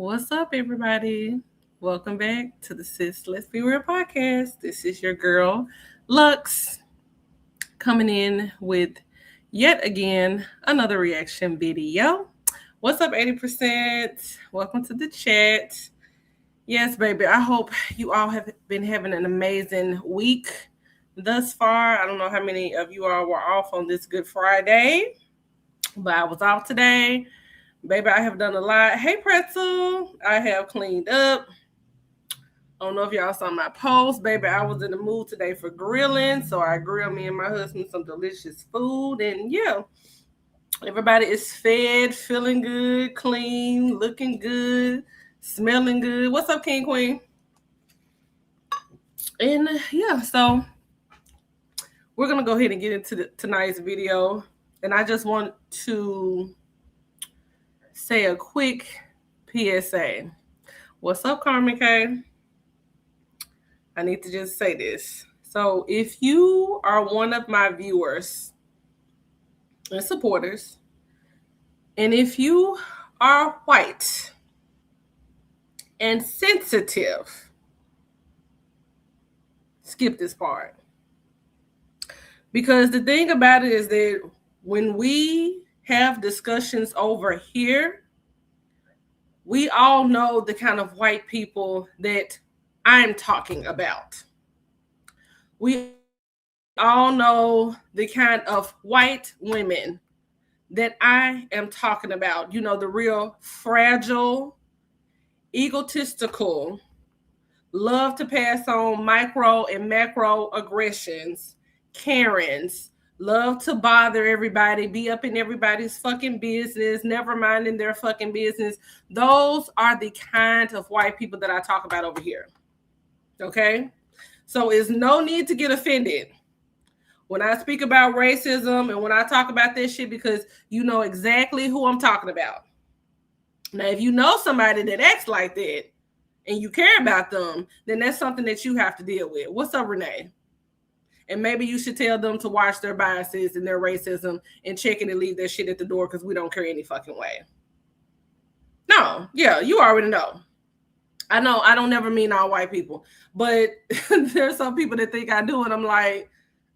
What's up, everybody? Welcome back to the Sis Let's Be Real podcast. This is your girl, Lux, coming in with yet again another reaction video. What's up, 80%? Welcome to the chat. Yes, baby, I hope you all have been having an amazing week thus far. I don't know how many of you all were off on this Good Friday, but I was off today. Baby, I have done a lot. Hey, Pretzel. I have cleaned up. I don't know if y'all saw my post. Baby, I was in the mood today for grilling. So I grilled me and my husband some delicious food. And yeah, everybody is fed, feeling good, clean, looking good, smelling good. What's up, King Queen? And yeah, so we're going to go ahead and get into tonight's video. And I just want to say a quick PSA. What's up, Carmen K? I need to just say this. So if you are one of my viewers and supporters, and if you are white and sensitive, skip this part. Because the thing about it is that when we have discussions over here, we all know the kind of white people that I'm talking about. We all know the kind of white women that I am talking about. You know, the real fragile, egotistical, love to pass on micro and macro aggressions, Karens, love to bother everybody, be up in everybody's fucking business, never minding their fucking business. Those are the kind of white people that I talk about over here. Okay? So there's no need to get offended when I speak about racism and when I talk about this shit, because you know exactly who I'm talking about. Now, if you know somebody that acts like that and you care about them, then that's something that you have to deal with. What's up, Renee? And maybe you should tell them to watch their biases and their racism and check it and leave their shit at the door, because we don't care any fucking way. No, yeah, you already know. I know I don't never mean all white people, but there's some people that think I do, and I'm like,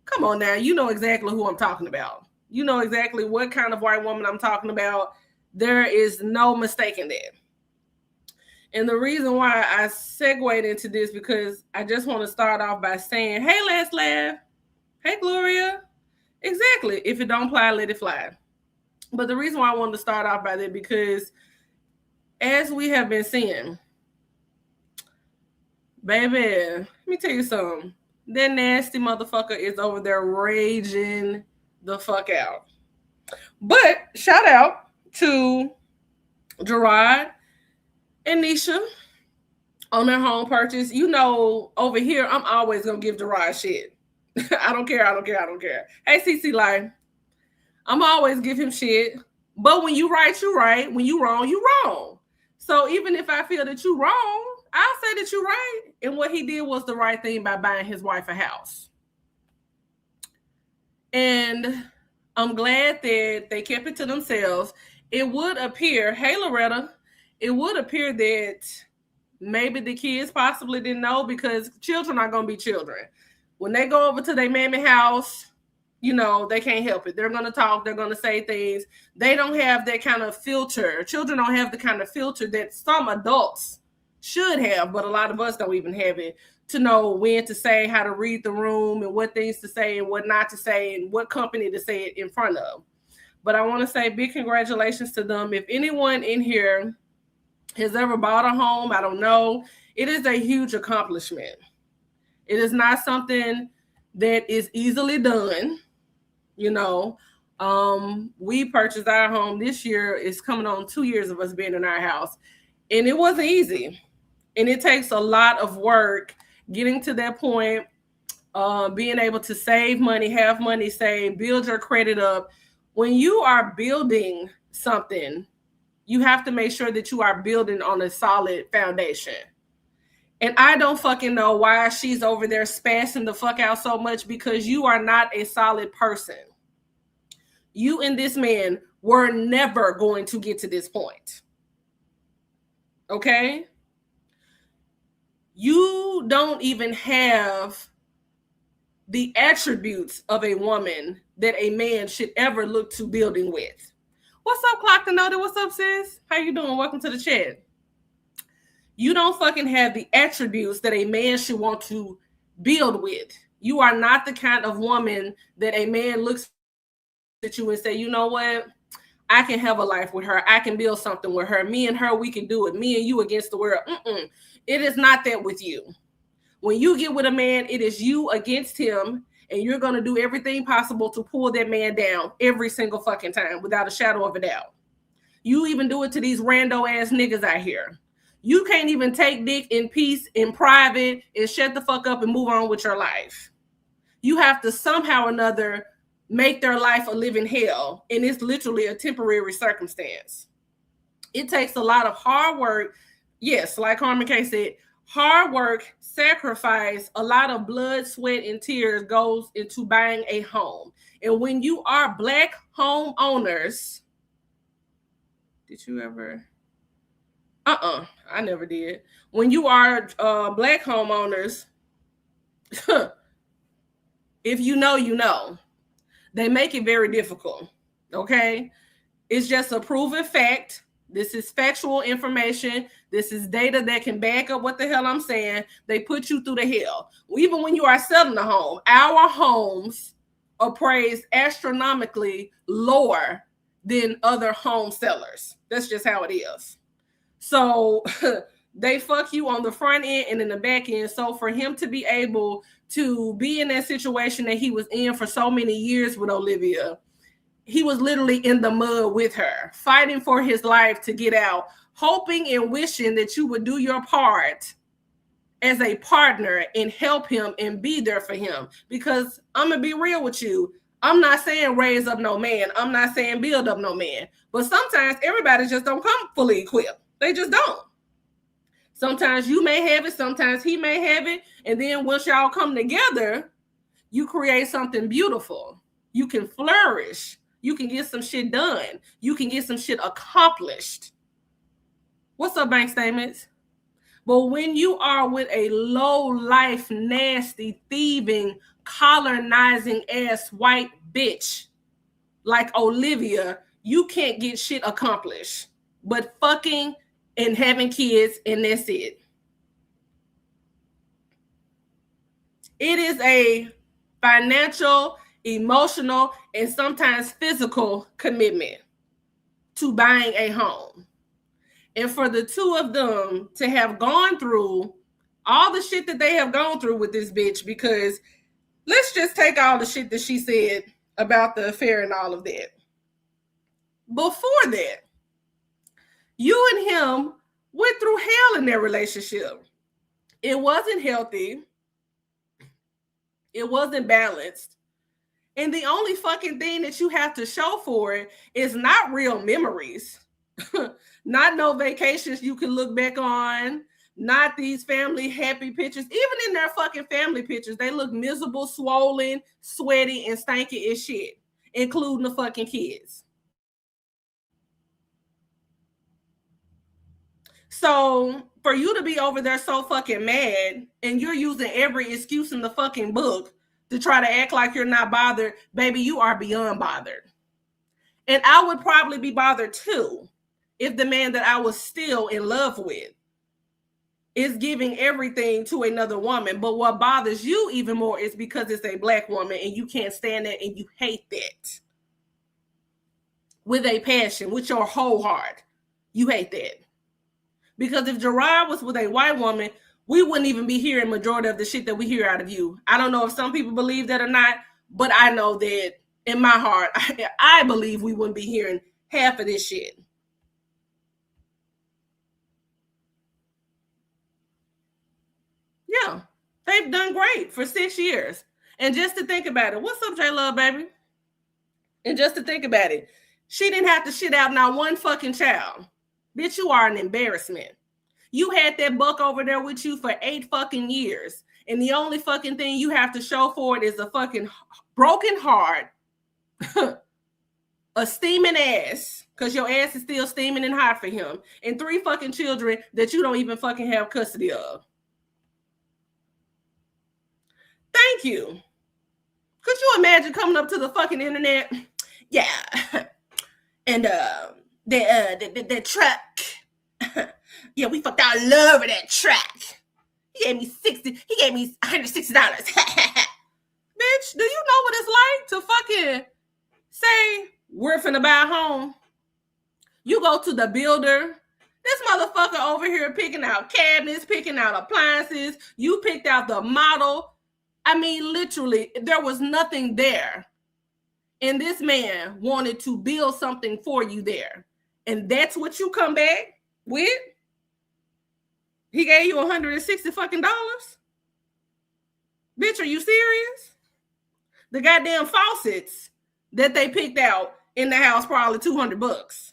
come on now, you know exactly who I'm talking about. You know exactly what kind of white woman I'm talking about. There is no mistaking that. And the reason why I segued into this, because I just want to start off by saying, hey, Let's Laugh. Hey, Gloria. Exactly. If it don't fly, let it fly. But the reason why I wanted to start off by that, because as we have been seeing, baby, let me tell you something. That nasty motherfucker is over there raging the fuck out. But shout out to Gerard and Nisha on their home purchase. You know, over here, I'm always going to give Gerard shit. I don't care. Hey, CC Life. I'm always give him shit. But when you right, you right. When you wrong, you wrong. So even if I feel that you wrong, I'll say that you're right. And what he did was the right thing by buying his wife a house. And I'm glad that they kept it to themselves. It would appear, hey, Loretta, it would appear that maybe the kids possibly didn't know, because children are going to be children. When they go over to their mammy house, you know, they can't help it. They're going to talk. They're going to say things. They don't have that kind of filter. Children don't have the kind of filter that some adults should have, but a lot of us don't even have it, to know when to say, how to read the room, and what things to say and what not to say, and what company to say it in front of. But I want to say big congratulations to them. If anyone in here has ever bought a home, I don't know, it is a huge accomplishment. It is not something that is easily done. You know, we purchased our home this year. It's coming on 2 years of us being in our house, and it wasn't easy. And it takes a lot of work getting to that point, being able to save money, have money saved, build your credit up. When you are building something, you have to make sure that you are building on a solid foundation. And I don't fucking know why she's over there spazzing the fuck out so much, because you are not a solid person. You and this man were never going to get to this point. Okay? You don't even have the attributes of a woman that a man should ever look to building with. What's up, Clock the Noted? What's up, sis? How you doing? Welcome to the chat. You don't fucking have the attributes that a man should want to build with. You are not the kind of woman that a man looks at you and say, you know what? I can have a life with her. I can build something with her. Me and her, we can do it. Me and you against the world. It is not that with you. When you get with a man, it is you against him, and you're going to do everything possible to pull that man down every single fucking time without a shadow of a doubt. You even do it to these rando ass niggas out here. You can't even take dick in peace, in private, and shut the fuck up and move on with your life. You have to somehow or another make their life a living hell, and it's literally a temporary circumstance. It takes a lot of hard work. Yes, like Carmen K said, hard work, sacrifice, a lot of blood, sweat, and tears goes into buying a home. And when you are Black homeowners, did you ever? I never did. When you are Black homeowners, if you know, you know. They make it very difficult, okay? It's just a proven fact. This is factual information. This is data that can back up what the hell I'm saying. They put you through the hell. Even when you are selling a home, our homes appraise astronomically lower than other home sellers. That's just how it is. So they fuck you on the front end and in the back end. So for him to be able to be in that situation that he was in for so many years with Olivia, he was literally in the mud with her, fighting for his life to get out, hoping and wishing that you would do your part as a partner and help him and be there for him. Because I'm going to be real with you. I'm not saying raise up no man. I'm not saying build up no man. But sometimes everybody just don't come fully equipped. They just don't. Sometimes you may have it. Sometimes he may have it. And then once y'all come together, you create something beautiful. You can flourish. You can get some shit done. You can get some shit accomplished. What's up, bank statements? But when you are with a low life, nasty, thieving, colonizing ass white bitch like Olivia, you can't get shit accomplished. But fucking and having kids, and that's it. It is a financial, emotional, and sometimes physical commitment to buying a home. And for the two of them to have gone through all the shit that they have gone through with this bitch, because let's just take all the shit that she said about the affair and all of that. Before that, you and him went through hell in their relationship. It wasn't healthy. It wasn't balanced. And the only fucking thing that you have to show for it is not real memories. Not no vacations you can look back on. Not these family happy pictures. Even in their fucking family pictures, they look miserable, swollen, sweaty, and stanky as shit, including the fucking kids. So for you to be over there so fucking mad and you're using every excuse in the fucking book to try to act like you're not bothered, baby, you are beyond bothered. And I would probably be bothered too if the man that I was still in love with is giving everything to another woman. But what bothers you even more is because it's a Black woman and you can't stand that and you hate that. With a passion, with your whole heart. You hate that. Because if Gerard was with a white woman, we wouldn't even be hearing majority of the shit that we hear out of you. I don't know if some people believe that or not, but I know that in my heart, I believe we wouldn't be hearing half of this shit. Yeah, they've done great for 6 years. And just to think about it, what's up, J Love, baby? And just to think about it, she didn't have to shit out not one fucking child. Bitch, you are an embarrassment. You had that buck over there with you for 8 fucking years. And the only fucking thing you have to show for it is a fucking broken heart a steaming ass, because your ass is still steaming and hot for him, and 3 fucking children that you don't even fucking have custody of. Thank you. Could you imagine coming up to the fucking internet? Yeah. And the truck. Yeah, we fucked out love of that truck. He gave me $160. Bitch, do you know what it's like to fucking say we're finna buy a home? You go to the builder. This motherfucker over here picking out cabinets, picking out appliances. You picked out the model. I mean, literally, there was nothing there. And this man wanted to build something for you there. And that's what you come back with? He gave you $160 fucking dollars? Bitch, are you serious? The goddamn faucets that they picked out in the house, probably $200.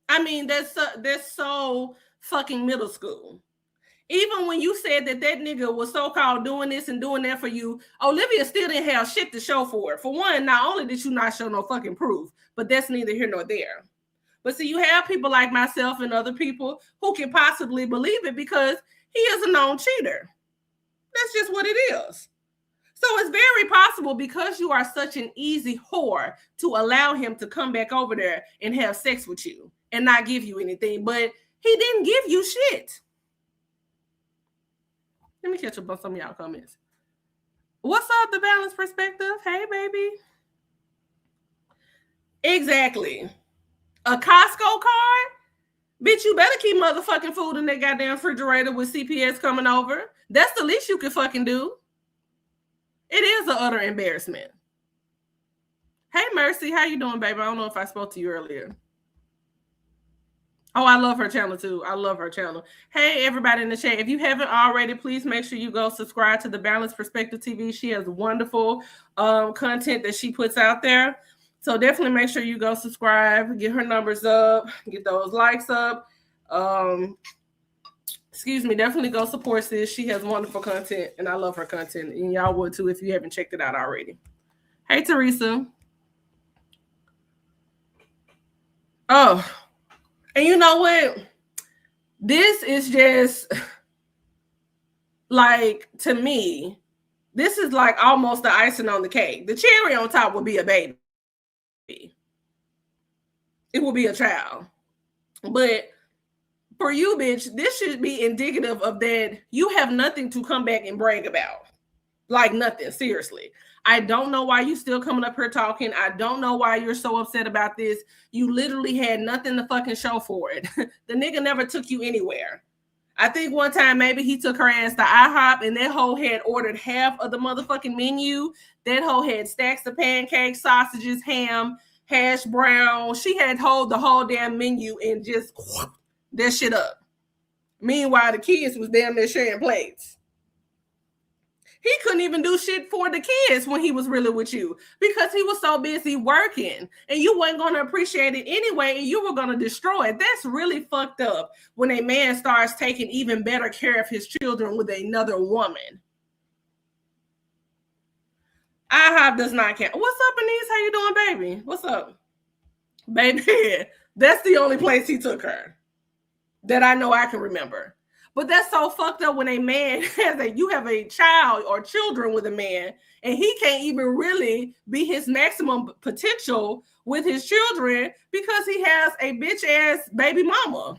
I mean, that's so fucking middle school. Even when you said that nigga was so-called doing this and doing that for you, Olivia still didn't have shit to show for it. For one, not only did you not show no fucking proof, but that's neither here nor there. But see, you have people like myself and other people who can possibly believe it because he is a known cheater. That's just what it is. So it's very possible, because you are such an easy whore, to allow him to come back over there and have sex with you and not give you anything. But he didn't give you shit. Let me catch up on some of y'all comments. What's up, The Balanced Perspective? Hey, baby. Exactly. A Costco card? Bitch, you better keep motherfucking food in that goddamn refrigerator with CPS coming over. That's the least you can fucking do. It is an utter embarrassment. Hey, Mercy, how you doing, baby? I don't know if I spoke to you earlier. Oh, I love her channel, too. I love her channel. Hey, everybody in the chat. If you haven't already, please make sure you go subscribe to The Balanced Perspective TV. She has wonderful content that she puts out there. So definitely make sure you go subscribe, get her numbers up, get those likes up. Definitely go support sis. She has wonderful content, and I love her content. And y'all would, too, if you haven't checked it out already. Hey, Teresa. Oh, and you know what? This is just, like, to me, this is like almost the icing on the cake. The cherry on top would be a baby. It will be a child. But for you, bitch, this should be indicative of that you have nothing to come back and brag about. Like nothing, seriously. I don't know why you still coming up here talking. I don't know why you're so upset about this. You literally had nothing to fucking show for it. The nigga never took you anywhere. I think one time maybe he took her ass to IHOP, and that hoe had ordered half of the motherfucking menu. That hoe had stacks of pancakes, sausages, ham, hash brown. She had the whole damn menu and just that shit up. Meanwhile, the kids was damn near sharing plates. He couldn't even do shit for the kids when he was really with you because he was so busy working, and you weren't going to appreciate it anyway, and you were going to destroy it. That's really fucked up when a man starts taking even better care of his children with another woman. IHOP does not count. What's up, Anise? How you doing, baby? What's up? Baby, that's the only place he took her that I know I can remember. But that's so fucked up when a man you have a child or children with a man, and he can't even really be his maximum potential with his children because he has a bitch ass baby mama.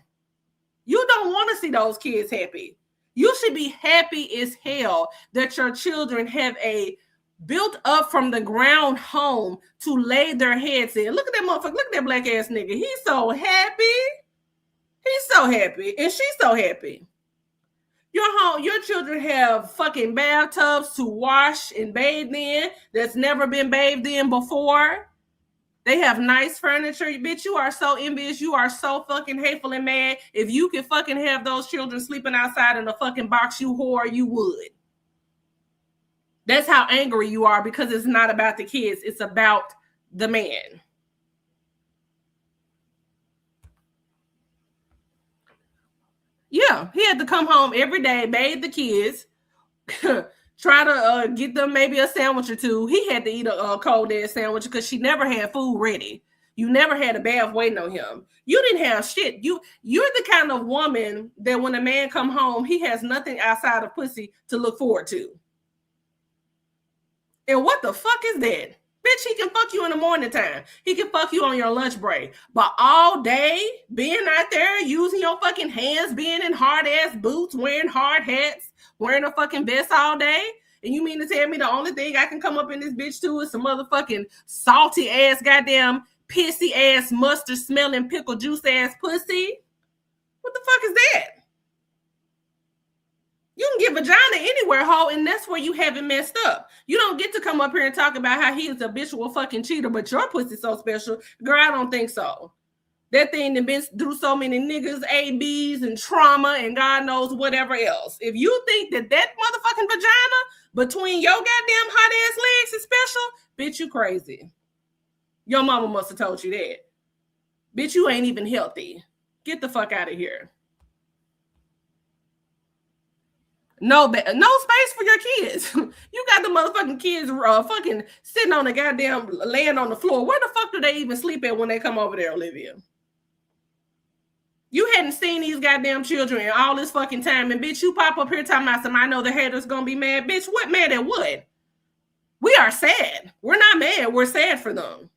You don't want to see those kids happy. You should be happy as hell that your children have a built up from the ground home to lay their heads in. Look at that motherfucker. Look at that black ass nigga. He's so happy. He's so happy. And she's so happy. Your children have fucking bathtubs to wash and bathe in that's never been bathed in before. They have nice furniture. Bitch, you are so envious. You are so fucking hateful and mad. If you could fucking have those children sleeping outside in a fucking box, you whore, you would. That's how angry you are, because it's not about the kids. It's about the man. Yeah, he had to come home every day, bathe the kids, Try to get them maybe a sandwich or two. He had to eat a cold ass sandwich because she never had food ready. You never had a bath waiting on him. You didn't have shit. You're the kind of woman that when a man come home, he has nothing outside of pussy to look forward to. And what the fuck is that? Bitch, he can fuck you in the morning time. He can fuck you on your lunch break. But all day, being out there, using your fucking hands, being in hard-ass boots, wearing hard hats, wearing a fucking vest all day, and you mean to tell me the only thing I can come up in this bitch to is some motherfucking salty-ass, goddamn, pissy-ass, mustard-smelling, pickle juice-ass pussy? What the fuck is that? You can get vagina anywhere, ho, and that's where you haven't messed up. You don't get to come up here and talk about how he is a habitual fucking cheater, but your pussy's so special. Girl, I don't think so. That thing that been through so many niggas, ABs, and trauma, and God knows whatever else. If you think that motherfucking vagina between your goddamn hot-ass legs is special, bitch, you crazy. Your mama must have told you that. Bitch, you ain't even healthy. Get the fuck out of here. No space for your kids. You got the motherfucking kids fucking sitting on the goddamn laying on the floor. Where the fuck do they even sleep at when they come over there, Olivia? You hadn't seen these goddamn children in all this fucking time, and bitch, you pop up here talking about some, I know the haters gonna be mad. Bitch, what mad at what? We are sad. We're not mad. We're sad for them.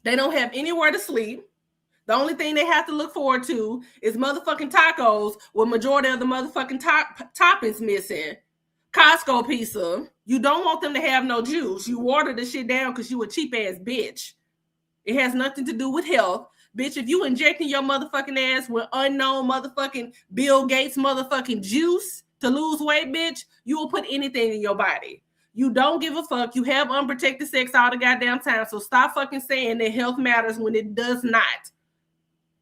They don't have anywhere to sleep. The only thing they have to look forward to is motherfucking tacos with majority of the motherfucking toppings missing. Costco pizza. You don't want them to have no juice. You water the shit down because you a cheap ass bitch. It has nothing to do with health. Bitch, if you injecting your motherfucking ass with unknown motherfucking Bill Gates motherfucking juice to lose weight, bitch, you will put anything in your body. You don't give a fuck. You have unprotected sex all the goddamn time. So stop fucking saying that health matters when it does not.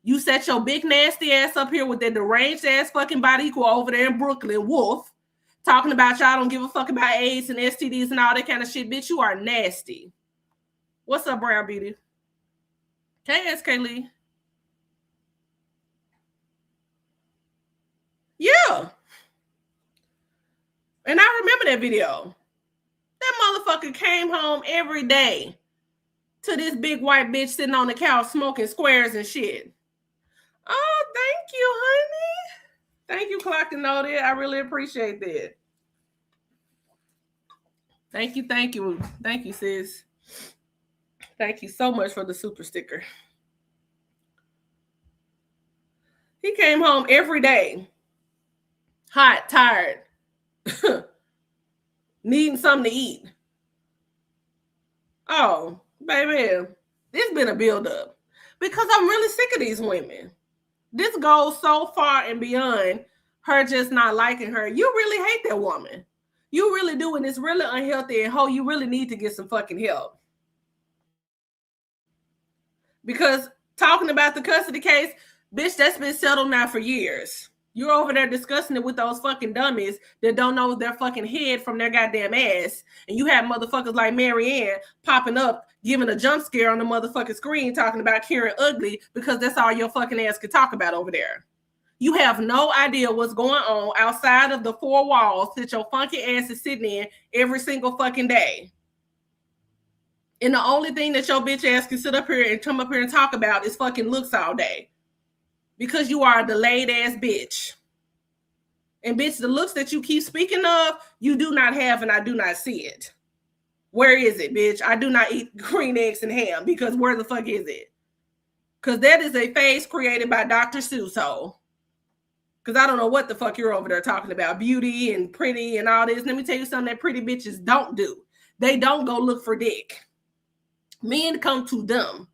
You set your big nasty ass up here with that deranged ass fucking body equal over there in Brooklyn, Wolf, talking about y'all don't give a fuck about AIDS and STDs and all that kind of shit. Bitch, you are nasty. What's up, Brown Beauty? KSK Lee. Yeah. And I remember that video. That motherfucker came home every day to this big white bitch sitting on the couch smoking squares and shit. Oh, thank you, honey. Thank you, Clock and Know That. I really appreciate that. Thank you. Thank you, sis. Thank you so much for the super sticker. He came home every day, hot, tired, needing something to eat. Oh, baby, it's been a buildup because I'm really sick of these women. This goes so far and beyond her just not liking her. You really hate that woman. You really do, and it's really unhealthy, and you really need to get some fucking help. Because talking about the custody case, bitch, that's been settled now for years. You're over there discussing it with those fucking dummies that don't know their fucking head from their goddamn ass. And you have motherfuckers like Marianne popping up, giving a jump scare on the motherfucking screen, talking about Karen ugly because that's all your fucking ass could talk about over there. You have no idea what's going on outside of the four walls that your funky ass is sitting in every single fucking day. And the only thing that your bitch ass can sit up here and come up here and talk about is fucking looks all day. Because you are a delayed ass bitch. And bitch, the looks that you keep speaking of, you do not have, and I do not see it. Where is it, bitch? I do not eat green eggs and ham, because where the fuck is it? Because that is a face created by Dr. Seuss. Because I don't know what the fuck you're over there talking about. Beauty and pretty and all this. Let me tell you something that pretty bitches don't do. They don't go look for dick. Men come to them.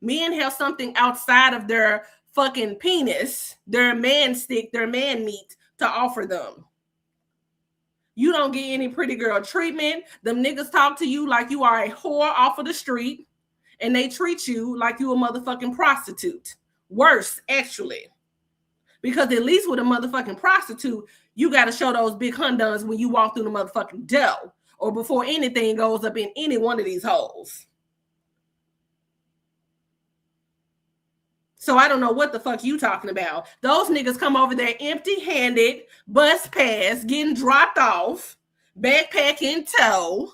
Men have something outside of their fucking penis, their man stick, their man meat to offer them. You don't get any pretty girl treatment. Them niggas talk to you like you are a whore off of the street, and they treat you like you a motherfucking prostitute. Worse, actually. Because at least with a motherfucking prostitute, you got to show those big hunduns when you walk through the motherfucking door or before anything goes up in any one of these holes. So I don't know what the fuck you talking about. Those niggas come over there empty-handed, bus pass, getting dropped off, backpack in tow,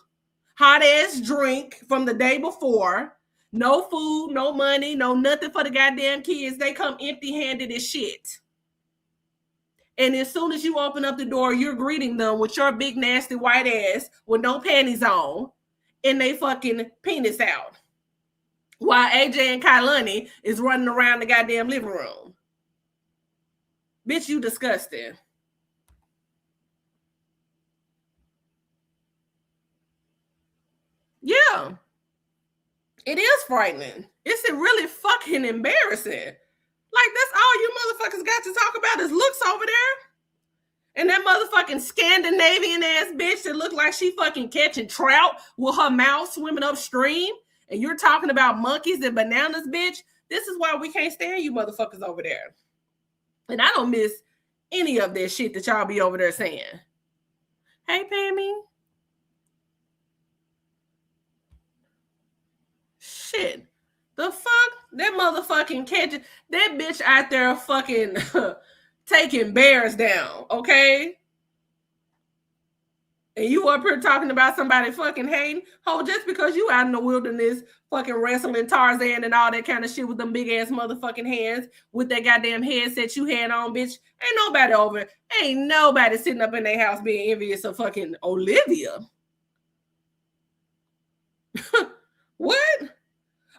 hot ass drink from the day before, no food, no money, no nothing for the goddamn kids. They come empty-handed as shit. And as soon as you open up the door, you're greeting them with your big nasty white ass with no panties on and they fucking penis out. While AJ and Kailani is running around the goddamn living room. Bitch, you disgusting. Yeah. It is frightening. It's really fucking embarrassing. Like, that's all you motherfuckers got to talk about is looks over there. And that motherfucking Scandinavian ass bitch that looked like she fucking catching trout with her mouth swimming upstream. And you're talking about monkeys and bananas, bitch. This is why we can't stand you motherfuckers over there. And I don't miss any of that shit that y'all be over there saying. Hey, Pammy. Shit. The fuck? That motherfucking catching, that bitch out there fucking taking bears down, okay? And you up here talking about somebody fucking hating? Oh, just because you out in the wilderness fucking wrestling Tarzan and all that kind of shit with them big ass motherfucking hands with that goddamn headset you had on, bitch. Ain't nobody sitting up in their house being envious of fucking Olivia. What?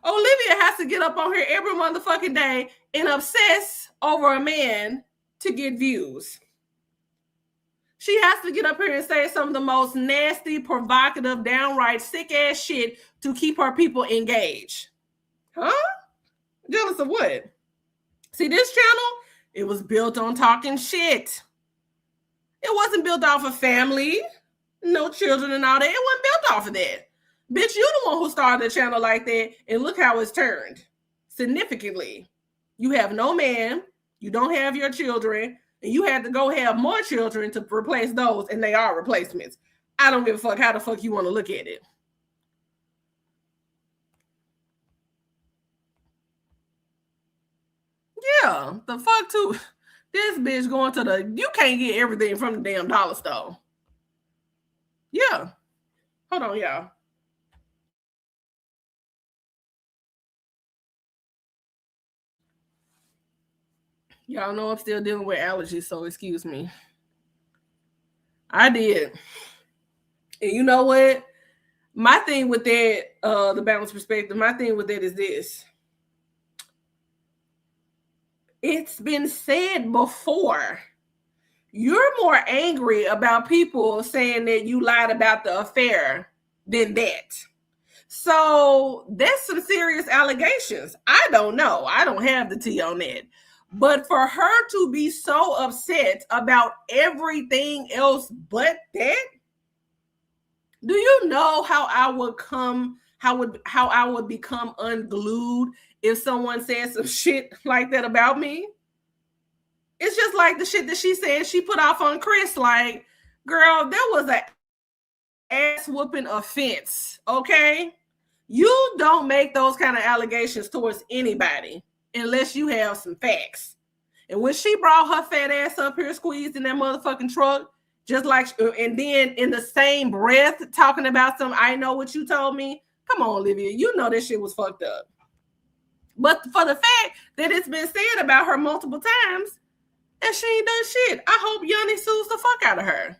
Olivia has to get up on here every motherfucking day and obsess over a man to get views. She has to get up here and say some of the most nasty, provocative, downright sick ass shit to keep her people engaged. Huh? Jealous of what? See, this channel, it was built on talking shit. It wasn't built off of family, no children and all that. It wasn't built off of that. Bitch, you the one who started the channel like that, and look how it's turned. Significantly. You have no man, you don't have your children, and you had to go have more children to replace those, and they are replacements. I don't give a fuck how the fuck you want to look at it. Yeah, the fuck too. This bitch going to the, you can't get everything from the damn dollar store. Yeah. Hold on, y'all. Y'all know I'm still dealing with allergies, so excuse me. I did. And you know what? My thing with that, the balanced perspective, my thing with that is this. It's been said before. You're more angry about people saying that you lied about the affair than that. So that's some serious allegations. I don't know. I don't have the tea on that. But for her to be so upset about everything else but that, do you know how I would become unglued if someone said some shit like that about me? It's just like the shit that she said she put off on Chris. Like, girl, there was an ass whooping offense, okay? You don't make those kind of allegations towards anybody unless you have some facts. And when she brought her fat ass up here squeezed in that motherfucking truck, just like, and then in the same breath talking about some, I know what you told me. Come on, Olivia, you know this shit was fucked up. But for the fact that it's been said about her multiple times, and she ain't done shit. I hope Yanni sues the fuck out of her.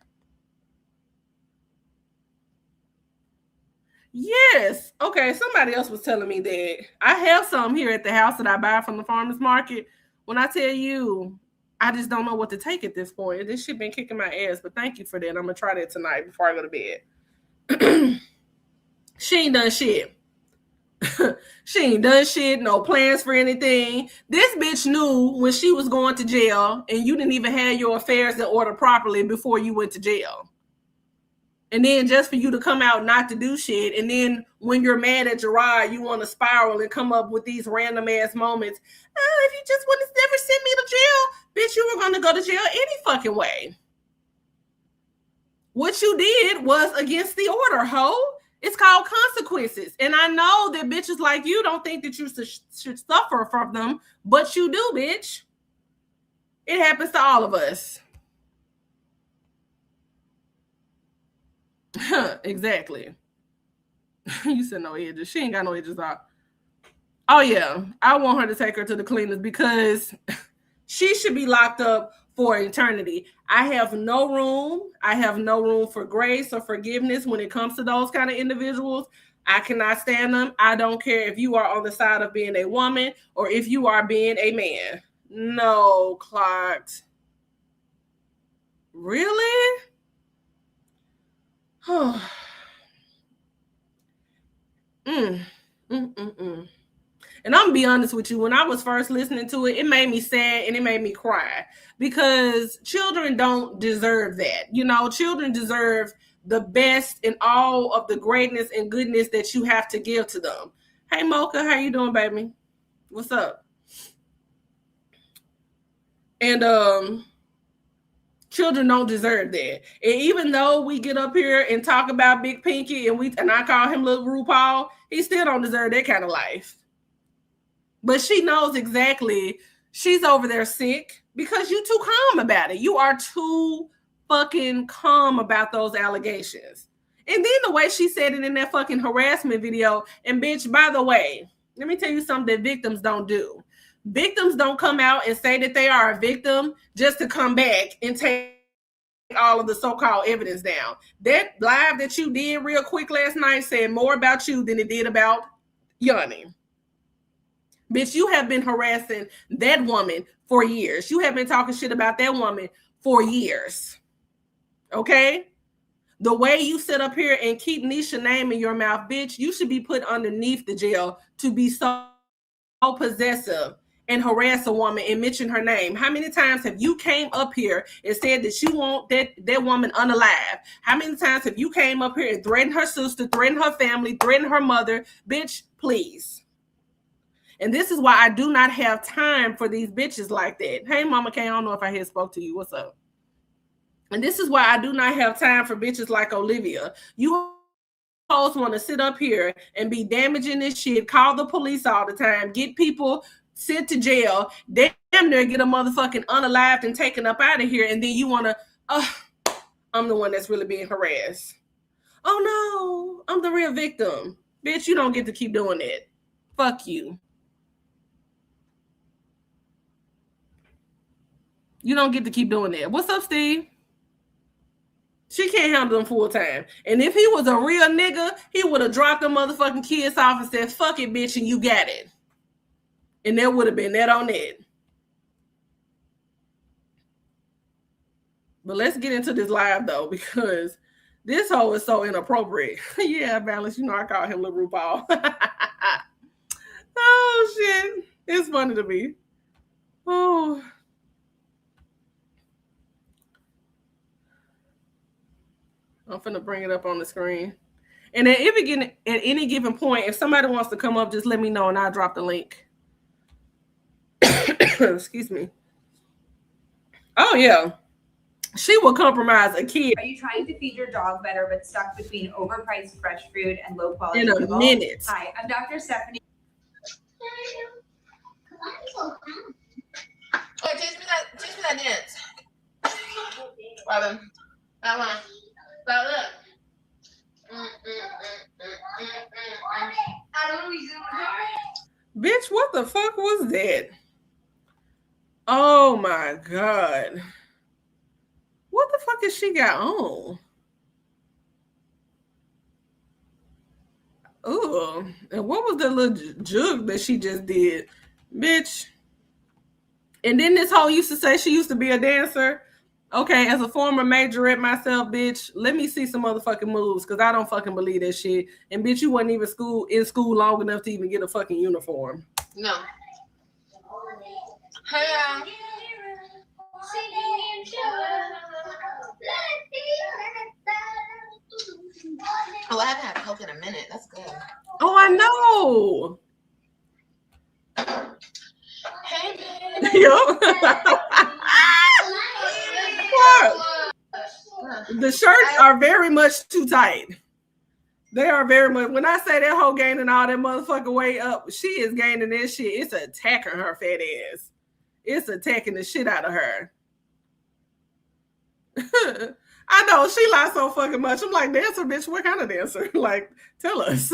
Yes. Okay, somebody else was telling me that. I have some here at the house that I buy from the farmer's market. When I tell you, I just don't know what to take at this point. This shit been kicking my ass, but thank you for that. I'm going to try that tonight before I go to bed. She ain't done shit. She ain't done shit, no plans for anything. This bitch knew when she was going to jail and you didn't even have your affairs in order properly before you went to jail. And then just for you to come out not to do shit, and then when you're mad at Gerard, you want to spiral and come up with these random ass moments. Oh, if you just would have never sent me to jail, bitch, you were going to go to jail any fucking way. What you did was against the order, ho. It's called consequences. And I know that bitches like you don't think that you should suffer from them, but you do, bitch. It happens to all of us. Exactly. You said no edges. She ain't got no edges out. Oh, yeah. I want her to take her to the cleaners because she should be locked up for eternity. I have no room. I have no room for grace or forgiveness when it comes to those kind of individuals. I cannot stand them. I don't care if you are on the side of being a woman or if you are being a man. No, Clark. Really? And I'm gonna be honest with you, when I was first listening to it, it made me sad and it made me cry because children don't deserve that. You know, children deserve the best and all of the greatness and goodness that you have to give to them. Hey Mocha, how you doing, baby? What's up? And children don't deserve that. And even though we get up here and talk about Big Pinky and I call him Little RuPaul, he still don't deserve that kind of life. But she knows exactly she's over there sick because you too calm about it. You are too fucking calm about those allegations. And then the way she said it in that fucking harassment video, and bitch, by the way, let me tell you something that victims don't do. Victims don't come out and say that they are a victim just to come back and take all of the so-called evidence down. That live that you did real quick last night said more about you than it did about Yanni. Bitch, you have been harassing that woman for years. You have been talking shit about that woman for years. Okay? The way you sit up here and keep Nisha's name in your mouth, bitch, you should be put underneath the jail to be so possessive and harass a woman and mention her name. How many times have you came up here and said that you want that woman unalive? How many times have you came up here and threatened her sister, threatened her family, threatened her mother? Bitch, please. And this is why I do not have time for these bitches like that. Hey, Mama K, I don't know if I had spoke to you. What's up? And this is why I do not have time for bitches like Olivia. You hoes want to sit up here and be damaging this shit, call the police all the time, get people sent to jail, damn near get a motherfucking unalived and taken up out of here, and then you want to, I'm the one that's really being harassed. Oh no, I'm the real victim. Bitch, you don't get to keep doing that. Fuck you. You don't get to keep doing that. What's up, Steve? She can't handle them full time. And if he was a real nigga, he would have dropped the motherfucking kids off and said, fuck it, bitch, and you got it. And there would have been that on that. But let's get into this live, though, because this hoe is so inappropriate. Yeah, Balance, you know I call him Little RuPaul. Oh, shit. It's funny to me. Oh. I'm finna bring it up on the screen. And then at any given point, if somebody wants to come up, just let me know and I'll drop the link. Excuse me. Oh, yeah. She will compromise a kid. Are you trying to feed your dog better but stuck between overpriced fresh food and low quality in a kibble? minute? Hi, I'm Dr. Stephanie. Oh, teach me that dance. Robin. Stop, look. Bitch, what the fuck was that? Oh my God. What the fuck has she got on? Oh, and what was the little jug that she just did? Bitch. And then this hoe used to say she used to be a dancer. Okay, as a former majorette myself, bitch, let me see some motherfucking moves because I don't fucking believe that shit. And bitch, you wasn't even in school long enough to even get a fucking uniform. No. Hey, oh, I haven't had Coke in a minute. That's good. Oh, I know. Hey, babe. Yo. The shirts are very much too tight. They are very much. When I say that hoe gaining all that motherfucking weight up, she is gaining that shit. It's attacking her fat ass. It's attacking the shit out of her. I know she lies so fucking much. I'm like, dancer, bitch. What kind of dancer? Like, tell us.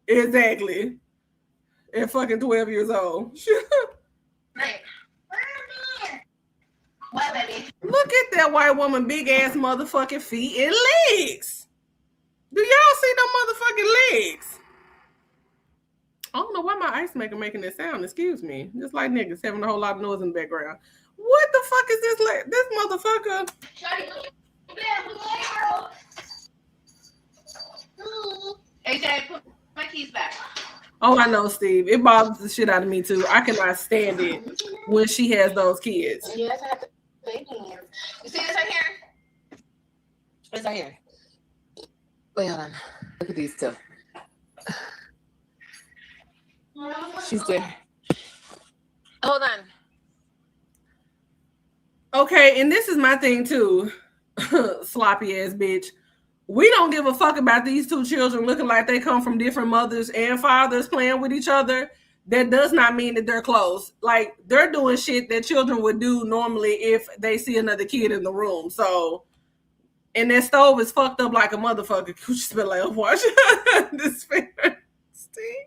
Exactly. At fucking 12 years old. What, baby? Look at that white woman, big ass motherfucking feet and legs. Do y'all see them motherfucking legs? I don't know why my ice maker making that sound. Excuse me. Just like niggas having a whole lot of noise in the background. What the fuck is this? This motherfucker. AJ, put my keys back. Oh, I know, Steve. It bothers the shit out of me too. I cannot stand it when she has those kids. Yes, I have to. You see this right here? It's right here. Wait, hold on. Look at these two. She's there. Hold on. Okay, and this is my thing too. Sloppy ass bitch. We don't give a fuck about these two children looking like they come from different mothers and fathers playing with each other. That does not mean that they're close. Like, they're doing shit that children would do normally if they see another kid in the room. So, and that stove is fucked up like a motherfucker. Could you smell like a wash? This fair. Steve.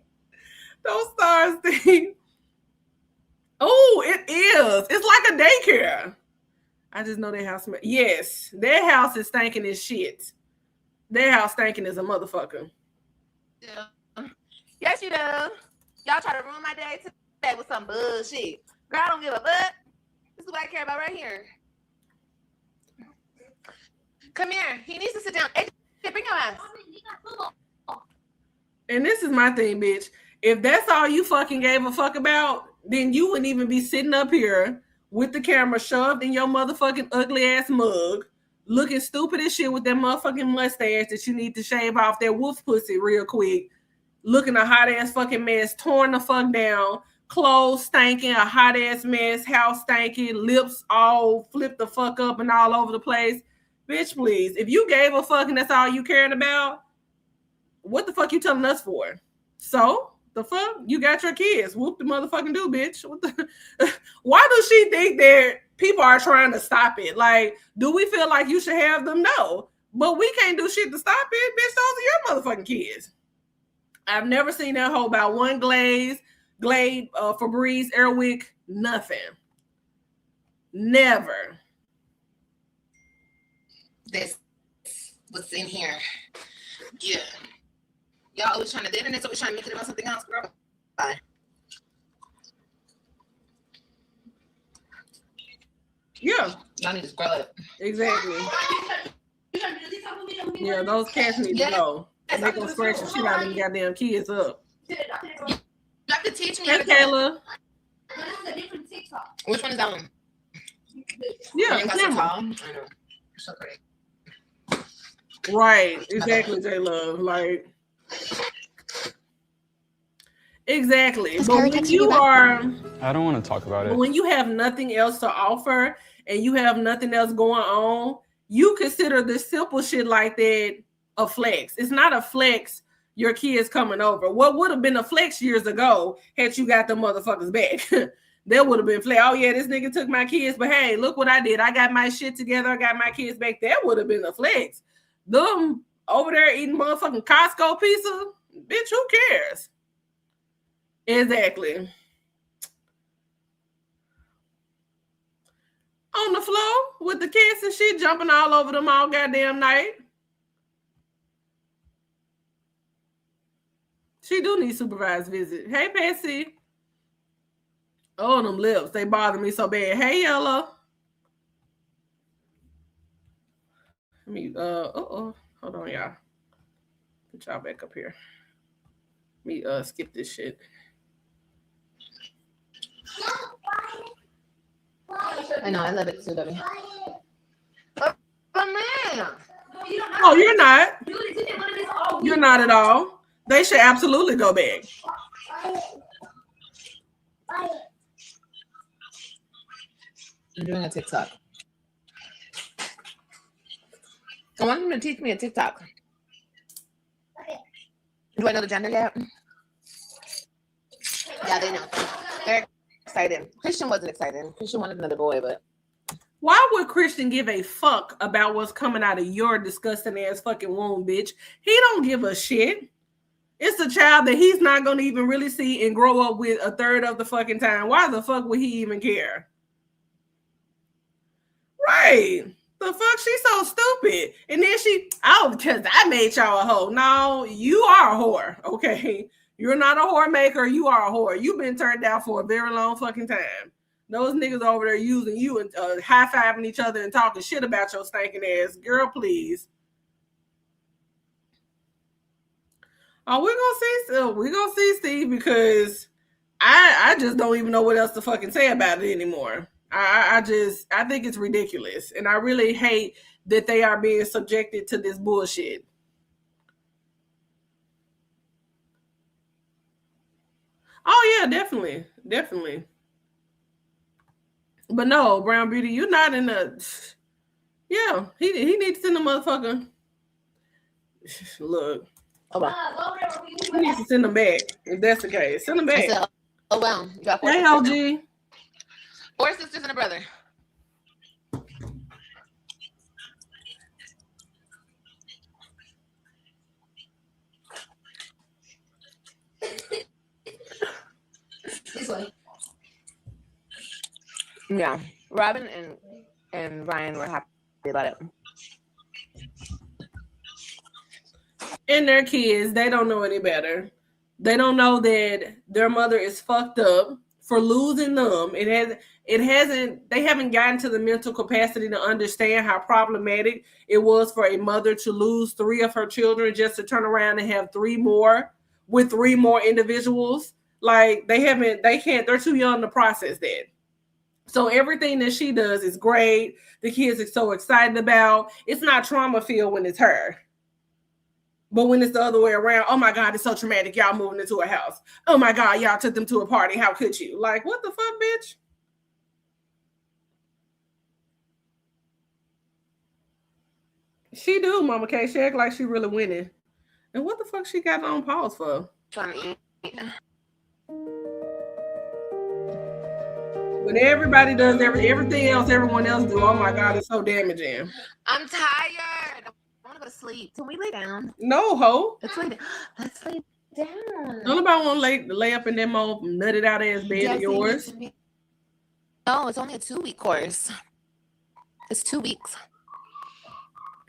Those stars, Steve. Oh, it is. It's like a daycare. I just know that house. Yes, their house is stinking as shit. Their house stinking as a motherfucker. Yeah. Yes, you do. Y'all try to ruin my day today with some bullshit. Girl, I don't give a fuck. This is what I care about right here. Come here. He needs to sit down. Hey, bring your ass. And this is my thing, bitch. If that's all you fucking gave a fuck about, then you wouldn't even be sitting up here with the camera shoved in your motherfucking ugly ass mug, looking stupid as shit with that motherfucking mustache that you need to shave off that wolf pussy real quick, looking a hot ass fucking mess, torn the fuck down, clothes stinking, a hot ass mess, house stinking, lips all flipped the fuck up and all over the place. Bitch, please. If you gave a fuck and that's all you caring about, what the fuck you telling us for? So, the fuck? You got your kids. Whoop the motherfucking do, bitch. What the? Why does she think that people are trying to stop it? Like, do we feel like you should have them? No. But we can't do shit to stop it. Bitch, those are your motherfucking kids. I've never seen that hoe about one Glade, Febreze, Airwick, nothing. Never. This what's in here. Yeah. Y'all always trying to date, and it's always trying to make it about something else, girl. Bye. Yeah. Y'all need to scroll up. Exactly. Yeah, those cats need to go. They gonna scratch the shit out of them goddamn kids up. You have to teach me. Hey, Kayla. Which one is that one? Yeah, camera. I know. So pretty. Right. Exactly, J-Love. Like, exactly. But when you are, I don't want to talk about it. when you have nothing else to offer and you have nothing else going on, you consider the simple shit like that a flex. It's not a flex. Your kids coming over. What would have been a flex years ago had you got the motherfuckers back? There would have been flex. Oh yeah, this nigga took my kids, but hey, look what I did. I got my shit together. I got my kids back. That would have been a flex. Them over there eating motherfucking Costco pizza, bitch, who cares? Exactly. On the floor with the cats and shit jumping all over them all goddamn night. She do need supervised visit. Hey, Patsy. Oh, them lips. They bother me so bad. Hey, Yellow. Let me, hold on, y'all. Put y'all back up here. Let me, skip this shit. I know, I love it too, baby. Oh, man. Oh, you're not. You're not at all. They should absolutely go back. I'm doing a TikTok. I want him to teach me a TikTok. Do I know the gender yet? Yeah, they know. They're excited. Christian wasn't excited. Christian wanted another boy, but why would Christian give a fuck about what's coming out of your disgusting ass fucking womb, bitch? He don't give a shit. It's a child that he's not going to even really see and grow up with a third of the fucking time. Why the fuck would he even care? Right. The fuck? She's so stupid. And then because I made y'all a hoe. No, you are a whore, okay? You're not a whore maker. You are a whore. You've been turned down for a very long fucking time. Those niggas over there using you and high-fiving each other and talking shit about your stinking ass. Girl, please. Oh, we're gonna see Steve because I just don't even know what else to fucking say about it anymore. I think it's ridiculous. And I really hate that they are being subjected to this bullshit. Oh yeah, definitely. Definitely. But no, Brown Beauty, you're not in the. Yeah, he needs to send the motherfucker. Look. He needs to send them back. If that's the case, send them back. said, oh wow. You got hey, OG. 4 sisters and a brother. This way. Yeah, Robin and Ryan were happy about it. And their kids, they don't know any better. They don't know that their mother is fucked up for losing them. They haven't gotten to the mental capacity to understand how problematic it was for a mother to lose 3 of her children just to turn around and have 3 more with 3 more individuals. Like they're too young to process that. So everything that she does is great. The kids are so excited about. It's not trauma filled when it's her. But when it's the other way around, oh my God, it's so traumatic. Y'all moving into a house. Oh my God, y'all took them to a party. How could you? Like, what the fuck, bitch? She do, Mama K. She act like she really winning. And what the fuck she got on pause for? Trying to eat. When everybody does everything else everyone else do, oh my God, it's so damaging. I'm tired. I want to go to sleep. Can we lay down? No, ho. Let's lay down. Don't nobody want to lay up in that old nutted out ass bed of yours. No, it's only a 2-week course. It's 2 weeks.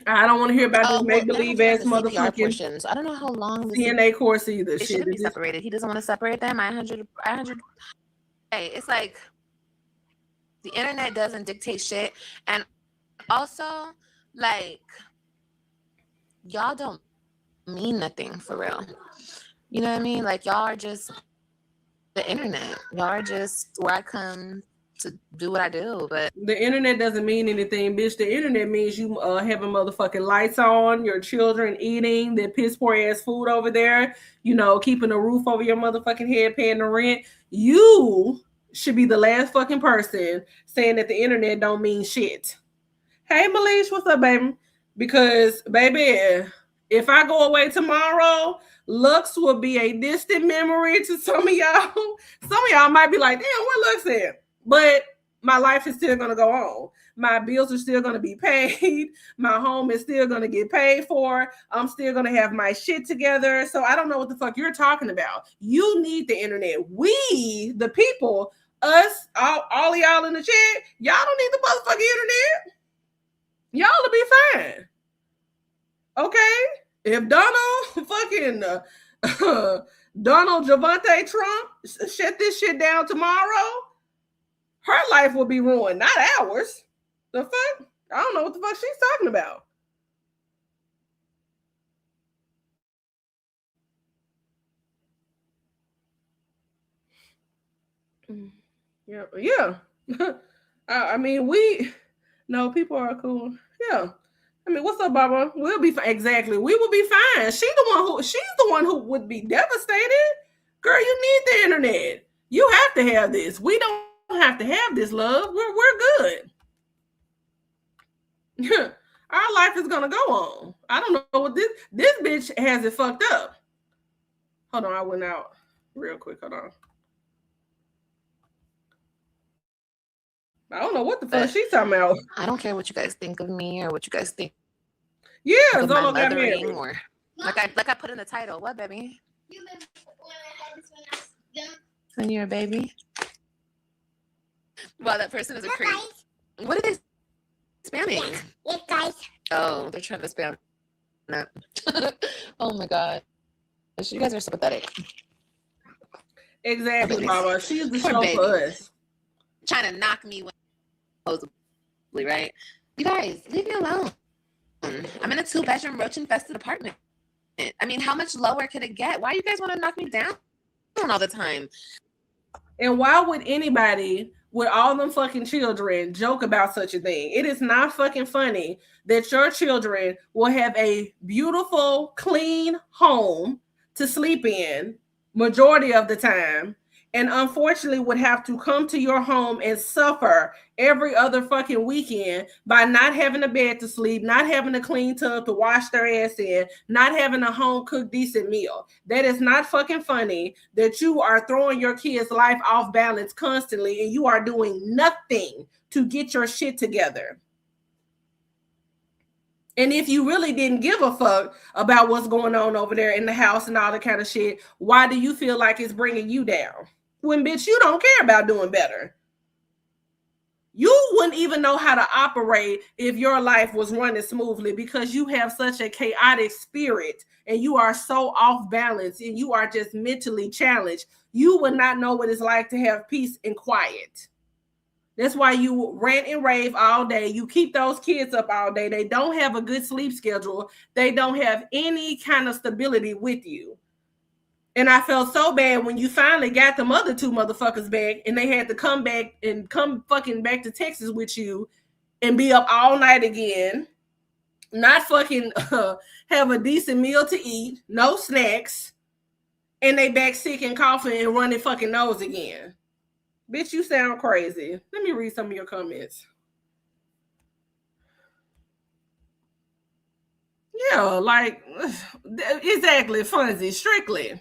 I don't want to hear about this make-believe ass motherfucking portions. I don't know how long CNA course either. It shouldn't be separated. He doesn't want to separate them. 100. Hey, it's like the internet doesn't dictate shit, and also like y'all don't mean nothing for real. You know what I mean? Like y'all are just the internet. Y'all are just where I come to do what I do. But the internet doesn't mean anything, bitch. The internet means you having motherfucking lights on, your children eating that piss poor ass food over there, keeping a roof over your motherfucking head, paying the rent. You should be the last fucking person saying that the internet don't mean shit. Hey, Malish, what's up, baby? Because, baby, if I go away tomorrow, Lux will be a distant memory to some of y'all. Some of y'all might be like, damn, where Lux at? But my life is still going to go on. My bills are still going to be paid. My home is still going to get paid for. I'm still going to have my shit together. So I don't know what the fuck you're talking about. You need the internet. We, the people, us, all of y'all in the chat, y'all don't need the motherfucking internet. Y'all will be fine. Okay? If Donald Javante Trump shut this shit down tomorrow, her life will be ruined, not ours. The fuck? I don't know what the fuck she's talking about. Yeah. I mean, people are cool. Yeah. I mean, what's up, Baba? We'll be fine. Exactly. We will be fine. She's the one who would be devastated. Girl, you need the internet. You have to have this. We don't have to have this, love. We're good. Our life is gonna go on. I don't know what this bitch has it fucked up. Hold on, I went out real quick. Hold on. I don't know what the fuck she's talking about. I don't care what you guys think of me or what you guys think Yeah, of my Zolo got mothering married. or like I put in the title. What, baby? When you're a baby? Well, that person is a creep. What are they spamming? Yes, guys. Oh, they're trying to spam that. Oh my god. You guys are so pathetic. Exactly, Mama. She's the Poor show baby. for us. Trying to knock me when supposedly, right? You guys, leave me alone. I'm in a 2-bedroom roach-infested apartment. I mean, how much lower could it get? Why you guys want to knock me down all the time? And why would anybody with all them fucking children joke about such a thing? It is not fucking funny that your children will have a beautiful, clean home to sleep in majority of the time, and unfortunately would have to come to your home and suffer every other fucking weekend by not having a bed to sleep, not having a clean tub to wash their ass in, not having a home cooked decent meal. That is not fucking funny that you are throwing your kids' life off balance constantly and you are doing nothing to get your shit together. And if you really didn't give a fuck about what's going on over there in the house and all that kind of shit, why do you feel like it's bringing you down? When, bitch, you don't care about doing better. You wouldn't even know how to operate if your life was running smoothly because you have such a chaotic spirit and you are so off balance and you are just mentally challenged. You would not know what it's like to have peace and quiet. That's why you rant and rave all day. You keep those kids up all day. They don't have a good sleep schedule. They don't have any kind of stability with you. And I felt so bad when you finally got them other 2 motherfuckers back and they had to come back and come fucking back to Texas with you and be up all night again, not fucking have a decent meal to eat, no snacks, and they back sick and coughing and running fucking nose again. Bitch, you sound crazy. Let me read some of your comments. Yeah, like, exactly, Funzy, strictly.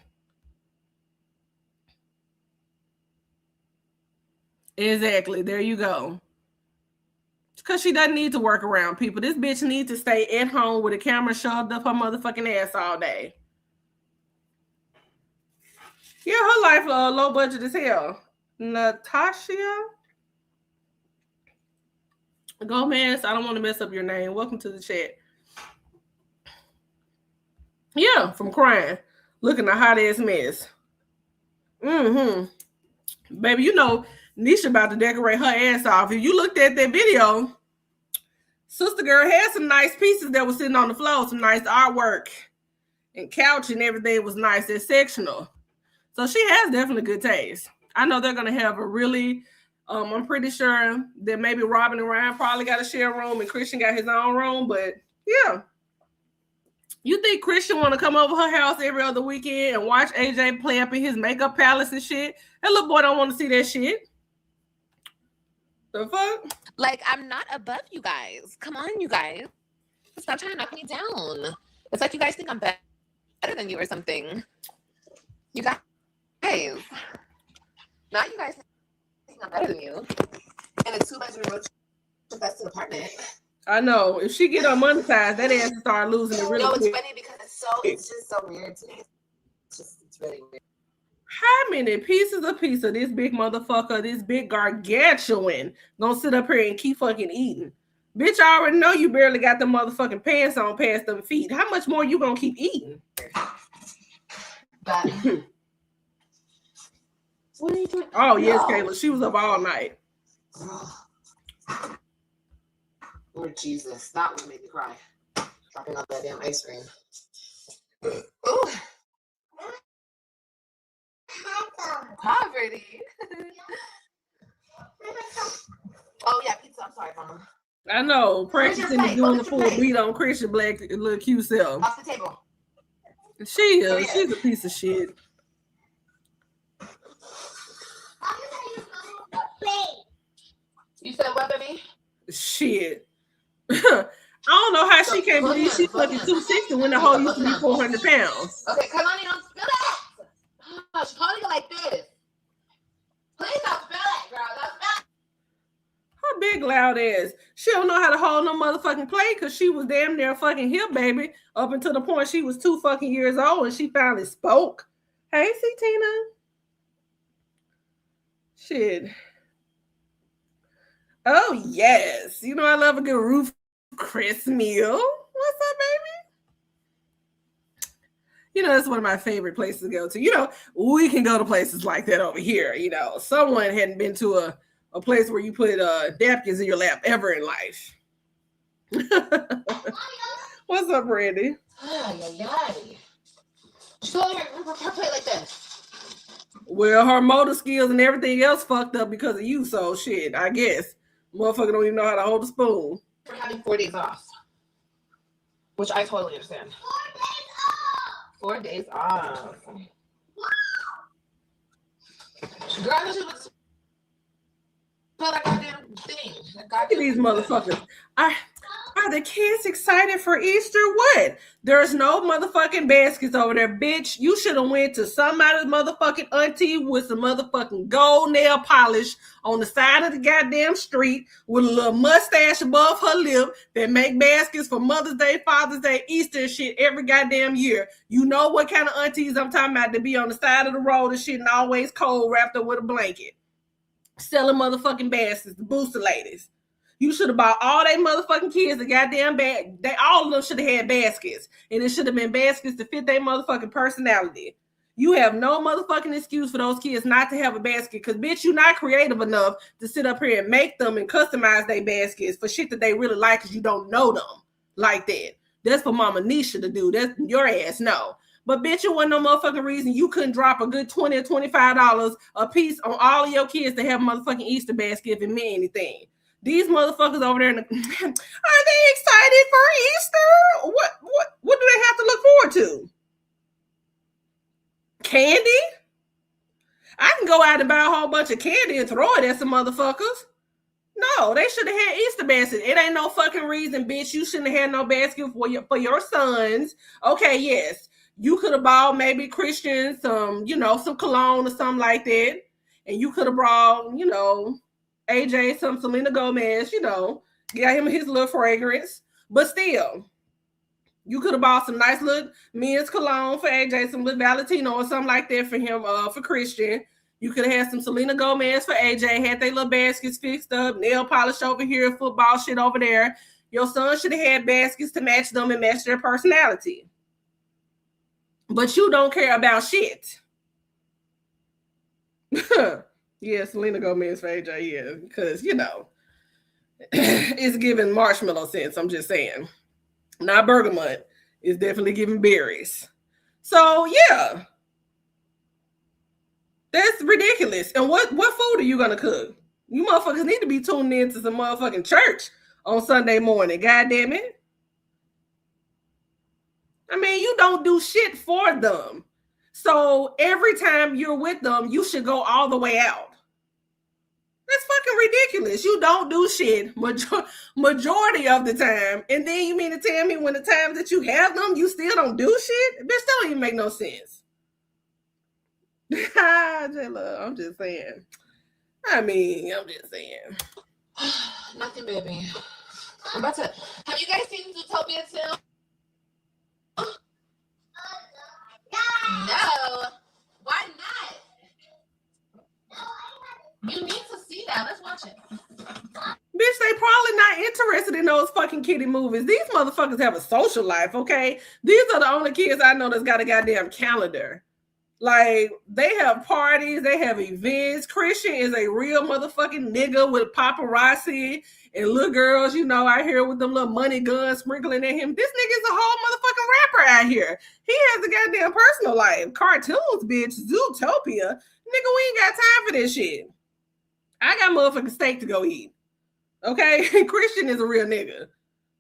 Exactly, there you go. Because she doesn't need to work around people. This bitch needs to stay at home with a camera shoved up her motherfucking ass all day. Yeah, her life low budget as hell. Natasha Gomez, I don't want to mess up your name. Welcome to the chat. Yeah, from crying. Looking a hot ass mess. Baby, you know, Nisha about to decorate her ass off. If you looked at that video, Sister Girl had some nice pieces that were sitting on the floor, some nice artwork and couch and everything was nice. It's sectional. So she has definitely good taste. I know they're going to have a really, I'm pretty sure that maybe Robin and Ryan probably got a share room and Christian got his own room. But yeah. You think Christian want to come over her house every other weekend and watch AJ play up in his makeup palace and shit? That little boy don't want to see that shit. The fuck? Like, I'm not above you guys. Come on, you guys. Stop trying to knock me down. It's like you guys think I'm better than you or something. You guys. Not you guys think I'm better than you. In a 2-bedroom roach-infested apartment. I know. If she get unmonetized, that ass will start losing it really quick. It's funny because it's just so weird to me. It's really weird. How many pieces of pizza this big motherfucker, this big gargantuan, gonna sit up here and keep fucking eating? Bitch, I already know you barely got the motherfucking pants on past them feet. How much more you gonna keep eating? What are you doing? Oh, yes, Kayla. She was up all night. Lord Jesus, that would make me cry. Dropping out that damn ice cream. Ooh. Poverty. Oh yeah, pizza. I'm sorry, Mama. I know. Practicing and doing the full beat on Christian Black little cute self. Off the table. She is. She's a piece of shit. You said what, baby? Shit. I don't know how she can't believe she's fucking 260 when the whole used to be 400 pounds. Okay, Kalani, don't spill that. loud ass. She don't know how to hold no motherfucking plate because she was damn near a fucking hip baby up until the point she was 2 fucking years old and she finally spoke. Hey, see Tina. Shit. Oh yes. You know I love a good roof Chris meal. What's up, baby? You know, that's one of my favorite places to go to. You know, we can go to places like that over here. You know, someone hadn't been to a place where you put napkins in your lap ever in life. What's up, Randy? Play like this. Well, her motor skills and everything else fucked up because of you. So shit, I guess motherfucker don't even know how to hold a spoon. For having 4 days off, which I totally understand. 4 days off. Girl, this was that goddamn thing. Look at these motherfuckers. Are the kids excited for Easter? What? There's no motherfucking baskets over there, bitch. You should have went to somebody's motherfucking auntie with some motherfucking gold nail polish on the side of the goddamn street with a little mustache above her lip that make baskets for Mother's Day, Father's Day, Easter and shit every goddamn year. You know what kind of aunties I'm talking about, to be on the side of the road and shit and always cold wrapped up with a blanket. Selling motherfucking baskets, the booster ladies. You should have bought all they motherfucking kids a goddamn bag. All of them should have had baskets. And it should have been baskets to fit their motherfucking personality. You have no motherfucking excuse for those kids not to have a basket. Because, bitch, you're not creative enough to sit up here and make them and customize their baskets for shit that they really like because you don't know them like that. That's for Mama Nisha to do. That's your ass, no. But, bitch, it wasn't no motherfucking reason you couldn't drop a good $20 or $25 a piece on all of your kids to have a motherfucking Easter basket if it meant anything. These motherfuckers over there, are they excited for Easter? What do they have to look forward to? Candy? I can go out and buy a whole bunch of candy and throw it at some motherfuckers. No, they should have had Easter baskets. It ain't no fucking reason, bitch. You shouldn't have had no basket for your sons. Okay, yes. You could have bought maybe Christian some cologne or something like that. And you could have brought, AJ some Selena Gomez, got him his little fragrance. But still, you could have bought some nice little men's cologne for AJ, some little Valentino or something like that for him, for Christian. You could have had some Selena Gomez for AJ, had their little baskets fixed up, nail polish over here, football shit over there. Your son should have had baskets to match them and match their personality. But you don't care about shit. Yeah, Selena Gomez for AJ, yeah, because, it's giving marshmallow sense, I'm just saying. Not bergamot. It's definitely giving berries. So, yeah. That's ridiculous. And what food are you going to cook? You motherfuckers need to be tuned in to some motherfucking church on Sunday morning. God damn it. I mean, you don't do shit for them. So every time you're with them, you should go all the way out. That's fucking ridiculous. You don't do shit majority of the time. And then you mean to tell me when the times that you have them, you still don't do shit? Bitch, that don't even make no sense. I'm just saying. I'm just saying. Nothing, baby. I'm about to. Have you guys seen Zootopia 2? No. Why not? You need to see that. Let's watch it. Bitch, they probably not interested in those fucking kiddie movies. These motherfuckers have a social life, okay? These are the only kids I know that's got a goddamn calendar. Like, they have parties, they have events. Christian is a real motherfucking nigga with paparazzi and little girls, out here with them little money guns sprinkling at him. This nigga's a whole motherfucking rapper out here. He has a goddamn personal life. Cartoons, bitch. Zootopia. Nigga, we ain't got time for this shit. I got motherfucking steak to go eat. Okay? Christian is a real nigga.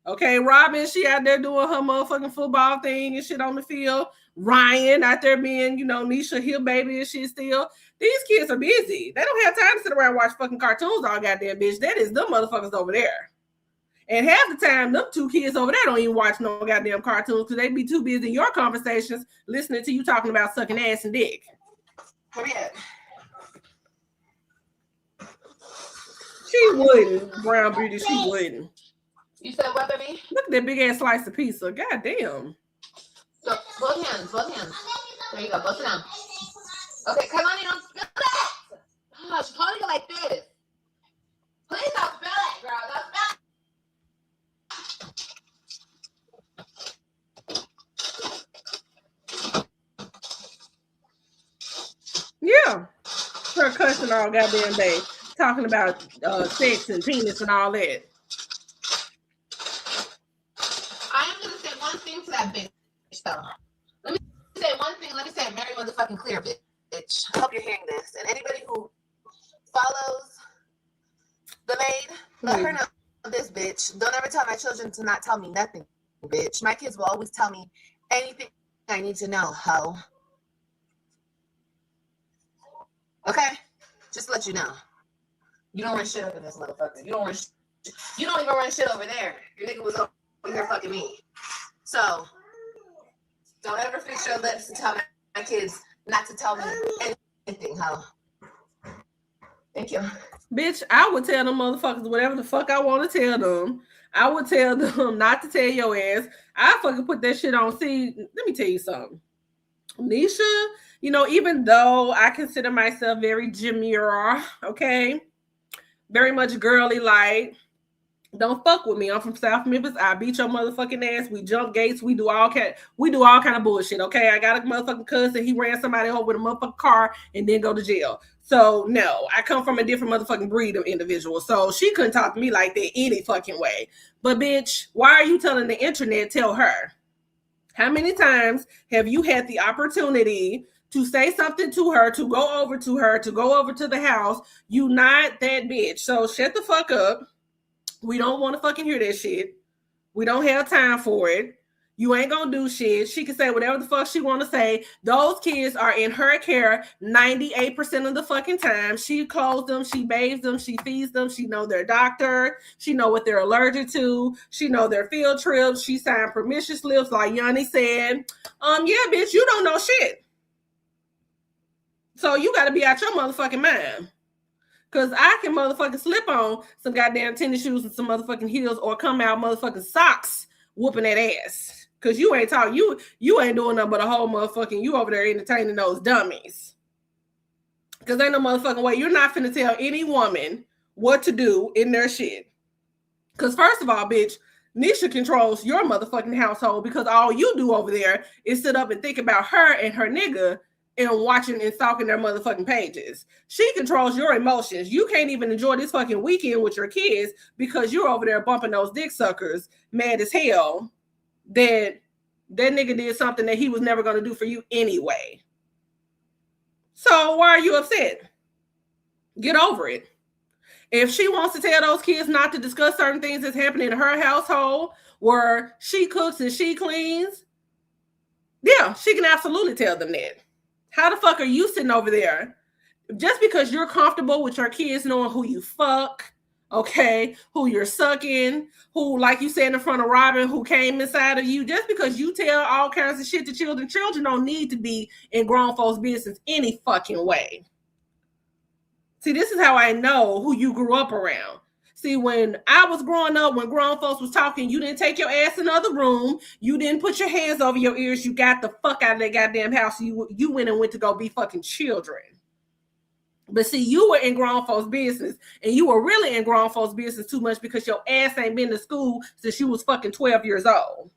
Okay? Robin, she out there doing her motherfucking football thing and shit on the field. Ryan out there being, Nisha Hill baby and shit still. These kids are busy. They don't have time to sit around and watch fucking cartoons all goddamn bitch. That is them motherfuckers over there. And half the time, them two kids over there don't even watch no goddamn cartoons because they be too busy in your conversations listening to you talking about sucking ass and dick. Hurry up. She wouldn't, Brown Beauty. She wouldn't. You said what, baby? Look at that big ass slice of pizza. God damn. So, both hands, both hands. There you go, both down. Okay, Kalani, don't spill that. Oh, she's holding it like this. Please don't spill it, girl. Don't spill it. Yeah. Her cussing all goddamn day. Talking about sex and penis and all that. I am going to say one thing to that bitch, though. Let me say one thing. Let me say it very motherfucking clear, bitch. I hope you're hearing this. And anybody who follows the maid, let her know this, bitch. Don't ever tell my children to not tell me nothing, bitch. My kids will always tell me anything I need to know, ho. Okay? Just to let you know. You don't run shit over this motherfucker. You don't even run shit over there. Your nigga was over here fucking me. So, don't ever fix your lips to tell my kids not to tell me anything, ho. Thank you. Bitch, I would tell them motherfuckers whatever the fuck I want to tell them. I would tell them not to tell your ass. I fucking put that shit on. See, let me tell you something. Nisha, you know, even though I consider myself very demure, okay, very much girly like, don't fuck with me. I'm from South Memphis. I beat your motherfucking ass. We jump gates. We do all kind of bullshit. Okay, I got a motherfucking cousin. He ran somebody over with a motherfucking car and then go to jail. So no, I come from a different motherfucking breed of individual. So she couldn't talk to me like that any fucking way. But bitch, why are you telling the internet? Tell her. How many times have you had the opportunity to say something to her, to go over to her, to go over to the house? You not that bitch. So shut the fuck up. We don't want to fucking hear that shit. We don't have time for it. You ain't gonna do shit. She can say whatever the fuck she want to say. Those kids are in her care 98% of the fucking time. She clothes them, she bathes them, she feeds them. She know their doctor. She know what they're allergic to. She know their field trips. She signed permission slips like Yanni said. Yeah, bitch, you don't know shit. So you got to be out your motherfucking mind. Because I can motherfucking slip on some goddamn tennis shoes and some motherfucking heels or come out motherfucking socks whooping that ass. Because you ain't talking, you ain't doing nothing but a whole motherfucking, you over there entertaining those dummies. Because ain't no motherfucking way. You're not finna tell any woman what to do in their shit. Because first of all, bitch, Nisha controls your motherfucking household because all you do over there is sit up and think about her and her nigga and watching and stalking their motherfucking pages. She controls your emotions. You can't even enjoy this fucking weekend with your kids because you're over there bumping those dick suckers mad as hell that nigga did something that he was never going to do for you anyway. So why are you upset? Get over it. If she wants to tell those kids not to discuss certain things that's happening in her household where she cooks and she cleans, yeah, she can absolutely tell them that. How the fuck are you sitting over there? Just because you're comfortable with your kids knowing who you fuck, okay, who you're sucking, who, like you said in front of Robin, who came inside of you, just because you tell all kinds of shit to children don't need to be in grown folks' business any fucking way. See, this is how I know who you grew up around. See, when I was growing up, when grown folks was talking, you didn't take your ass in another room. You didn't put your hands over your ears. You got the fuck out of that goddamn house. You went to go be fucking children. But see, you were in grown folks' business, and you were really in grown folks' business too much because your ass ain't been to school since you was fucking 12 years old.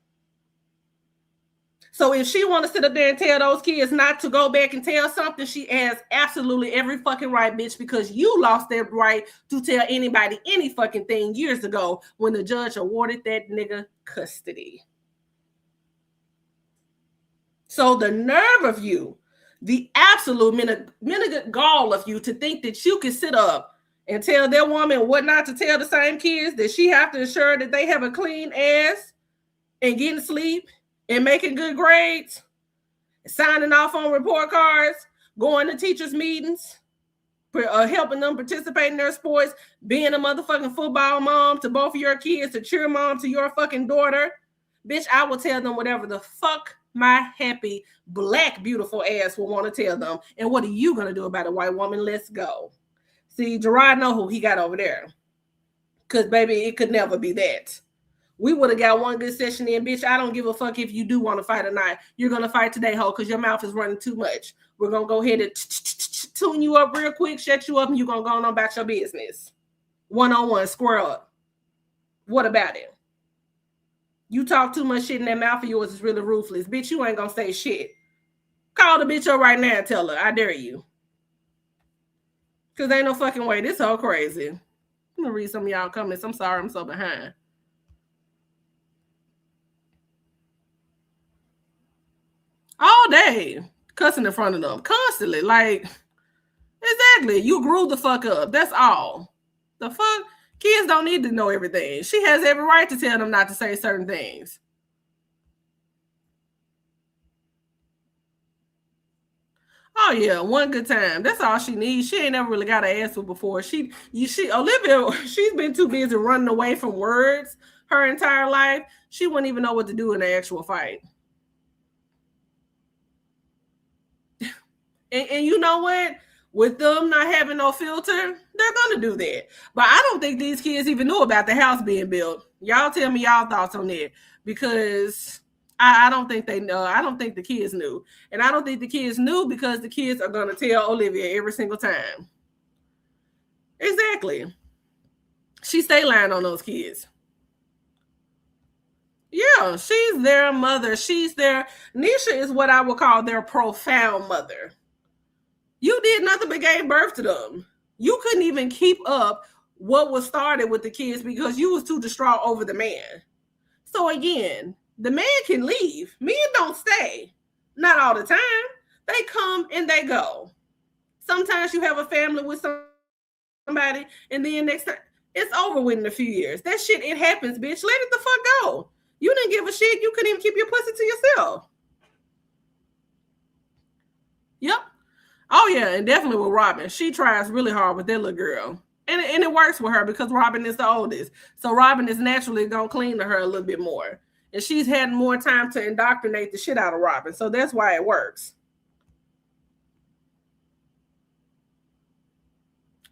So if she want to sit up there and tell those kids not to go back and tell something, she has absolutely every fucking right, bitch, because you lost that right to tell anybody any fucking thing years ago when the judge awarded that nigga custody. So the nerve of you, the absolute minute gall of you to think that you can sit up and tell that woman what not to tell the same kids, that she have to ensure that they have a clean ass and getting sleep and making good grades, signing off on report cards, going to teachers' meetings, helping them participate in their sports, being a motherfucking football mom to both of your kids, a cheer mom to your fucking daughter. Bitch, I will tell them whatever the fuck my happy, black, beautiful ass will want to tell them. And what are you going to do about it, white woman? Let's go. See, Gerard know who he got over there. Because, baby, it could never be that. We would have got one good session in, bitch. I don't give a fuck if you do want to fight or not. You're going to fight today, ho, because your mouth is running too much. We're going to go ahead and tune you up real quick, shut you up, and you're going to go on about your business. One-on-one, square up. What about it? You talk too much shit in that mouth of yours is really ruthless. Bitch, you ain't going to say shit. Call the bitch up right now and tell her. I dare you. Because ain't no fucking way. This whole crazy. I'm going to read some of y'all comments. I'm sorry I'm so behind. All day. Cussing in front of them. Constantly. Like, exactly. You grew the fuck up. That's all. The fuck? Kids don't need to know everything. She has every right to tell them not to say certain things. Oh yeah, one good time. That's all she needs. She ain't never really got an ass with before. Olivia, she's been too busy running away from words her entire life. She wouldn't even know what to do in the actual fight. And you know what? With them not having no filter, they're gonna do that. But I don't think these kids even knew about the house being built. Y'all tell me y'all thoughts on that, because I don't think they know. I don't think the kids knew. And I don't think the kids knew because the kids are going to tell Olivia every single time. Exactly. She stay lying on those kids. Yeah, she's their mother. Nisha is what I would call their profound mother. You did nothing but gave birth to them. You couldn't even keep up what was started with the kids because you was too distraught over the man. So again, the man can leave. Men don't stay. Not all the time. They come and they go. Sometimes you have a family with somebody, and then next time, it's over within a few years. That shit, it happens, bitch. Let it the fuck go. You didn't give a shit. You couldn't even keep your pussy to yourself. Yep. Oh, yeah, and definitely with Robin. She tries really hard with that little girl. And it works with her because Robin is the oldest. So Robin is naturally going to cling to her a little bit more. And she's had more time to indoctrinate the shit out of Robin. So that's why it works.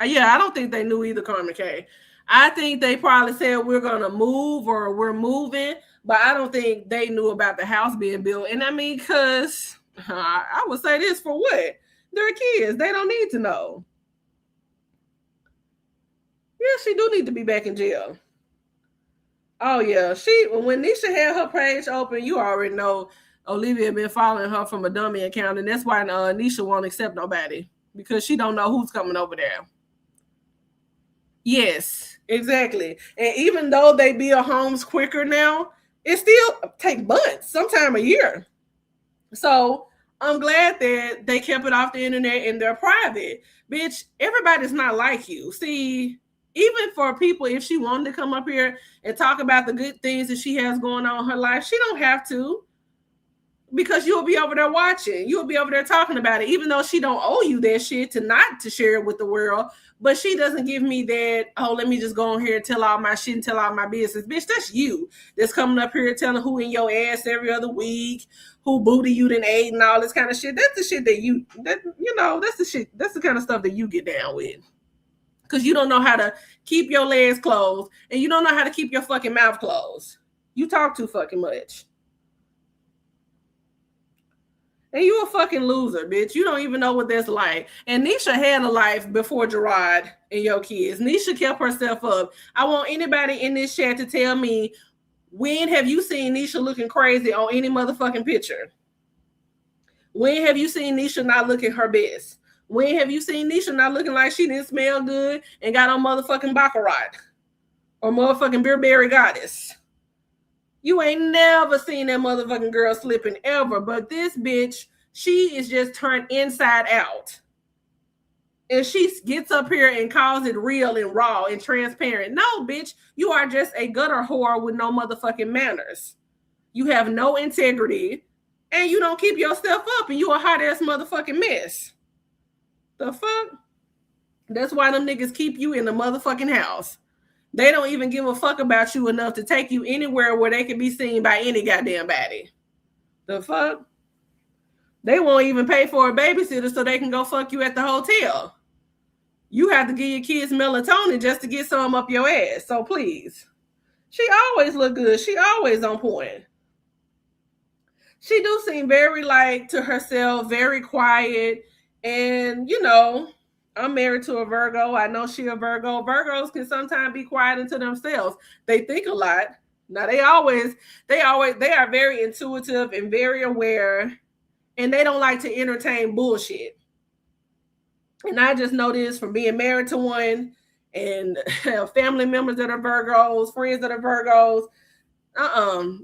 Yeah, I don't think they knew either, Carmen K. I think they probably said we're going to move or we're moving. But I don't think they knew about the house being built. And I mean, because I would say this for what? They're kids. They don't need to know. Yeah, she do need to be back in jail. Oh, yeah. When Nisha had her page open, you already know Olivia been following her from a dummy account, and that's why Nisha won't accept nobody, because she don't know who's coming over there. Yes, exactly. And even though they build homes quicker now, it still take months, sometime a year. So I'm glad that they kept it off the internet and they're private. Bitch, everybody's not like you. See, even for people, if she wanted to come up here and talk about the good things that she has going on in her life, she don't have to, because you'll be over there watching. You'll be over there talking about it, even though she don't owe you that shit to share it with the world. But she doesn't give me that, oh, let me just go on here and tell all my shit and tell all my business. Bitch, that's you that's coming up here telling who in your ass every other week, who booty you done ate and all this kind of shit. That's the shit that's the shit. That's the kind of stuff that you get down with. Because you don't know how to keep your legs closed and you don't know how to keep your fucking mouth closed. You talk too fucking much. And you a fucking loser, bitch. You don't even know what that's like. And Nisha had a life before Gerard and your kids. Nisha kept herself up. I want anybody in this chat to tell me, when have you seen Nisha looking crazy on any motherfucking picture? When have you seen Nisha not looking her best? When have you seen Nisha not looking like she didn't smell good and got on motherfucking Baccarat or motherfucking Beerberry Goddess? You ain't never seen that motherfucking girl slipping ever. But this bitch, she is just turned inside out. And she gets up here and calls it real and raw and transparent. No, bitch, you are just a gutter whore with no motherfucking manners. You have no integrity. And you don't keep yourself up. And you a hot ass motherfucking mess. The fuck? That's why them niggas keep you in the motherfucking house. They don't even give a fuck about you enough to take you anywhere where they can be seen by any goddamn body. The fuck? They won't even pay for a babysitter so they can go fuck you at the hotel. You have to give your kids melatonin just to get some up your ass. So please. She always look good. She always on point. She do seem very like to herself, very quiet. And, you know, I'm married to a Virgo. I know she a Virgo. Virgos can sometimes be quiet into themselves. They think a lot. Now they are very intuitive and very aware, and they don't like to entertain bullshit. And I just know this from being married to one and family members that are Virgos, friends that are Virgos.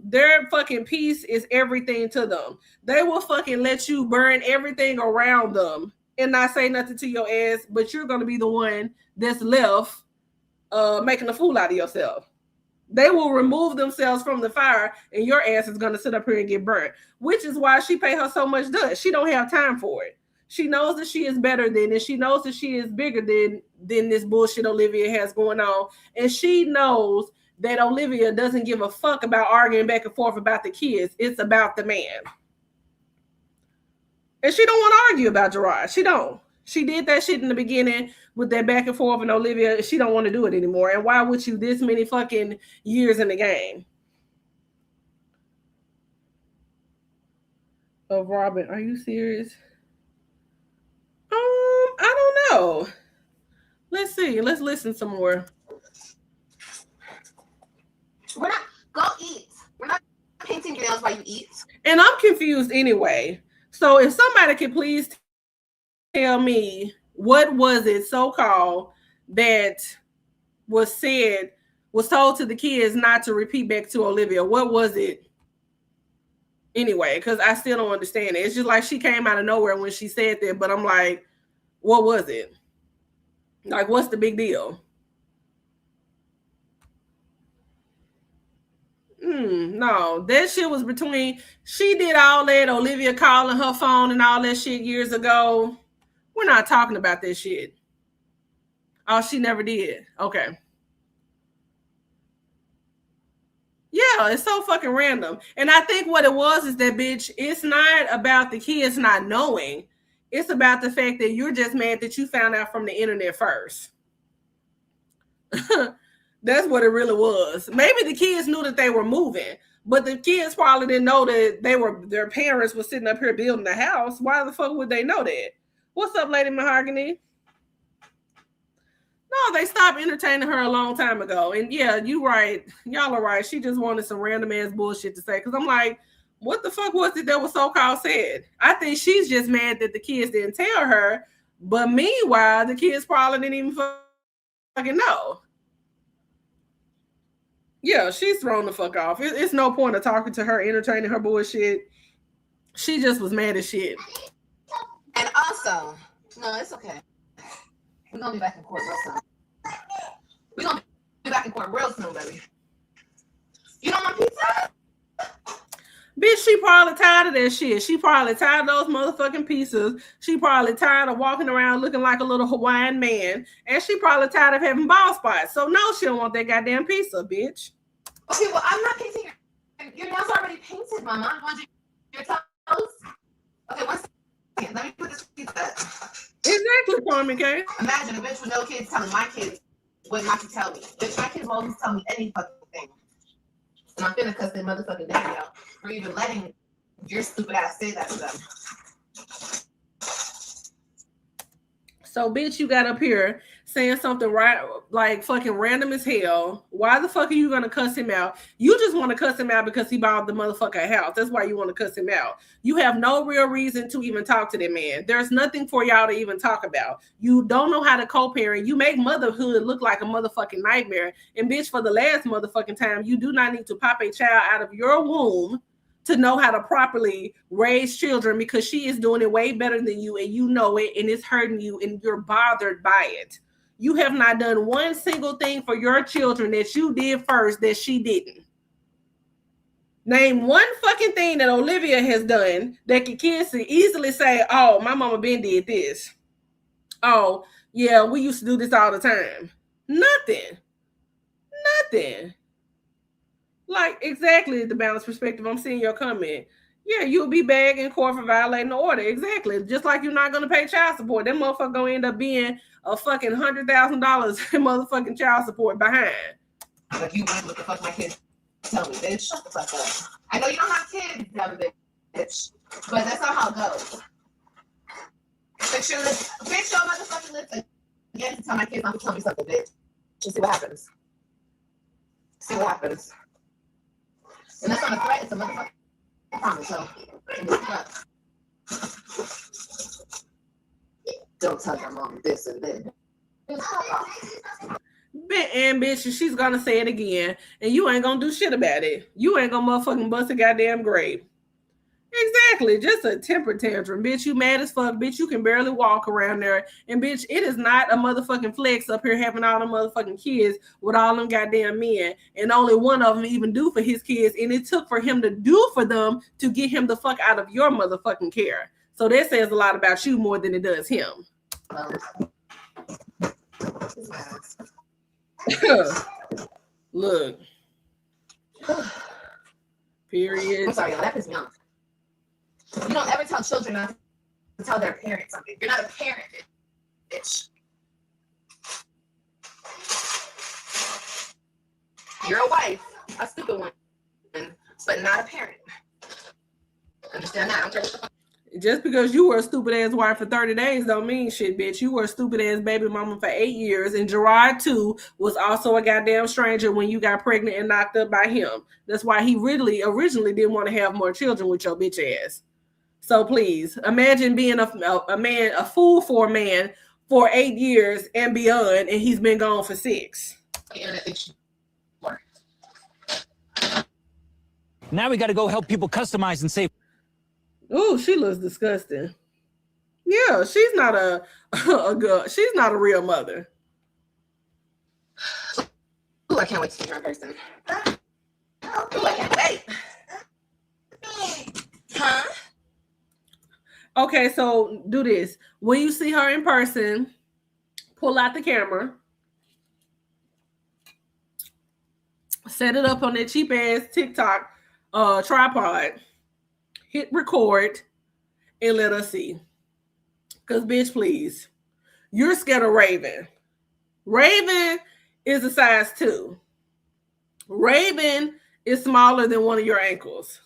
Their fucking peace is everything to them. They will fucking let you burn everything around them and not say nothing to your ass, but you're gonna be the one that's left making a fool out of yourself. They will remove themselves from the fire and your ass is gonna sit up here and get burnt, which is why she pay her so much dust. She don't have time for it. She knows that she is better than, and she knows that she is bigger than this bullshit Olivia has going on, and she knows that Olivia doesn't give a fuck about arguing back and forth about the kids. It's about the man. And she don't want to argue about Gerard. She don't. She did that shit in the beginning with that back and forth and Olivia. She don't want to do it anymore. And why would you this many fucking years in the game? Oh, Robin, are you serious? I don't know. Let's see. Let's listen some more. We're not, go eat. We're not painting your nails while you eat. And I'm confused anyway. So if somebody could please tell me what was it so-called that was told to the kids not to repeat back to Olivia. What was it anyway? Because I still don't understand it. It's just like she came out of nowhere when she said that, but I'm like, what was it? Like, what's the big deal? No, that shit was between, she did all that, Olivia calling her phone and all that shit years ago. We're not talking about that shit. Oh, she never did. Okay. Yeah, it's so fucking random. And I think what it was is that, bitch, it's not about the kids not knowing. It's about the fact that you're just mad that you found out from the internet first. That's what it really was. Maybe the kids knew that they were moving, but the kids probably didn't know that their parents were sitting up here building the house. Why the fuck would they know that? What's up, Lady Mahogany? No, they stopped entertaining her a long time ago. And yeah, you right. Y'all are right. She just wanted some random ass bullshit to say. Because I'm like, what the fuck was it that was so-called said? I think she's just mad that the kids didn't tell her. But meanwhile, the kids probably didn't even fucking know. Yeah, she's thrown the fuck off. It's no point of talking to her, entertaining her bullshit. She just was mad as shit. And also, no, it's okay. We're going to be back in court real soon. We're going to be back in court real soon, baby. You don't want pizza? Bitch, she probably tired of that shit. She probably tired of those motherfucking pizzas. She probably tired of walking around looking like a little Hawaiian man. And she probably tired of having bald spots. So no, she don't want that goddamn pizza, bitch. Okay, well, I'm not painting your nails already painted, Mama. I want your toes. Okay, 1 second. Let me put this pizza. Exactly, Carmen K. Imagine a bitch with no kids telling my kids what not to tell me. Bitch, my kids will always tell me any fucking thing. And I'm finna cuss their motherfucking daddy out for even letting your stupid ass say that to them. So, bitch, you got up here saying something right, like fucking random as hell. Why the fuck are you gonna cuss him out? You just want to cuss him out because he bought the motherfucker house. That's why you want to cuss him out. You have no real reason to even talk to that man. There's nothing for y'all to even talk about. You don't know how to co-parent. You make motherhood look like a motherfucking nightmare. And bitch, for the last motherfucking time, you do not need to pop a child out of your womb to know how to properly raise children, because she is doing it way better than you, and you know it, and it's hurting you, and you're bothered by it. You have not done one single thing for your children that you did first that she didn't. Name one fucking thing that Olivia has done that kids can easily say, oh, my mama been did this. Oh, yeah, we used to do this all the time. Nothing. Like, exactly the balanced perspective. I'm seeing your comment. Yeah, you'll be bagged in court for violating the order. Exactly. Just like you're not gonna pay child support. That motherfucker gonna end up being a fucking $100,000 in motherfucking child support behind. Like you want what the fuck my kids tell me, bitch. Shut the fuck up. I know you don't have kids, dumb bitch, but that's not how it goes. Fix your lips. Fix your motherfucking lips again to tell my kids not to tell me something, bitch. Just see what happens. See what happens. And that's not a threat, it's a motherfucking promise, so don't tell your mom this and that. And bitch, she's gonna say it again, and you ain't gonna do shit about it. You ain't gonna motherfucking bust a goddamn grape. Exactly, just a temper tantrum, bitch. You mad as fuck, bitch. You can barely walk around there, and bitch, it is not a motherfucking flex up here having all the motherfucking kids with all them goddamn men, and only one of them even do for his kids, and it took for him to do for them to get him the fuck out of your motherfucking care. So that says a lot about you more than it does him. Look. Period. I'm sorry, y'all, that pisses me off. You don't ever tell children not to tell their parents something. You're not a parent, bitch. You're a wife, a stupid one, but not a parent. Understand that? I'm just Just because you were a stupid ass wife for 30 days don't mean shit, bitch. You were a stupid ass baby mama for 8 years, and Gerard too was also a goddamn stranger when you got pregnant and knocked up by him. That's why he really originally didn't want to have more children with your bitch ass. So please imagine being a fool for a man for 8 years and beyond, and he's been gone for 6. Now we got to go help people customize and save. Oh, she looks disgusting. Yeah, she's not a girl. She's not a real mother. Oh, I can't wait to see her in person. Oh, I can't wait. Huh? Okay, so do this. When you see her in person, pull out the camera, set it up on that cheap ass TikTok tripod, hit record, and let us see. Because, bitch, please. You're scared of Raven. Raven is a size 2. Raven is smaller than one of your ankles.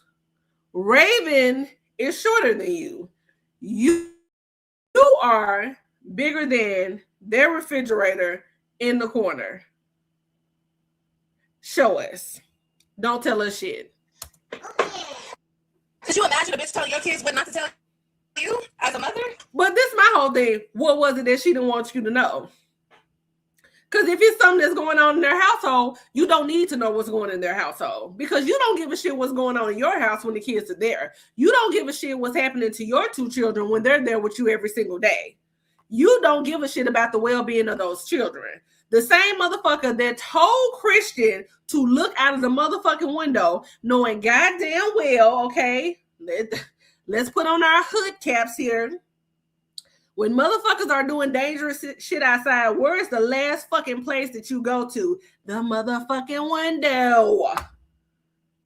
Raven is shorter than you. You are bigger than their refrigerator in the corner. Show us. Don't tell us shit. Could you imagine a bitch telling your kids what not to tell you as a mother? But this is my whole thing. What was it that she didn't want you to know? Because if it's something that's going on in their household, you don't need to know what's going on in their household. Because you don't give a shit what's going on in your house when the kids are there. You don't give a shit what's happening to your 2 children when they're there with you every single day. You don't give a shit about the well-being of those children. The same motherfucker that told Christian to look out of the motherfucking window, knowing goddamn well, okay, let's put on our hood caps here. When motherfuckers are doing dangerous shit outside, where's the last fucking place that you go to? The motherfucking window.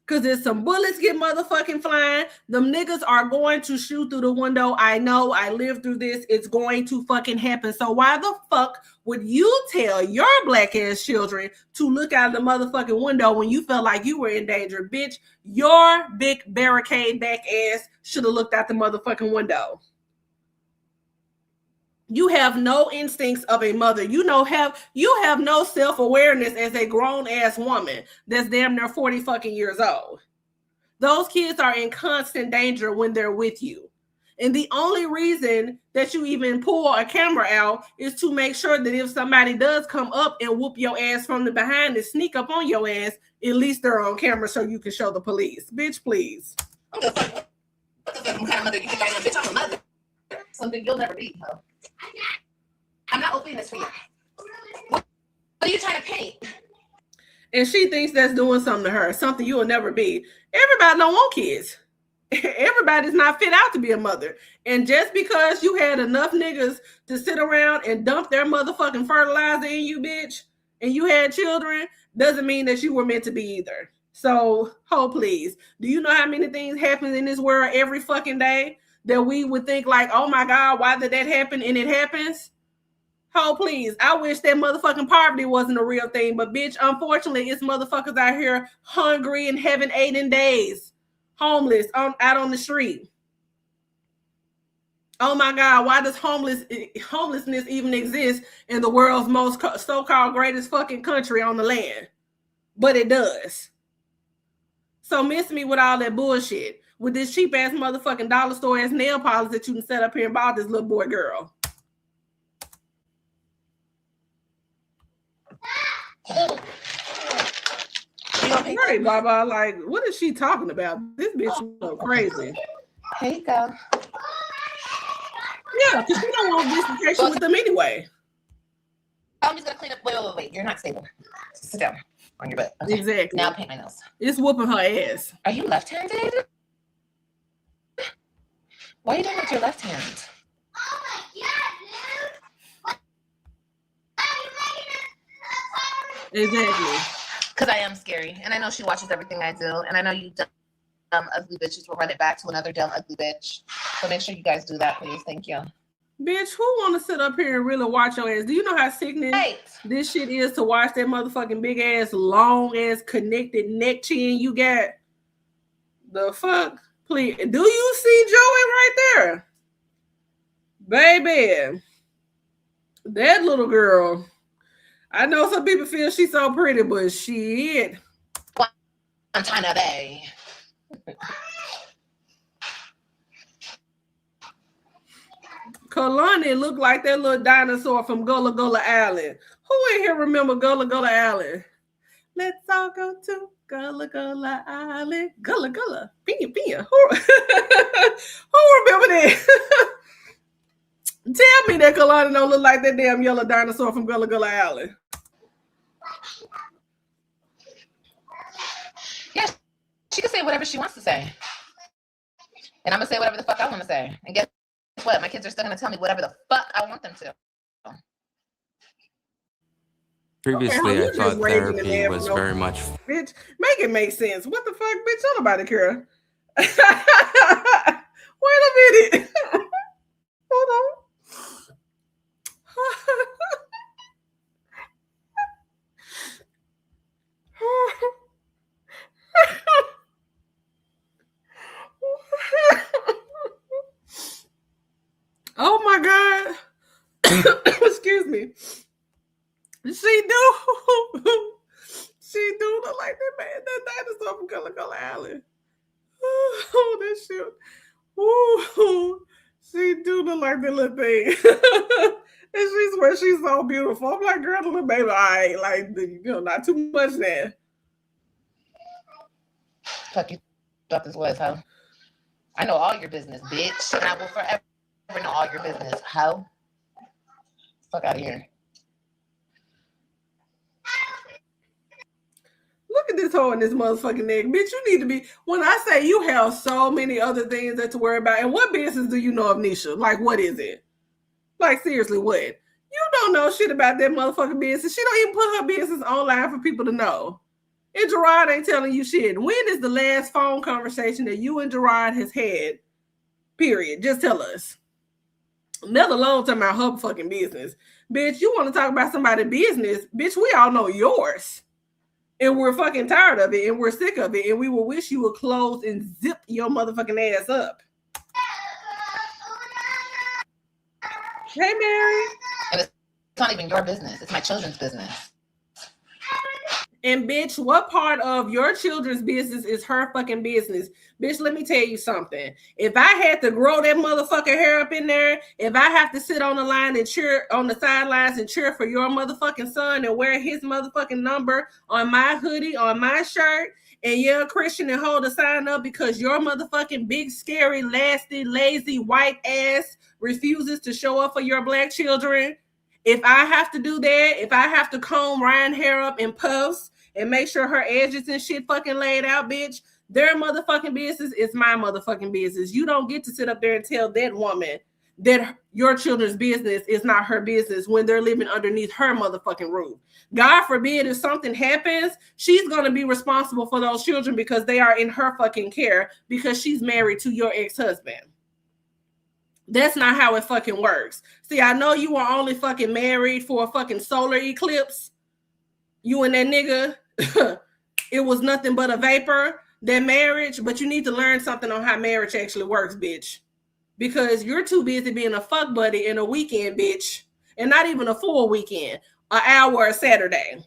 Because if some bullets get motherfucking flying, them niggas are going to shoot through the window. I know, I lived through this. It's going to fucking happen. So why the fuck would you tell your black ass children to look out the motherfucking window when you felt like you were in danger? Bitch, your big barricade back ass should have looked out the motherfucking window. You have no instincts of a mother. You have no self-awareness as a grown-ass woman that's damn near 40 fucking years old. Those kids are in constant danger when they're with you. And the only reason that you even pull a camera out is to make sure that if somebody does come up and whoop your ass from the behind and sneak up on your ass, at least they're on camera so you can show the police. Bitch, please. What the fuck kind of mother you think I am? Bitch, I'm a mother. Something you'll never be, huh? I'm not opening this for you. What are you trying to paint? And she thinks that's doing something to her, something you will never be. Everybody don't want kids. Everybody's not fit out to be a mother. And just because you had enough niggas to sit around and dump their motherfucking fertilizer in you, bitch, and you had children, doesn't mean that you were meant to be either. So, please. Do you know how many things happen in this world every fucking day that we would think like, oh my God, why did that happen? And it happens. Please. I wish that motherfucking poverty wasn't a real thing, but bitch, unfortunately, it's motherfuckers out here hungry and haven't ate in days, homeless out on the street. Oh my God, why does homelessness even exist in the world's most so-called greatest fucking country on the land? But it does. So miss me with all that bullshit. With this cheap ass motherfucking dollar store ass nail polish that you can set up here and buy this little boy girl. Right, Baba. Like, what is she talking about? This bitch is so crazy. Here you go. Yeah, because you don't want visitation with them anyway. I'm just gonna clean up. Wait. You're not stable. Sit down on your butt. Okay. Exactly. Now paint my nails. It's whooping her ass. Are you left-handed? Why are you doing with your left hand? Oh my God, dude. Exactly. Because I am scary, and I know she watches everything I do, and I know you dumb ugly bitches will run it back to another dumb ugly bitch. So make sure you guys do that, please. Thank you. Bitch, who want to sit up here and really watch your ass? Do you know how sickening this shit is to watch that motherfucking big ass, long ass, connected neck chin you got? The fuck? Please. Do you see Joey right there? Baby. That little girl. I know some people feel she's so pretty, but shit. China Bay. Kalani looked like that little dinosaur from Gullah Gullah Island. Who in here remember Gullah Gullah Island? Let's all go to Gullah Gullah Island. Gullah Gullah. Pia Pia. Who remember that? Tell me that Kalani don't look like that damn yellow dinosaur from Gullah Gullah Island. Yeah, she can say whatever she wants to say. And I'm going to say whatever the fuck I want to say. And guess what? My kids are still going to tell me whatever the fuck I want them to. Previously, Okay, I thought therapy was very much... Bitch, make it make sense. What the fuck, bitch? Don't nobody care. Wait a minute. Hold on. Oh my God. Excuse me. She do look like that man, that dinosaur from Gullah Gullah Island. Oh, that shit. Ooh, she do look like that little thing. And she swears she's so beautiful. I'm like, girl, little baby, all right, like, you know, not too much there. Fuck you thought this was, huh? I know all your business, bitch. And I will forever know all your business, hoe. Fuck out of here. Look at this hole in this motherfucking neck. Bitch, you need to be, when I say you have so many other things that to worry about, and what business do you know of Nisha? Like, what is it? Like, seriously, what? You don't know shit about that motherfucking business. She don't even put her business online for people to know. And Gerard ain't telling you shit. When is the last phone conversation that you and Gerard has had? Period. Just tell us. Let alone talking about her fucking business. Bitch, you want to talk about somebody's business? Bitch, we all know yours. And we're fucking tired of it, and we're sick of it, and we will wish you would close and zip your motherfucking ass up. Hey, Mary. And it's not even your business. It's my children's business. And bitch, what part of your children's business is her fucking business? Bitch, let me tell you something. If I had to grow that motherfucking hair up in there, if I have to sit on the line and cheer on the sidelines and cheer for your motherfucking son and wear his motherfucking number on my hoodie, on my shirt, and you're a Christian and hold a sign up because your motherfucking big, scary, nasty, lazy, white ass refuses to show up for your black children, if I have to do that, if I have to comb Ryan hair up in puffs and make sure her edges and shit fucking laid out, bitch, their motherfucking business is my motherfucking business. You don't get to sit up there and tell that woman that your children's business is not her business when they're living underneath her motherfucking roof. God forbid if something happens, she's going to be responsible for those children because they are in her fucking care because she's married to your ex-husband. That's not how it fucking works. See, I know you were only fucking married for a fucking solar eclipse. You and that nigga, it was nothing but a vapor, that marriage, but you need to learn something on how marriage actually works, bitch. Because you're too busy being a fuck buddy in a weekend, bitch. And not even a full weekend, an hour a Saturday.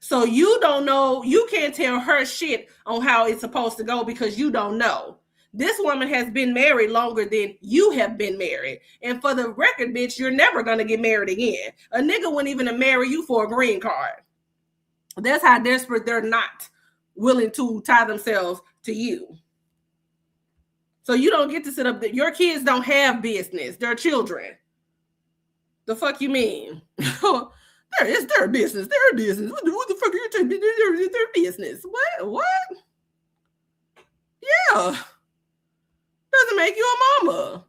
So you don't know, you can't tell her shit on how it's supposed to go because you don't know. This woman has been married longer than you have been married. And for the record, bitch, you're never going to get married again. A nigga wouldn't even marry you for a green card. That's how desperate they're not willing to tie themselves to you. So you don't get to sit up there. Your kids don't have business. They're children. The fuck you mean? It's their business. Their business. What the fuck are you talking about? Their business. What? Yeah. Doesn't make you a mama.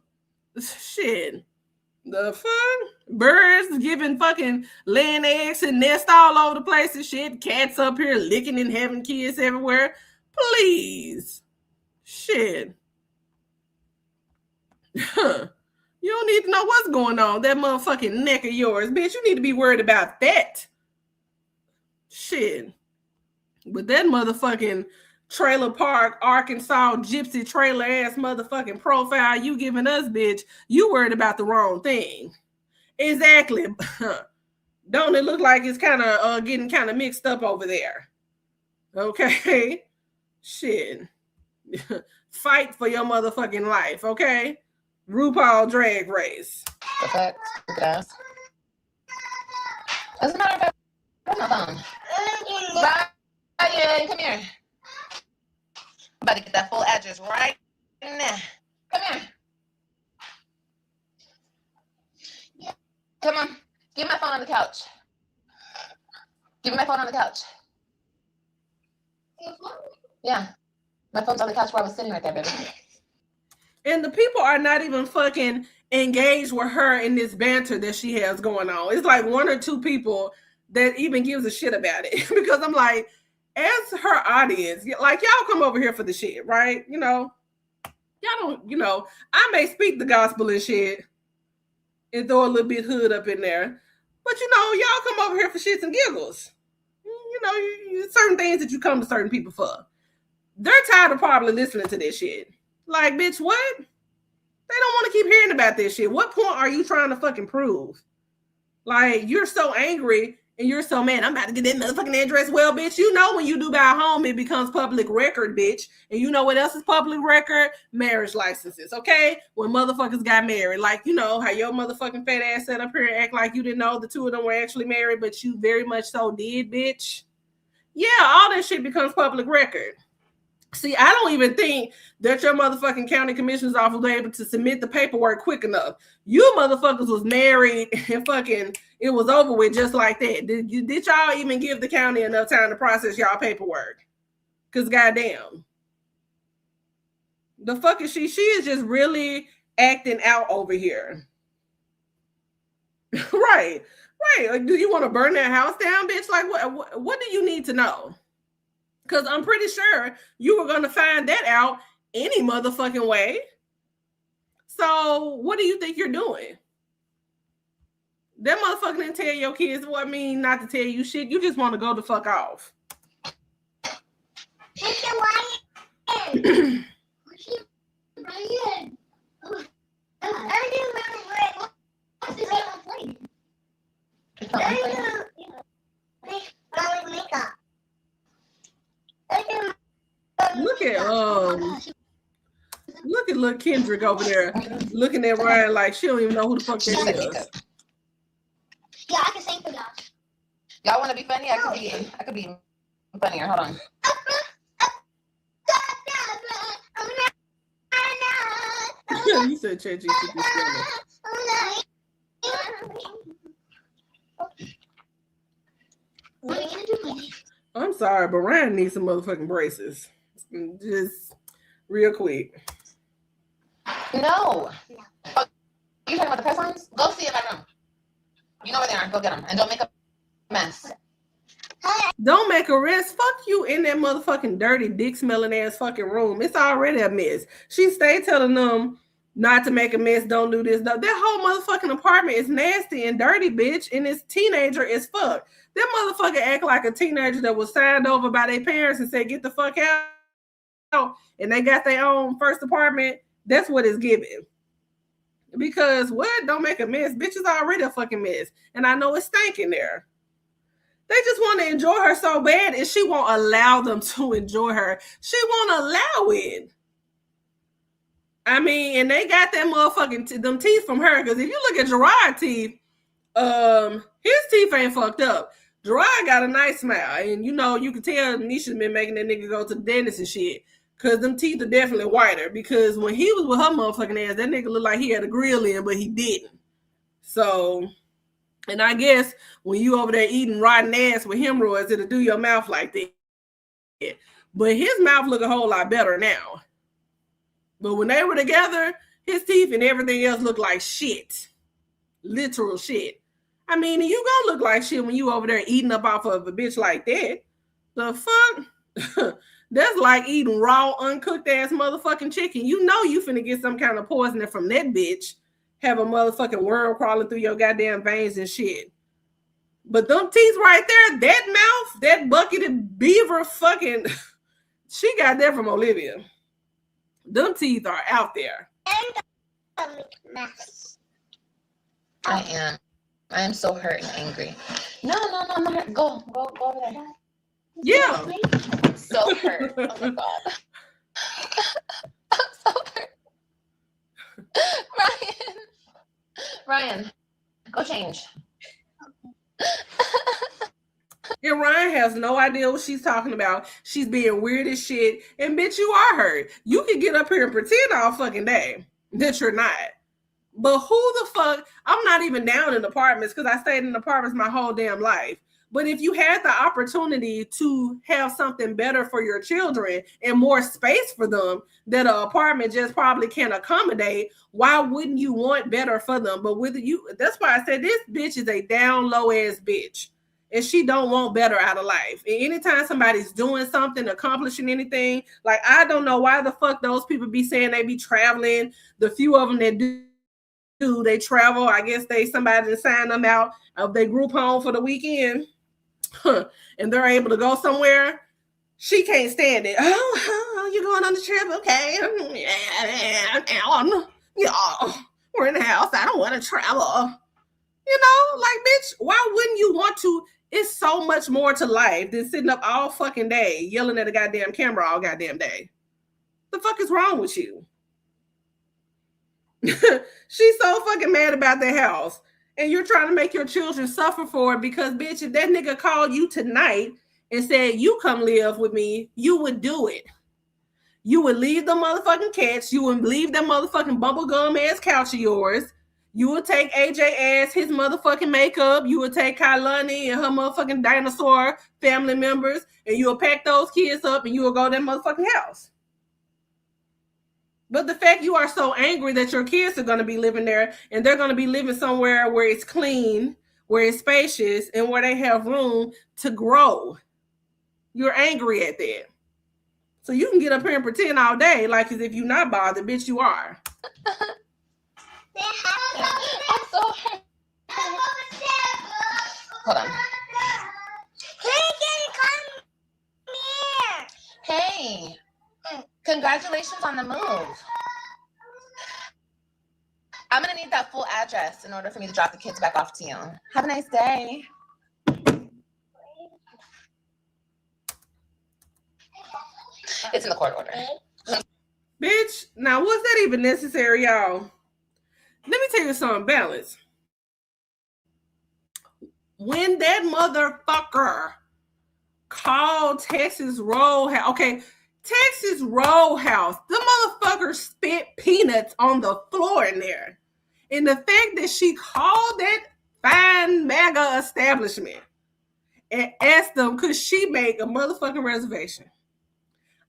Shit. The fuck? Birds giving fucking laying eggs and nest all over the place and shit. Cats up here licking and having kids everywhere. Please. Shit. You don't need to know what's going on. That motherfucking neck of yours. Bitch, you need to be worried about that. Shit. But that motherfucking trailer park, Arkansas gypsy trailer ass motherfucking profile you giving us, bitch, you worried about the wrong thing. Exactly. Don't it look like it's kind of getting kind of mixed up over there? Okay. Shit. Fight for your motherfucking life, okay? RuPaul Drag Race. The fact, guys. Doesn't matter if I put my phone. Ryan, come here. I'm about to get that full address right now. Come here. Come on. Give my phone on the couch. Give me my phone on the couch. Yeah. My phone's on the couch where I was sitting right there, baby. And the people are not even fucking engaged with her in this banter that she has going on. It's like one or two people that even gives a shit about it. Because I'm like, as her audience, like y'all come over here for the shit, right? You know, y'all don't, you know, I may speak the gospel and shit and throw a little bit hood up in there. But you know, y'all come over here for shits and giggles. You know, certain things that you come to certain people for. They're tired of probably listening to this shit. Like, bitch, what? They don't want to keep hearing about this shit. What point are you trying to fucking prove? Like, you're so angry and you're so mad. I'm about to get that motherfucking address. Well, bitch, you know when you do buy a home, it becomes public record, bitch. And you know what else is public record? Marriage licenses, okay? When motherfuckers got married. Like, you know how your motherfucking fat ass sat up here and act like you didn't know the two of them were actually married, but you very much so did, bitch. Yeah, all that shit becomes public record. See, I don't even think that your motherfucking county commissioner's office was able to submit the paperwork quick enough. You motherfuckers was married and fucking it was over with just like that. Did y'all even give the county enough time to process y'all paperwork? Because goddamn. The fuck is she? She is just really acting out over here. Right. Like, do you want to burn that house down, bitch? Like, what do you need to know? Because I'm pretty sure you were going to find that out any motherfucking way. So what do you think you're doing? That motherfucker didn't tell your kids, well, I mean, not to tell you shit. You just want to go the fuck off. Look at little Kendrick over there looking at Ryan like she don't even know who the fuck that is. Yeah, I can sing for y'all. Y'all want to be funny? I could be funnier. Hold on. You said ChatGPT. I'm sorry, but Ryan needs some motherfucking braces. Just real quick. No. Oh, you talking about the press lines? Go see in my room. You know where they are. Go get them. And don't make a mess. Don't make a mess. Fuck you in that motherfucking dirty, dick smelling ass fucking room. It's already a mess. She stayed telling them not to make a mess, don't do this. That whole motherfucking apartment is nasty and dirty, bitch, and it's teenager as fuck. That motherfucker act like a teenager that was signed over by their parents and said, get the fuck out, and they got their own first apartment. That's what it's giving. Because what? Don't make a mess. Bitch is already a fucking mess. And I know it's stinking there. They just want to enjoy her so bad, and she won't allow them to enjoy her. She won't allow it. I mean, and they got that motherfucking them teeth from her. Because if you look at Gerard's teeth, his teeth ain't fucked up. Gerard got a nice smile, and you know you can tell Nisha's been making that nigga go to the dentist and shit. Because them teeth are definitely whiter. Because when he was with her motherfucking ass, that nigga looked like he had a grill in, but he didn't. So, and I guess when you over there eating rotten ass with hemorrhoids, it'll do your mouth like that. But his mouth look a whole lot better now. But when they were together, his teeth and everything else looked like shit. Literal shit. I mean, you gonna look like shit when you over there eating up off of a bitch like that. The fuck? That's like eating raw, uncooked ass motherfucking chicken. You know you finna get some kind of poisoning from that bitch. Have a motherfucking worm crawling through your goddamn veins and shit. But them teeth right there, that mouth, that bucketed beaver fucking, she got that from Olivia. Them teeth are out there. I am so hurt and angry. No, I'm not hurt. Go over there. Yeah. I'm so hurt. Oh my god. I'm so hurt. Ryan, go change. And Ryan has no idea what she's talking about. She's being weird as shit. And bitch, you are hurt. You can get up here and pretend all fucking day that you're not. But who the fuck? I'm not even down in apartments because I stayed in apartments my whole damn life. But if you had the opportunity to have something better for your children and more space for them that an apartment just probably can't accommodate, why wouldn't you want better for them? But with you, that's why I said this bitch is a down low ass bitch. And she don't want better out of life. And anytime somebody's doing something, accomplishing anything, like I don't know why the fuck those people be saying they be traveling. The few of them that do they travel. I guess somebody to sign them out of their group home for the weekend. And they're able to go somewhere. She can't stand it. Oh, you're going on the trip? Okay. Yeah, we're in the house. I don't want to travel. You know, like, bitch, why wouldn't you want to? It's so much more to life than sitting up all fucking day yelling at a goddamn camera all goddamn day. The fuck is wrong with you? She's so fucking mad about the house. And you're trying to make your children suffer for it because, bitch, if that nigga called you tonight and said, you come live with me, you would do it. You would leave the motherfucking cats. You would leave that motherfucking bubblegum ass couch of yours. You would take AJ ass, his motherfucking makeup. You would take Kailani and her motherfucking dinosaur family members, and you would pack those kids up and you would go to that motherfucking house. But the fact you are so angry that your kids are going to be living there and they're going to be living somewhere where it's clean, where it's spacious, and where they have room to grow. You're angry at that. So you can get up here and pretend all day like as if you're not bothered, bitch, you are. I'm so hurt. Hold on. Hey, congratulations on the move. I'm gonna need that full address in order for me to drop the kids back off to you. Have a nice day. It's in the court order. Bitch, now was that even necessary, y'all? Let me tell you something, Balance. When that motherfucker called Texas Roadhouse, okay, Texas Roadhouse, the motherfucker spit peanuts on the floor in there. And the fact that she called that fine MAGA establishment and asked them, could she make a motherfucking reservation?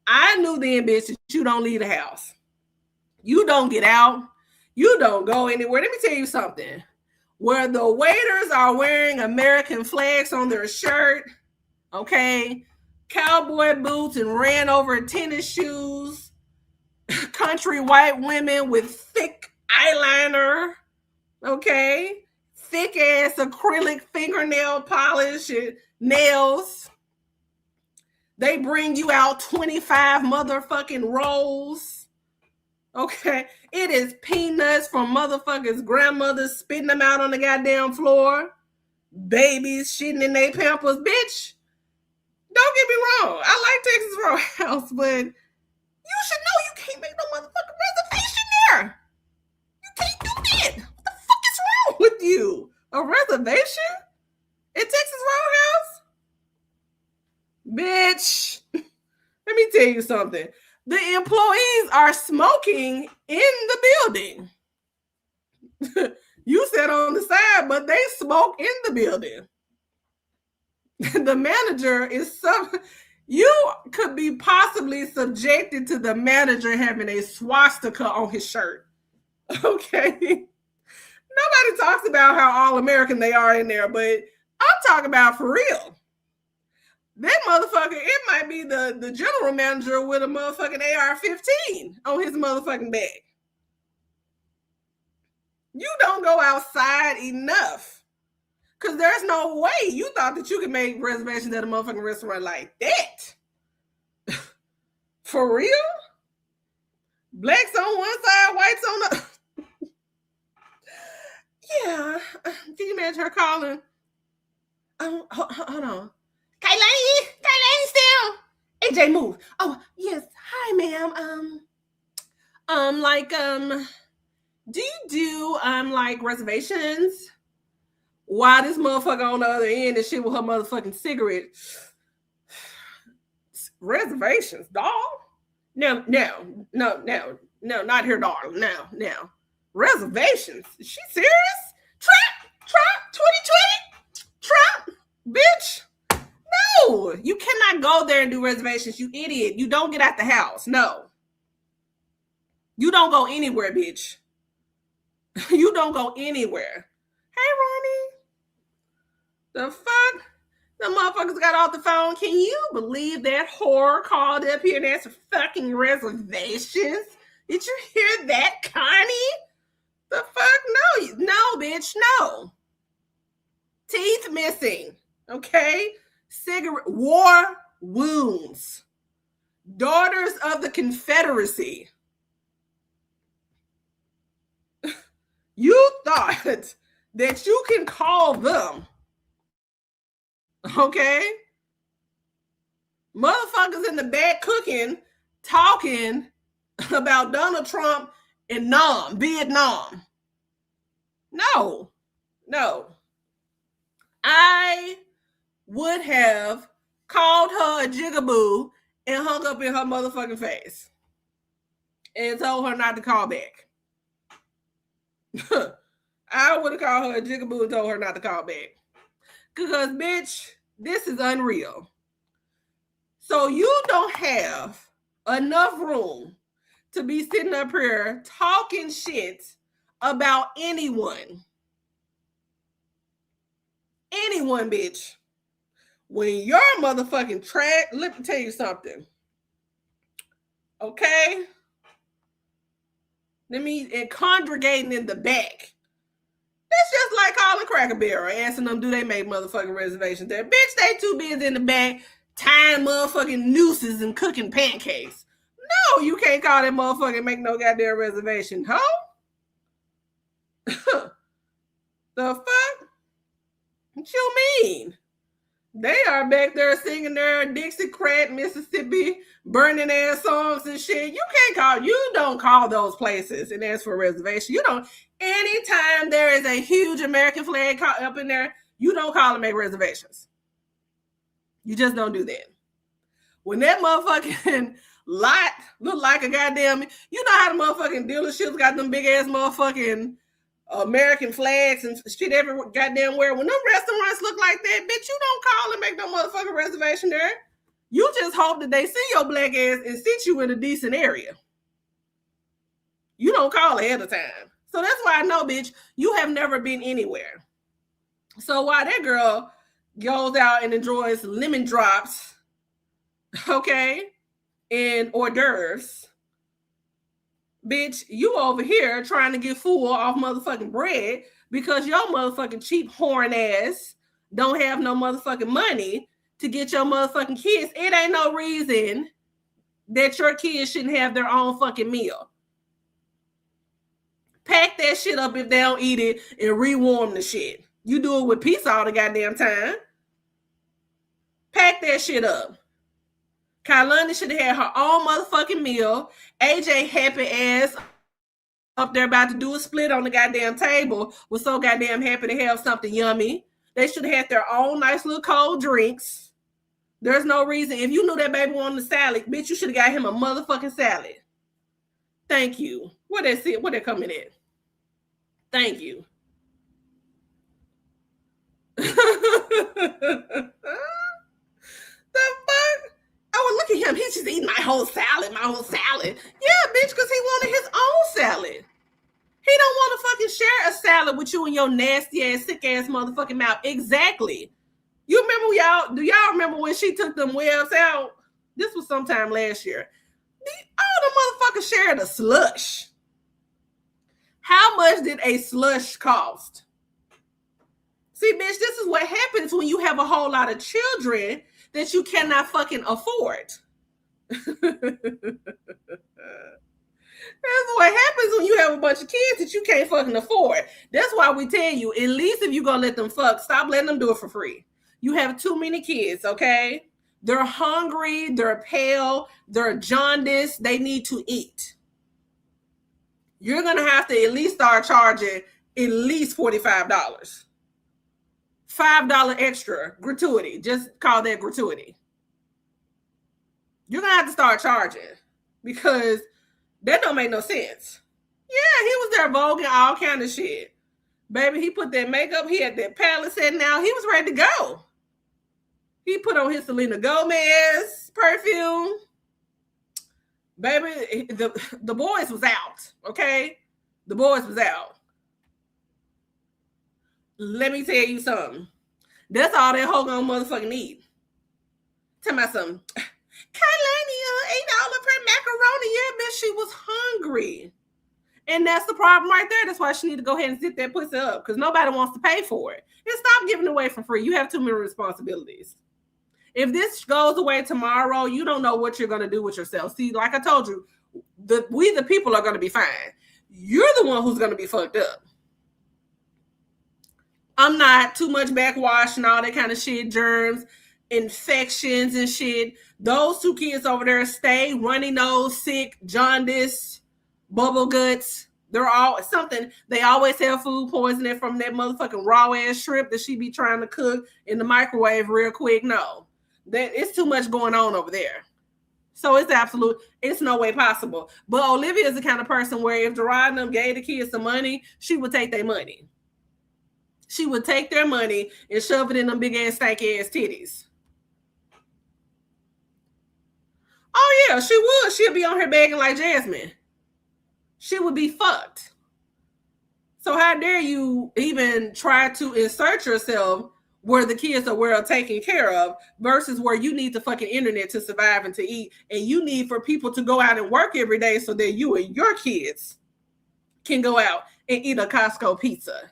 I knew then, bitch, that you don't leave the house. You don't get out. You don't go anywhere. Let me tell you something. Where the waiters are wearing American flags on their shirt, okay, cowboy boots and ran over tennis shoes, country white women with thick eyeliner, okay, thick ass acrylic fingernail polish and nails. They bring you out 25 motherfucking rolls. Okay, it is peanuts from motherfuckers' grandmothers spitting them out on the goddamn floor. Babies shitting in their pampers. Bitch, don't get me wrong. I like Texas Roadhouse, but you should know you can't make no motherfucking reservation there. You can't do that. What the fuck is wrong with you? A reservation at Texas Roadhouse? Bitch, let me tell you something. The employees are smoking in the building. You sit on the side, but they smoke in the building. The manager is you could be possibly subjected to the manager having a swastika on his shirt. Okay. Nobody talks about how all American they are in there, but I'm talking about for real. That motherfucker, it might be the general manager with a motherfucking AR-15 on his motherfucking bag. You don't go outside enough. Because there's no way you thought that you could make reservations at a motherfucking restaurant like that. For real? Blacks on one side, whites on the... Yeah. Can you imagine her calling? Hold on. Kaylani still. AJ, move. Oh, yes. Hi, ma'am. Do you do like reservations? Why this motherfucker on the other end and shit with her motherfucking cigarette? Reservations, dog? No, not here, darling. No. Reservations? Is she serious? Trump, 2020? Trump, bitch. No, you cannot go there and do reservations, you idiot. You don't get out the house. No. You don't go anywhere, bitch. You don't go anywhere. Hey, Ronnie. The fuck? The motherfuckers got off the phone. Can you believe that whore called up here and asked for fucking reservations? Did you hear that, Connie? The fuck? No, bitch, no. Teeth missing, okay? Cigarette, war wounds. Daughters of the Confederacy. You thought that you can call them, okay? Motherfuckers in the back cooking, talking about Donald Trump in Vietnam. No. I would have called her a jigaboo and hung up in her motherfucking face and told her not to call back. I would have called her a jigaboo and told her not to call back. Because, bitch, this is unreal. So you don't have enough room to be sitting up here talking shit about anyone. Anyone, bitch. When your motherfucking track, let me tell you something. Okay? And congregating in the back. That's just like calling Cracker Barrel, asking them, do they make motherfucking reservations there? Bitch, they too busy in the back tying motherfucking nooses and cooking pancakes. No, you can't call that motherfucker and make no goddamn reservation, ho? The fuck? What you mean? They are back there singing their Dixiecrat, Mississippi, burning ass songs and shit. You don't call those places and ask for a reservation. You don't, anytime there is a huge American flag up in there, you don't call and make reservations. You just don't do that. When that motherfucking lot look like a goddamn, you know how the motherfucking dealerships got them big ass motherfucking American flags and shit every goddamn where. When them restaurants look like that, bitch, you don't call and make no motherfucking reservation there. You just hope that they see your black ass and sit you in a decent area. You don't call ahead of time. So that's why I know, bitch, you have never been anywhere. So while that girl goes out and enjoys lemon drops, okay, and hors d'oeuvres, bitch, you over here trying to get full off motherfucking bread because your motherfucking cheap horn ass don't have no motherfucking money to get your motherfucking kids. It ain't no reason that your kids shouldn't have their own fucking meal. Pack that shit up if they don't eat it and rewarm the shit. You do it with pizza all the goddamn time. Pack that shit up. Kailani should have had her own motherfucking meal. AJ happy ass up there about to do a split on the goddamn table was so goddamn happy to have something yummy. They should have had their own nice little cold drinks. There's no reason. If you knew that baby wanted a salad, bitch, you should have got him a motherfucking salad. Thank you. What they see? What they coming at? Thank you. The fuck? Oh, look at him. He's just eating my whole salad. Yeah, bitch, because he wanted his own salad. He don't want to fucking share a salad with you in your nasty ass, sick ass motherfucking mouth. Exactly. You remember y'all? Do y'all remember when she took them webs out? This was sometime last year. All the motherfuckers shared a slush. How much did a slush cost? See, bitch, this is what happens when you have a whole lot of children that you cannot fucking afford. That's what happens when you have a bunch of kids that you can't fucking afford. That's why we tell you, at least if you're going to let them fuck, stop letting them do it for free. You have too many kids, okay? They're hungry, they're pale, they're jaundiced, they need to eat. You're going to have to at least start charging at least $45. $5 extra gratuity. Just call that gratuity. You're going to have to start charging because that don't make no sense. Yeah, he was there voguing all kind of shit. Baby, he put that makeup. He had that palette set now. He was ready to go. He put on his Selena Gomez perfume. Baby, the boys was out, okay? The boys was out. Let me tell you something. That's all that hoe gonna motherfucking need. Tell me something. Kailani, $8 per macaroni. Yeah, bitch, she was hungry. And that's the problem right there. That's why she need to go ahead and sit that pussy up because nobody wants to pay for it. And stop giving away for free. You have too many responsibilities. If this goes away tomorrow, you don't know what you're going to do with yourself. See, like I told you, we the people are going to be fine. You're the one who's going to be fucked up. I'm not too much backwash and all that kind of shit, germs, infections and shit. Those two kids over there stay runny nose, sick, jaundice, bubble guts. They're all something. They always have food poisoning from that motherfucking raw ass shrimp that she be trying to cook in the microwave real quick. No, that it's too much going on over there. So it's no way possible. But Olivia is the kind of person where if Gerard and them gave the kids some money, she would take their money. She would take their money and shove it in them big ass stanky ass titties. Oh yeah, she would. She'd be on her begging like Jasmine. She would be fucked. So how dare you even try to insert yourself where the kids are well taken care of versus where you need the fucking internet to survive and to eat, and you need for people to go out and work every day so that you and your kids can go out and eat a Costco pizza.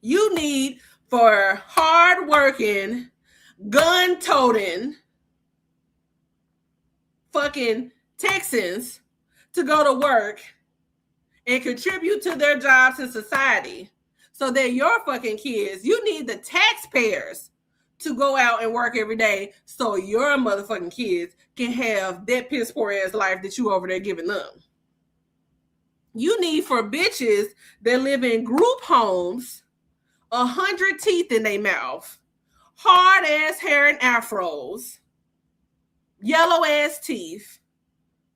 You need for hard-working, gun-toting, fucking Texans to go to work and contribute to their jobs in society so that your fucking kids, you need the taxpayers to go out and work every day so your motherfucking kids can have that piss poor ass life that you over there giving them. You need for bitches that live in group homes, 100 teeth in their mouth, hard ass hair and afros, yellow ass teeth,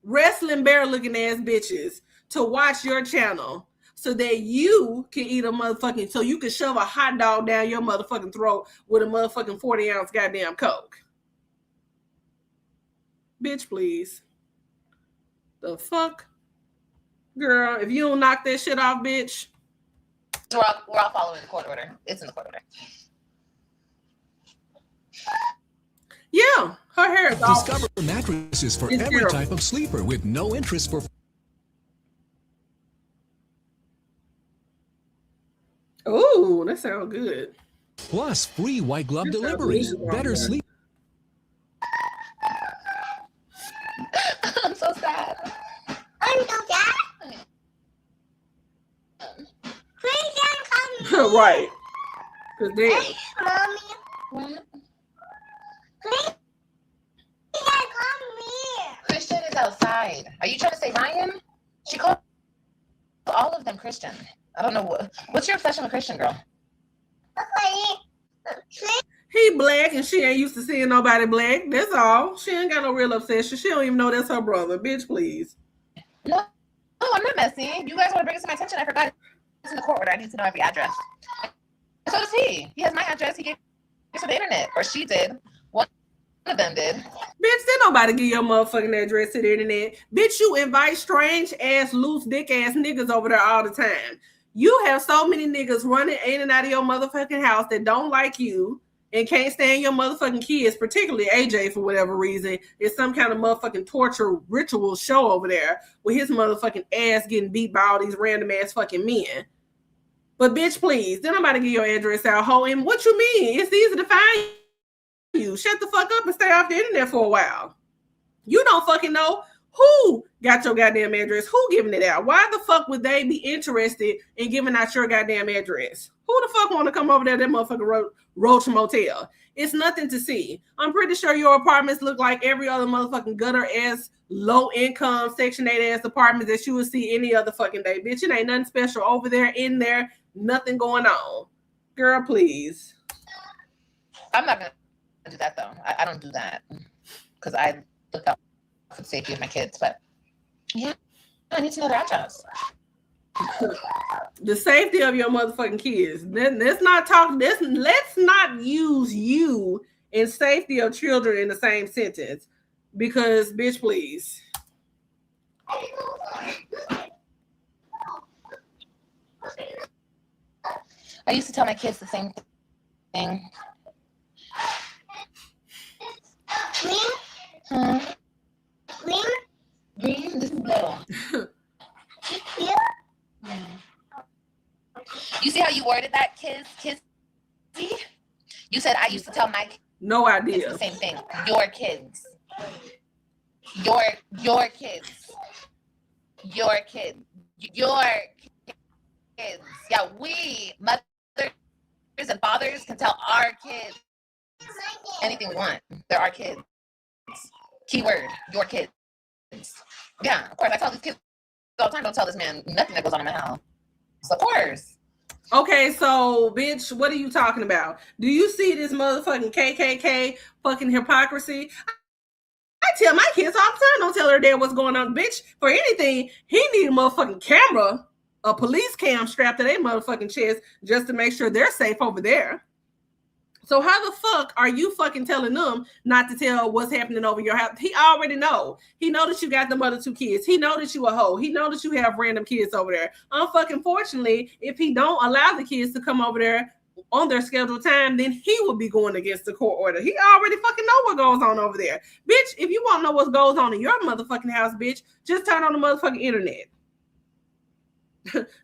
wrestling bear looking ass bitches to watch your channel so that you can eat a motherfucking, so you can shove a hot dog down your motherfucking throat with a motherfucking 40-ounce goddamn Coke. Bitch, please. The fuck? Girl, if you don't knock that shit off, bitch. We're all following the court order. It's in the court order. Yeah, her hair is awful. Discover mattresses for It's every terrible. type of sleeper with no interest for. Ooh, that sounds good. Plus free white glove That sounds delivery. delicious right Better there. sleep. I'm so sad. I'm so sad. Please don't come Right. Cause damn. Mommy. Please don't come here. Christian is outside. Are you trying to say Ryan? She called all of them Christian. I don't know what's your obsession with Christian, girl? He black and she ain't used to seeing nobody black. That's all. She ain't got no real obsession. She don't even know that's her brother. Bitch, please. No, I'm not messy. You guys want to bring it to my attention? I forgot it's in the court order. I need to know every address. So does he. He has my address. He gave it to the internet, or she did. One of them did. Bitch, did nobody give your motherfucking address to the internet. Bitch, you invite strange ass, loose dick ass niggas over there all the time. You have so many niggas running in and out of your motherfucking house that don't like you and can't stand your motherfucking kids, particularly AJ for whatever reason. It's some kind of motherfucking torture ritual show over there with his motherfucking ass getting beat by all these random ass fucking men. But bitch, please, did nobody give your address out, ho? And what you mean? It's easy to find you. Shut the fuck up and stay off the internet for a while. You don't fucking know who got your goddamn address, who giving it out. Why the fuck would they be interested in giving out your goddamn address? Who the fuck want to come over there, that motherfucking Roach Motel? It's nothing to see. I'm pretty sure your apartments look like every other motherfucking gutter ass, low income, Section 8 ass apartments that you would see any other fucking day. Bitch, it ain't nothing special over there, in there, nothing going on. Girl, please. I'm not gonna do that though. I don't do that because I look out for the safety of my kids. But yeah, I need to know their address. The safety of your motherfucking kids. Let's not talk this. Let's not use you and safety of children in the same sentence. Because, bitch, please. I used to tell my kids the same thing. Green? Green? Green, this is blue. You see how you worded that, kids? See? You said I used to tell my kids No idea. the same thing. Your kids. Your kids. Your kids. Your kids. Yeah, we, mothers and fathers, can tell our kids anything we want. They're our kids. Keyword, your kids. Yeah, of course. I tell these kids all the time, don't tell this man nothing that goes on in my house. Of course. Okay, so, bitch, what are you talking about? Do you see this motherfucking KKK fucking hypocrisy? I tell my kids all the time, don't tell their dad what's going on. Bitch, for anything, he need a motherfucking camera, a police cam strapped to their motherfucking chest just to make sure they're safe over there. So how the fuck are you fucking telling them not to tell what's happening over your house? He already know. He know that you got them other two kids. He know that you a hoe. He know that you have random kids over there. Unfucking fortunately, if he don't allow the kids to come over there on their scheduled time, then he will be going against the court order. He already fucking know what goes on over there. Bitch, if you want to know what goes on in your motherfucking house, bitch, just turn on the motherfucking internet.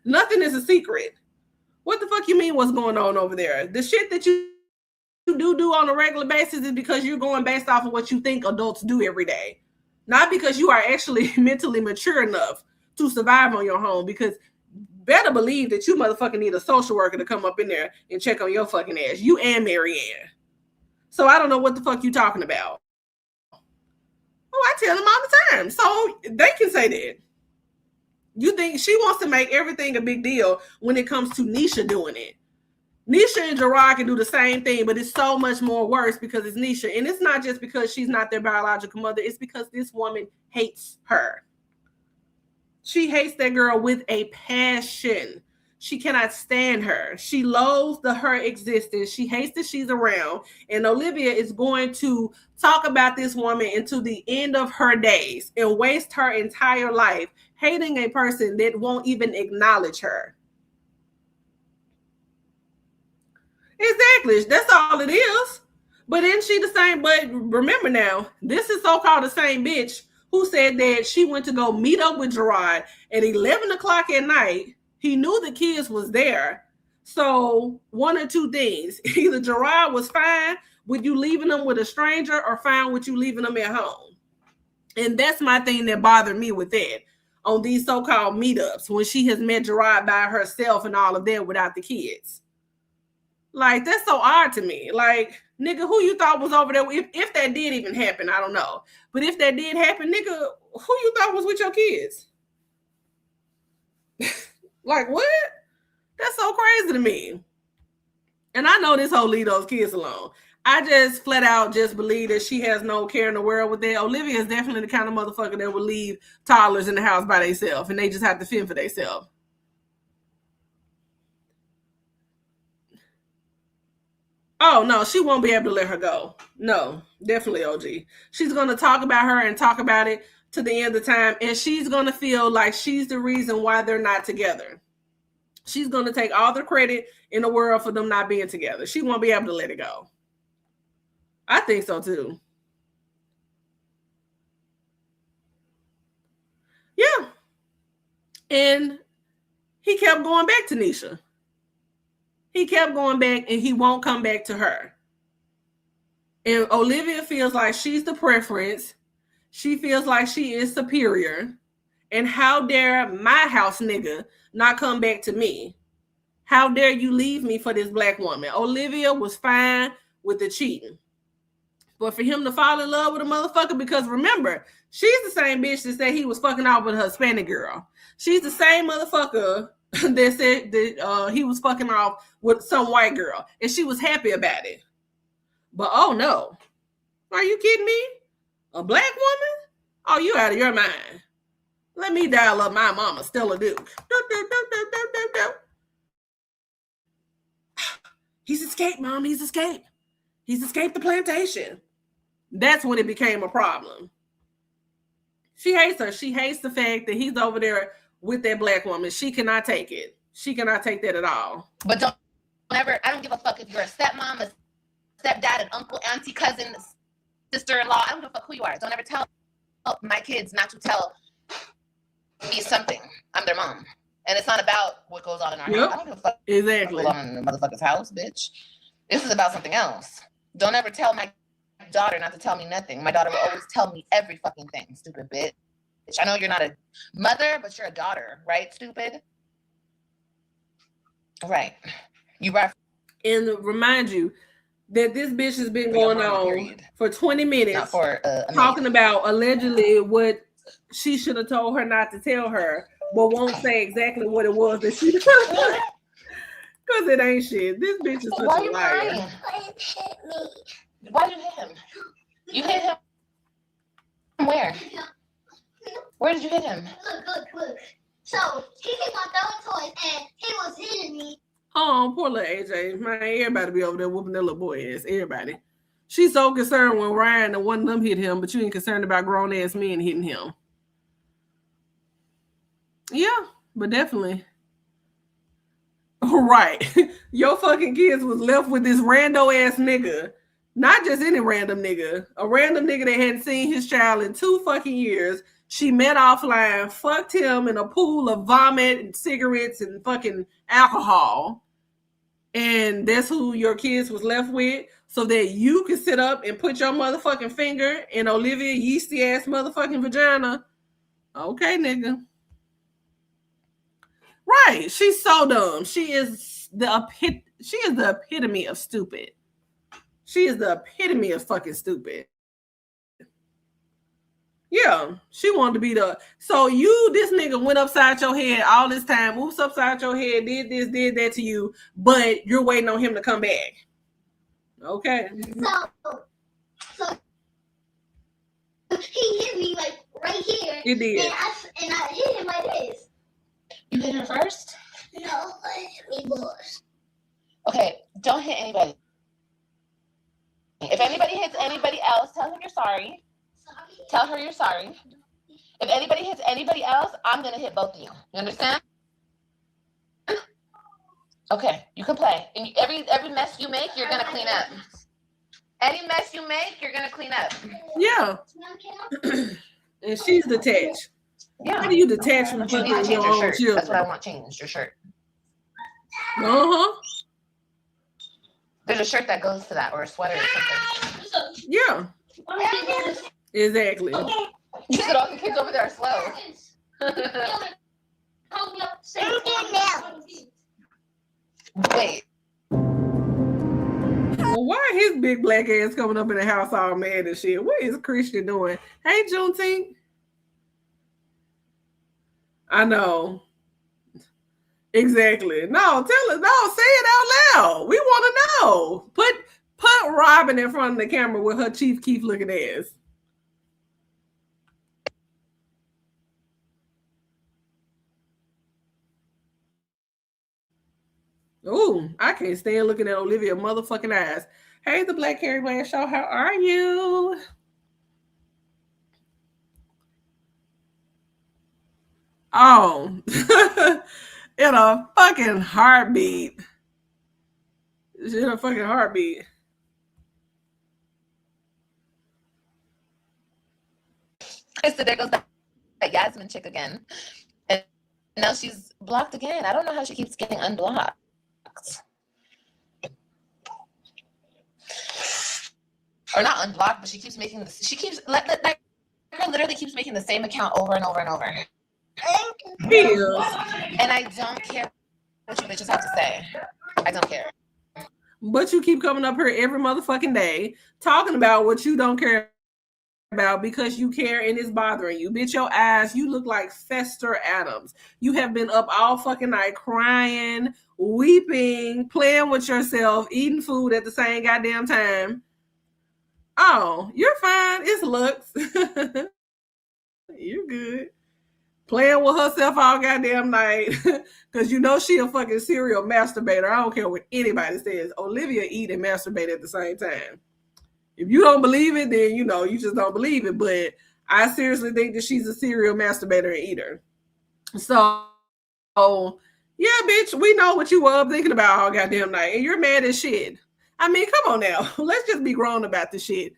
Nothing is a secret. What the fuck you mean what's going on over there? The shit that you do on a regular basis is because you're going based off of what you think adults do every day. Not because you are actually mentally mature enough to survive on your home, because better believe that you motherfucking need a social worker to come up in there and check on your fucking ass. You and Marianne. So I don't know what the fuck you talking about. Oh, I tell them all the time. So they can say that. You think she wants to make everything a big deal when it comes to Nisha doing it. Nisha and Gerard can do the same thing, but it's so much more worse because it's Nisha. And it's not just because she's not their biological mother. It's because this woman hates her. She hates that girl with a passion. She cannot stand her. She loathes her existence. She hates that she's around. And Olivia is going to talk about this woman until the end of her days and waste her entire life hating a person that won't even acknowledge her. Exactly. That's all it is. But isn't she the same? But remember now, this is so-called the same bitch who said that she went to go meet up with Gerard at 11 o'clock at night. He knew the kids was there. So one or two things. Either Gerard was fine with you leaving them with a stranger or fine with you leaving them at home. And that's my thing that bothered me with that on these so-called meetups when she has met Gerard by herself and all of that without the kids. Like, that's so odd to me. Like, nigga, who you thought was over there? If that did even happen, I don't know. But if that did happen, nigga, who you thought was with your kids? Like, what? That's so crazy to me. And I know this whole leave those kids alone. I just flat out just believe that she has no care in the world with that. Olivia is definitely the kind of motherfucker that would leave toddlers in the house by themselves and they just have to fend for themselves. Oh, no, she won't be able to let her go. No, definitely OG. She's going to talk about her and talk about it to the end of time. And she's going to feel like she's the reason why they're not together. She's going to take all the credit in the world for them not being together. She won't be able to let it go. I think so too. Yeah. And he kept going back to Nisha. He kept going back and he won't come back to her. And Olivia feels like she's the preference. She feels like she is superior. And how dare my house nigga not come back to me? How dare you leave me for this black woman? Olivia was fine with the cheating. But for him to fall in love with a motherfucker, because remember, she's the same bitch that said he was fucking off with a Hispanic girl. She's the same motherfucker that said that he was fucking off with some white girl. And she was happy about it. But oh no. Are you kidding me? A black woman? Oh, you out of your mind. Let me dial up my mama, Stella Duke. He's escaped, Mom. He's escaped. He's escaped the plantation. That's when it became a problem. She hates her. She hates the fact that he's over there with that black woman. She cannot take it. She cannot take that at all. But I don't give a fuck if you're a stepmom, a stepdad, an uncle, auntie, cousin, sister-in-law. I don't give a fuck who you are. Don't ever tell my kids not to tell me something. I'm their mom. And it's not about what goes on in our house. I don't give a fuck exactly what goes on in the motherfucker's house, bitch. This is about something else. Don't ever tell my daughter not to tell me nothing. My daughter will always tell me every fucking thing, stupid bitch. I know you're not a mother, but you're a daughter, right, stupid? Right. You right. And remind you that this bitch has been going on for 20 minutes talking about allegedly what she should have told her not to tell her, but won't say exactly what it was that she told her. Because it ain't shit. This bitch is such a liar. Why did you hit him? You hit him where? Where did you hit him? Look. So he hit my dog toys and he was hitting me. Oh, poor little AJ. Man, everybody be over there whooping that little boy ass. Everybody. She's so concerned when Ryan and one of them hit him, but you ain't concerned about grown ass men hitting him. Yeah, but definitely. Right. Your fucking kids was left with this rando ass nigga. Not just any random nigga. A random nigga that hadn't seen his child in 2 fucking years. She met offline, fucked him in a pool of vomit and cigarettes and fucking alcohol. And that's who your kids was left with. So that you could sit up and put your motherfucking finger in Olivia yeasty ass motherfucking vagina. Okay, nigga. Right. She's so dumb. She is the epitome of stupid. She is the epitome of fucking stupid. Yeah, she wanted to be so this nigga went upside your head all this time, oops upside your head, did this, did that to you, but you're waiting on him to come back. Okay. So he hit me right here. It did. And I hit him like this. You hit her first? No, me boss. Okay, don't hit anybody. If anybody hits anybody else, tell her you're sorry. Tell her you're sorry. If anybody hits anybody else, I'm gonna hit both of you. You understand? Okay, you can play. And every mess you make, you're gonna clean up. Any mess you make, you're gonna clean up. Yeah. And she's detached. Yeah. How do you detach from But you need to fucking change your your own shirt. children? That's what I want changed. Your shirt. There's a shirt that goes to that, or a sweater or something. Yeah. Exactly. You said all the kids over there are slow. Wait. Well, why his big black ass coming up in the house all mad and shit? What is Christian doing? Hey, Juneteenth. I know. Exactly. No, tell us. No, say it out loud. We want to know. Put Robin in front of the camera with her Chief Keef looking ass. Ooh, I can't stand looking at Olivia motherfucking eyes. Hey, the Black Carrie Bland Show. How are you? Oh, in a fucking heartbeat. In a fucking heartbeat. So there goes that Yasmin chick again. And now she's blocked again. I don't know how she keeps getting unblocked. Or not unblocked, but she keeps making this. She keeps literally keeps making the same account over and over and over. And I don't care what you bitches have to say. I don't care. But you keep coming up here every motherfucking day talking about what you don't care about because you care and it's bothering you. Bitch, your eyes, you look like Fester Adams. You have been up all fucking night crying, weeping, playing with yourself, eating food at the same goddamn time. Oh, you're fine. It's looks. You're good. Playing with herself all goddamn night because you know she a fucking serial masturbator. I don't care what anybody says. Olivia eat and masturbate at the same time. If you don't believe it, then you know you just don't believe it. But I seriously think that she's a serial masturbator and eater. So, yeah, bitch, we know what you were up thinking about all goddamn night, and you're mad as shit. I mean, come on now. Let's just be grown about this shit.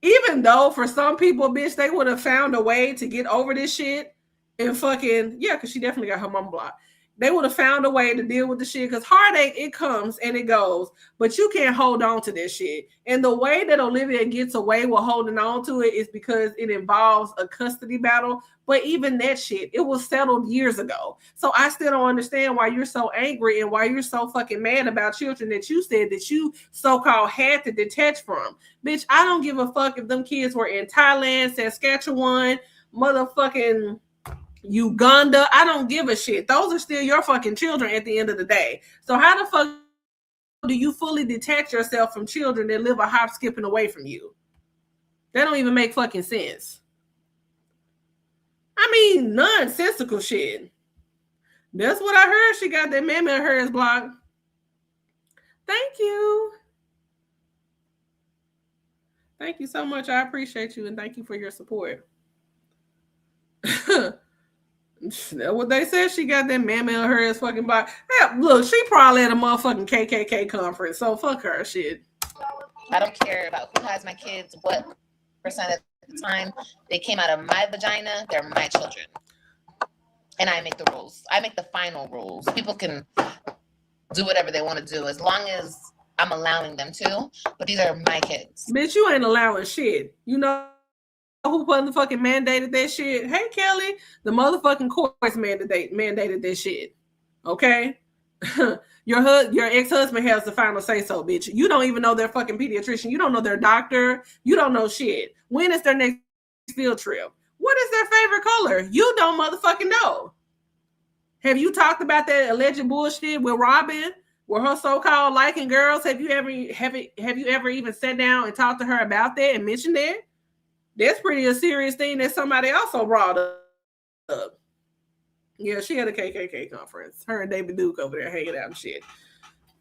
Even though for some people, bitch, they would have found a way to get over this shit and fucking, yeah, because she definitely got her mama blocked. They would have found a way to deal with the shit because heartache, it comes and it goes, but you can't hold on to this shit. And the way that Olivia gets away with holding on to it is because it involves a custody battle. But even that shit, it was settled years ago. So I still don't understand why you're so angry and why you're so fucking mad about children that you said that you so-called had to detach from. Bitch, I don't give a fuck if them kids were in Thailand, Saskatchewan, motherfucking Uganda. I don't give a shit. Those are still your fucking children at the end of the day. So how the fuck do you fully detach yourself from children that live a hop skipping away from you? That don't even make fucking sense. I mean, nonsensical shit. That's what I heard. She got that mammy of hers blocked. Thank you. Thank you so much. I appreciate you and thank you for your support. That's what they said. She got that mammy of hers fucking blocked. Yeah, look, she probably at a motherfucking KKK conference, so fuck her shit. I don't care about who has my kids, what percent of the time they came out of my vagina, they're my children. And I make the rules. I make the final rules. People can do whatever they want to do as long as I'm allowing them to, but these are my kids. Bitch, you ain't allowing shit. You know who fucking mandated that shit? Hey, Kelly, the motherfucking courts mandated that shit. Okay? Your ex-husband has the final say so, bitch. You don't even know their fucking pediatrician. You don't know their doctor. You don't know shit. When is their next field trip? What is their favorite color? You don't motherfucking know. Have you talked about that alleged bullshit with Robin, with her so-called liking girls? Have you ever even sat down and talked to her about that and mentioned that? That's pretty a serious thing that somebody also brought up. Yeah, she had a KKK conference. Her and David Duke over there hanging out and shit.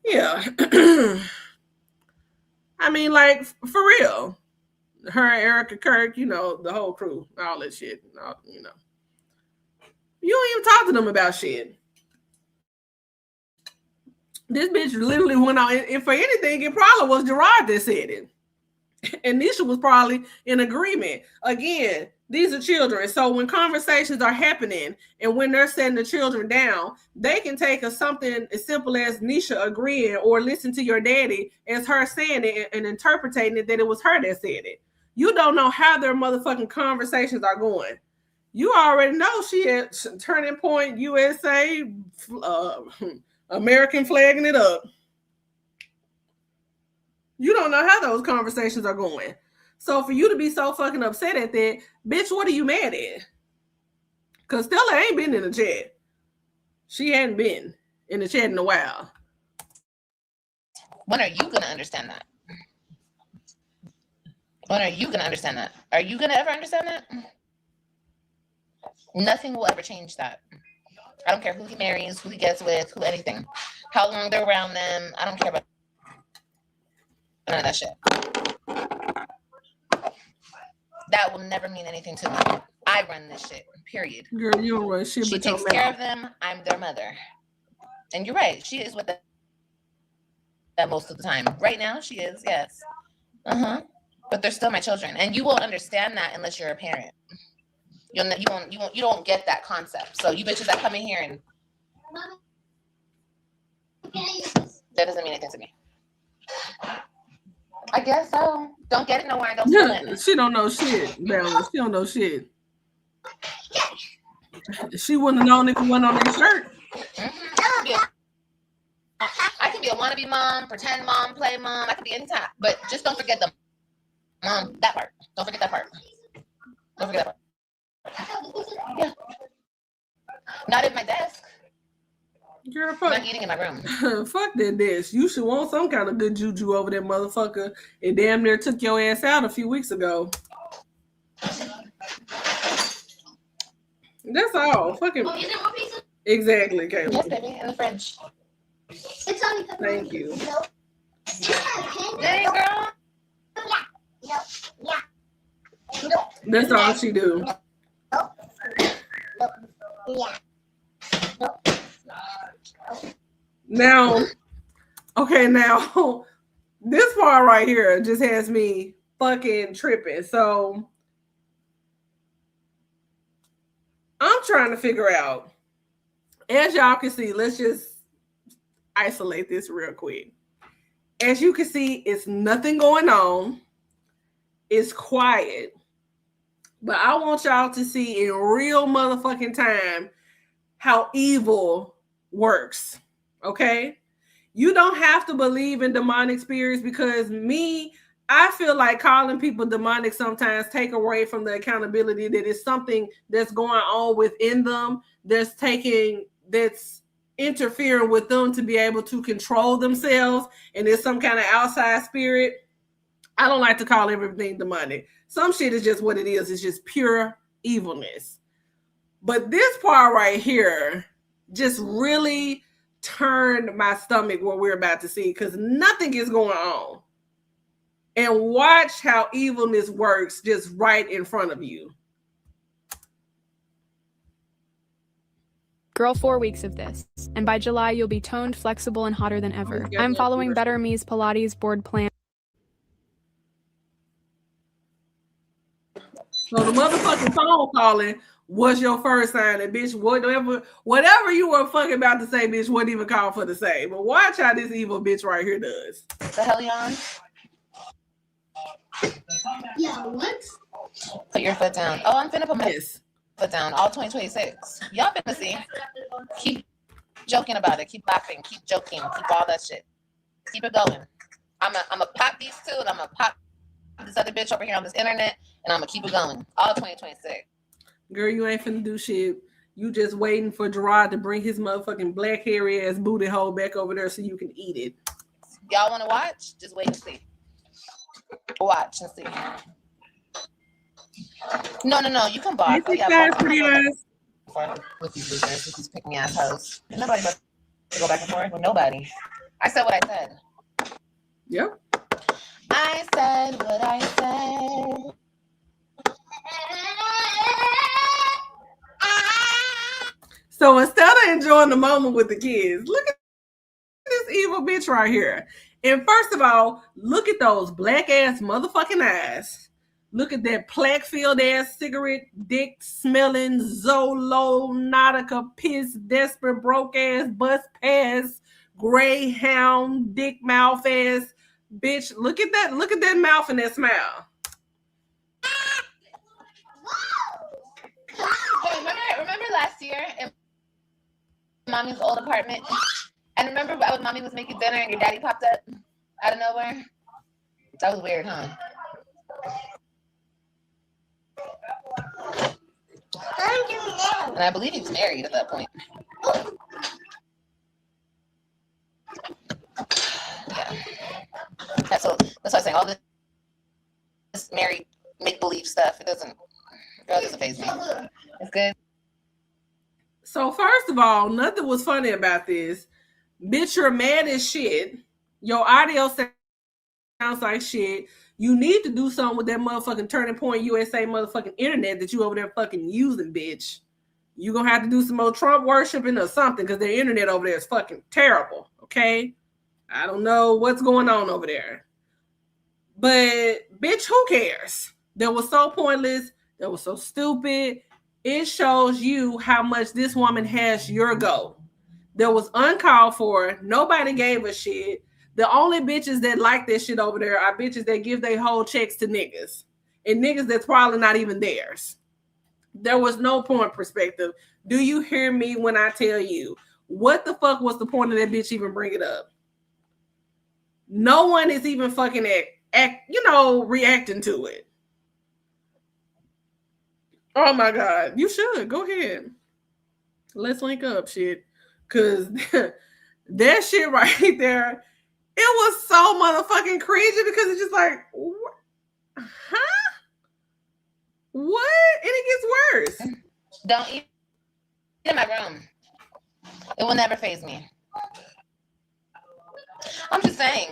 Yeah. I mean, like, for real. Her and Erica Kirk, you know, the whole crew, all that shit. You know. You don't even talk to them about shit. This bitch literally went on, and for anything, it probably was Gerard that said it. And Nisha was probably in agreement. Again, these are children. So when conversations are happening and when they're setting the children down, they can take something as simple as Nisha agreeing or listen to your daddy as her saying it and interpreting it that it was her that said it. You don't know how their motherfucking conversations are going. You already know she at Turning Point USA, American flagging it up. You don't know how those conversations are going. So for you to be so fucking upset at that, bitch, what are you mad at? Because Stella ain't been in the chat. She hadn't been in the chat in a while. When are you going to understand that? When are you going to understand that? Are you going to ever understand that? Nothing will ever change that. I don't care who he marries, who he gets with, who anything. How long they're around them. I don't care about none of that shit. That will never mean anything to me. I run this shit, period. Girl, you don't run shit. She takes care of them. I'm their mother. And you're right. She is with them most of the time. Right now, she is, yes. But they're still my children. And you won't understand that unless you're a parent. You don't get that concept. So you bitches that come in here and that doesn't mean anything to me. I guess so. Don't get it, no where I don't feel it. She don't know shit, Balance. She don't know shit. She wouldn't have known if it wasn't on that shirt. I can be a wannabe mom, pretend mom, play mom. I can be any type. But just don't forget the mom, that part. Don't forget that part. Don't forget that part. Yeah. Not at my desk. Girl, fuck. I'm not eating in my room. Fuck that dish. You should want some kind of good juju over that motherfucker. It damn near took your ass out a few weeks ago. That's all. Fucking. Oh, you need more pizza? Exactly, Kayla. Yes, baby, in the fridge. It's only pepperoni. Thank you. There you go. Yeah. That's all she do. Yeah. Now, this part right here just has me fucking tripping. So I'm trying to figure out, as y'all can see, let's just isolate this real quick. As you can see, it's nothing going on. It's quiet. But I want y'all to see in real motherfucking time how evil works. Okay? You don't have to believe in demonic spirits because I feel like calling people demonic sometimes take away from the accountability that it's something that's going on within them that's interfering with them to be able to control themselves, and it's some kind of outside spirit. I don't like to call everything demonic. Some shit is just what it is. It's just pure evilness. But this part right here just really turned my stomach what we're about to see because nothing is going on. And watch how evilness works just right in front of you. Girl, 4 weeks of this. And by July, you'll be toned, flexible, and hotter than ever. I'm following Better Me's Pilates board plan. So the motherfucking phone calling was your first sign that bitch, whatever you were fucking about to say, bitch, wasn't even called for to say. But watch how this evil bitch right here does. The hell you on? Yeah, what? Put your foot down. Oh, I'm finna put my Yes. foot down all 2026. Y'all finna see. Keep joking about it. Keep laughing. Keep joking. Keep all that shit. Keep it going. I'm a pop these two, and I'm gonna pop this other bitch over here on this internet, and I'm gonna keep it going all 2026. Girl, you ain't finna do shit. You just waiting for Gerard to bring his motherfucking black hairy ass booty hole back over there so you can eat it. Y'all want to watch? Just wait and see. Watch and see. No. You can bark. Pretty eyes. with these losers, with these pick me ass hoes. And nobody but to go back and forth with nobody. I said what I said. Yep. I said what I said. So instead of enjoying the moment with the kids, look at this evil bitch right here. And first of all, look at those black ass motherfucking eyes. Look at that plaque filled ass cigarette dick smelling Zolo Nautica piss desperate broke ass bus pass greyhound dick mouth ass bitch. Look at that mouth and that smile. Hey, remember last year in mommy's old apartment? And remember mommy was making dinner and your daddy popped up out of nowhere? That was weird, huh? And I believe he was married at that point. Yeah. That's why I'm saying all this married make-believe stuff, it doesn't faze me. It's good. So first of all, nothing was funny about this. Bitch, you're mad as shit. Your audio sounds like shit. You need to do something with that motherfucking Turning Point USA motherfucking internet that you over there fucking using, bitch. You gonna have to do some more Trump worshiping or something because their internet over there is fucking terrible, okay? I don't know what's going on over there. But, bitch, who cares? That was so pointless. That was so stupid. It shows you how much this woman has your go. That was uncalled for. Nobody gave a shit. The only bitches that like this shit over there are bitches that give their whole checks to niggas. And niggas that's probably not even theirs. There was no point perspective. Do you hear me when I tell you? What the fuck was the point of that bitch even bring it up? No one is even fucking reacting to it. Oh my God. You should. Go ahead. Let's link up, shit. Because that shit right there, it was so motherfucking cringy because it's just like, huh? What? And it gets worse. Don't eat in my room. It will never faze me. I'm just saying.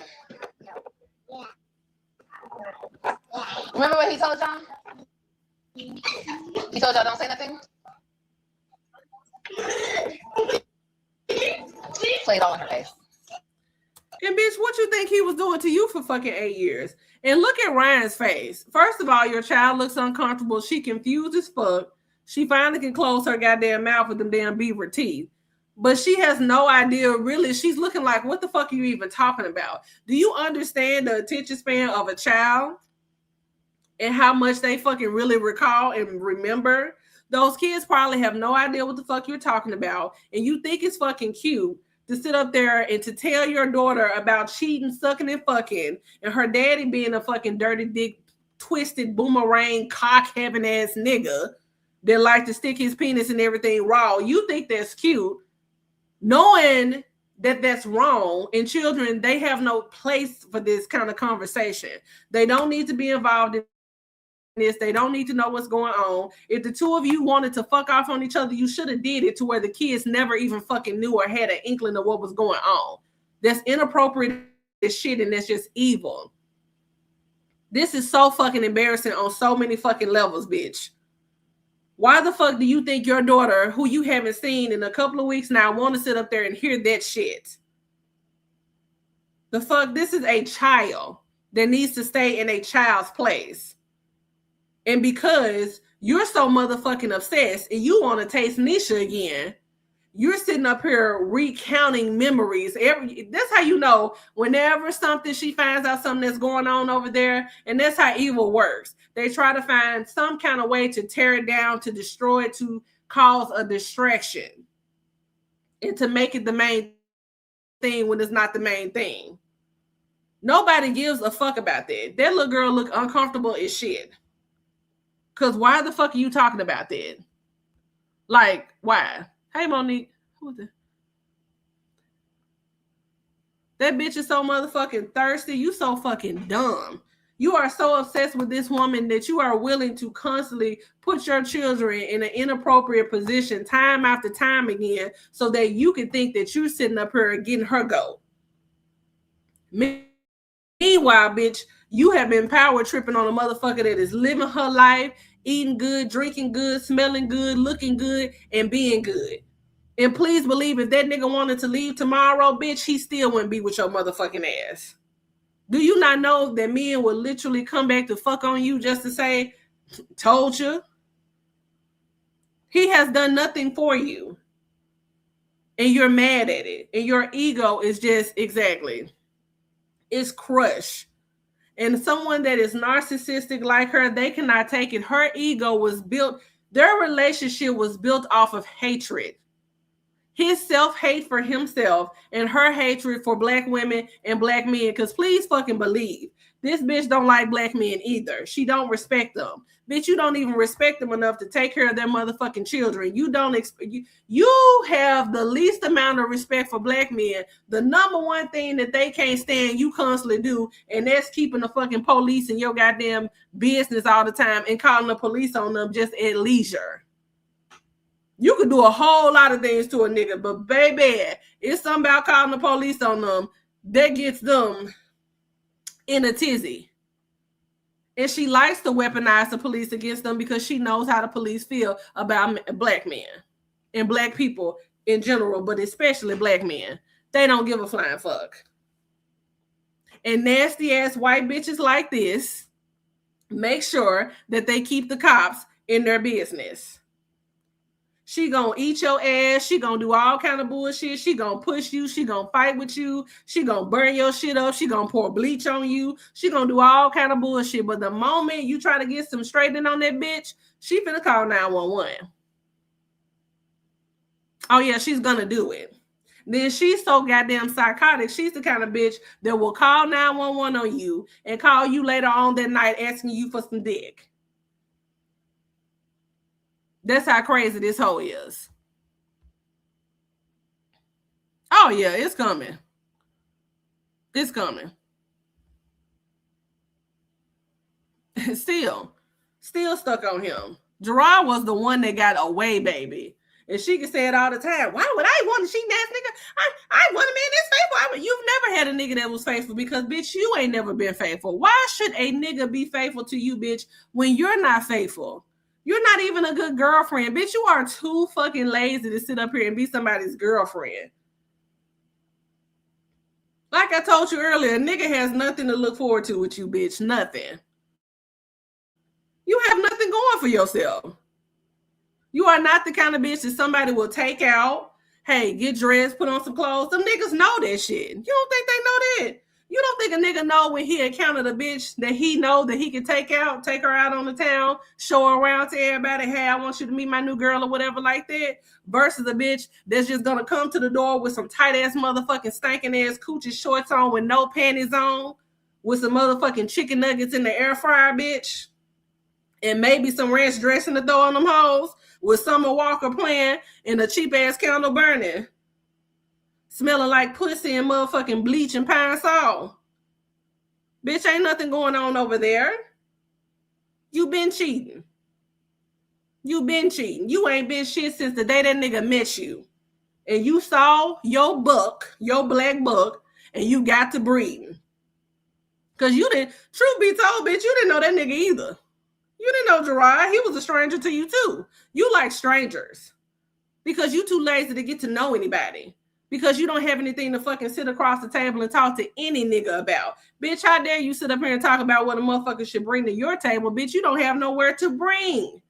Remember what he told y'all? He told y'all don't say nothing? Played all in her face. And bitch, what you think he was doing to you for fucking 8 years? And look at Ryan's face. First of all, your child looks uncomfortable. She confused as fuck. She finally can close her goddamn mouth with them damn beaver teeth. But she has no idea, really. She's looking like, what the fuck are you even talking about? Do you understand the attention span of a child? And how much they fucking really recall and remember? Those kids probably have no idea what the fuck you're talking about. And you think it's fucking cute to sit up there and to tell your daughter about cheating, sucking, and fucking, and her daddy being a fucking dirty dick, twisted boomerang, cock having ass nigga that like to stick his penis in everything raw. You think that's cute, knowing that that's wrong. And children, they have no place for this kind of conversation. They don't need to be involved in this. They don't need to know what's going on. If the two of you wanted to fuck off on each other, you should have did it to where the kids never even fucking knew or had an inkling of what was going on. That's inappropriate as shit, and that's just evil. This is so fucking embarrassing on so many fucking levels, bitch. Why the fuck do you think your daughter, who you haven't seen in a couple of weeks now, want to sit up there and hear that shit? The fuck? This is a child that needs to stay in a child's place. And because you're so motherfucking obsessed and you want to taste Nisha again, you're sitting up here recounting memories. That's how you know whenever she finds out something that's going on over there, and that's how evil works. They try to find some kind of way to tear it down, to destroy it, to cause a distraction, and to make it the main thing when it's not the main thing. Nobody gives a fuck about that. That little girl look uncomfortable as shit. Because why the fuck are you talking about that? Like, why? Hey, Monique. That bitch is so motherfucking thirsty. You so fucking dumb. You are so obsessed with this woman that you are willing to constantly put your children in an inappropriate position time after time again so that you can think that you're sitting up here and getting her goat. Meanwhile, bitch, you have been power tripping on a motherfucker that is living her life, eating good, drinking good, smelling good, looking good, and being good. And please believe if that nigga wanted to leave tomorrow, bitch, he still wouldn't be with your motherfucking ass. Do you not know that men will literally come back to fuck on you just to say, told you? He has done nothing for you. And you're mad at it. And your ego is just, exactly, it's crushed. And someone that is narcissistic like her, they cannot take it. Her ego was built, their relationship was built off of hatred. His self-hate for himself and her hatred for black women and black men. Because please fucking believe, this bitch don't like black men either. She don't respect them. Bitch, you don't even respect them enough to take care of their motherfucking children. You don't you have the least amount of respect for black men. The number one thing that they can't stand, you constantly do, and that's keeping the fucking police in your goddamn business all the time and calling the police on them just at leisure. You could do a whole lot of things to a nigga, but baby, it's something about calling the police on them that gets them in a tizzy. And she likes to weaponize the police against them because she knows how the police feel about black men and black people in general, but especially black men. They don't give a flying fuck. And nasty ass white bitches like this make sure that they keep the cops in their business. She gonna eat your ass. She gonna do all kind of bullshit. She gonna push you. She gonna fight with you. She gonna burn your shit up. She gonna pour bleach on you. She gonna do all kind of bullshit. But the moment you try to get some straightening on that bitch, she finna call 911. Oh yeah, she's gonna do it. Then she's so goddamn psychotic. She's the kind of bitch that will call 911 on you and call you later on that night asking you for some dick. That's how crazy this hoe is. Oh, yeah, it's coming. It's coming. Still stuck on him. Gerard was the one that got away, baby. And she can say it all the time. Why would I want a cheating ass nigga? I want a man that's faithful. You've never had a nigga that was faithful because, bitch, you ain't never been faithful. Why should a nigga be faithful to you, bitch, when you're not faithful? You're not even a good girlfriend. Bitch, you are too fucking lazy to sit up here and be somebody's girlfriend. Like I told you earlier, a nigga has nothing to look forward to with you, bitch. Nothing. You have nothing going for yourself. You are not the kind of bitch that somebody will take out. Hey, get dressed, put on some clothes. Some niggas know that shit. You don't think they know that? You don't think a nigga know when he encountered a bitch that he know that he can take her out on the town, show her around to everybody, hey, I want you to meet my new girl or whatever like that, versus a bitch that's just gonna come to the door with some tight ass motherfucking stinking ass coochie shorts on with no panties on, with some motherfucking chicken nuggets in the air fryer, bitch, and maybe some ranch dressing to throw on them hoes, with Summer Walker playing and a cheap ass candle burning, smelling like pussy and motherfucking bleach and pine sol. Bitch, ain't nothing going on over there. You been cheating. You been cheating. You ain't been shit since the day that nigga met you. And you saw your buck, your black buck, and you got to breeding. Because you didn't, truth be told, bitch, you didn't know that nigga either. You didn't know Gerard. He was a stranger to you too. You like strangers. Because you too lazy to get to know anybody. Because you don't have anything to fucking sit across the table and talk to any nigga about. Bitch, how dare you sit up here and talk about what a motherfucker should bring to your table? Bitch, you don't have nowhere to bring.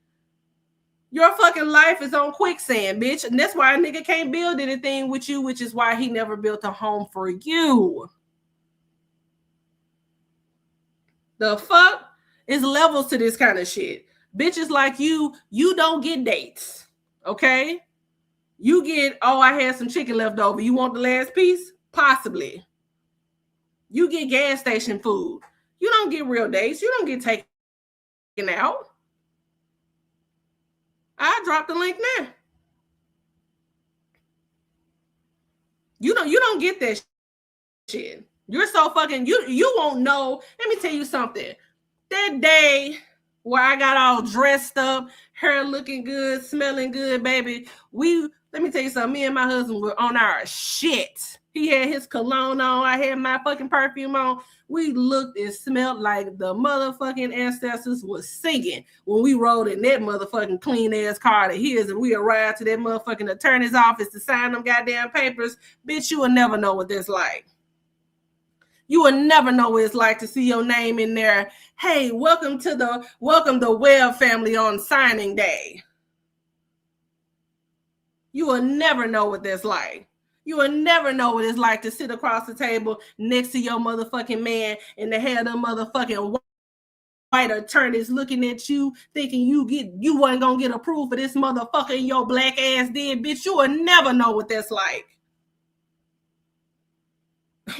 Your fucking life is on quicksand, bitch. And that's why a nigga can't build anything with you, which is why he never built a home for you. The fuck? Is levels to this kind of shit. Bitches like you don't get dates. Okay? You get, oh, I had some chicken left over. You want the last piece? Possibly. You get gas station food. You don't get real dates. You don't get taken out. I dropped the link now. You don't get that shit. You're so fucking, you won't know. Let me tell you something. That day where I got all dressed up, hair looking good, smelling good, baby, let me tell you something. Me and my husband were on our shit. He had his cologne on. I had my fucking perfume on. We looked and smelled like the motherfucking ancestors was singing when we rode in that motherfucking clean ass car to his, and we arrived to that motherfucking attorney's office to sign them goddamn papers. Bitch, you will never know what this like. You will never know what it's like to see your name in there. Hey, welcome the Webb family on signing day. You will never know what that's like. You will never know what it's like to sit across the table next to your motherfucking man and to have them motherfucking white attorneys looking at you, thinking you wasn't gonna get approved for this motherfucker and your black ass did. Bitch, you will never know what that's like.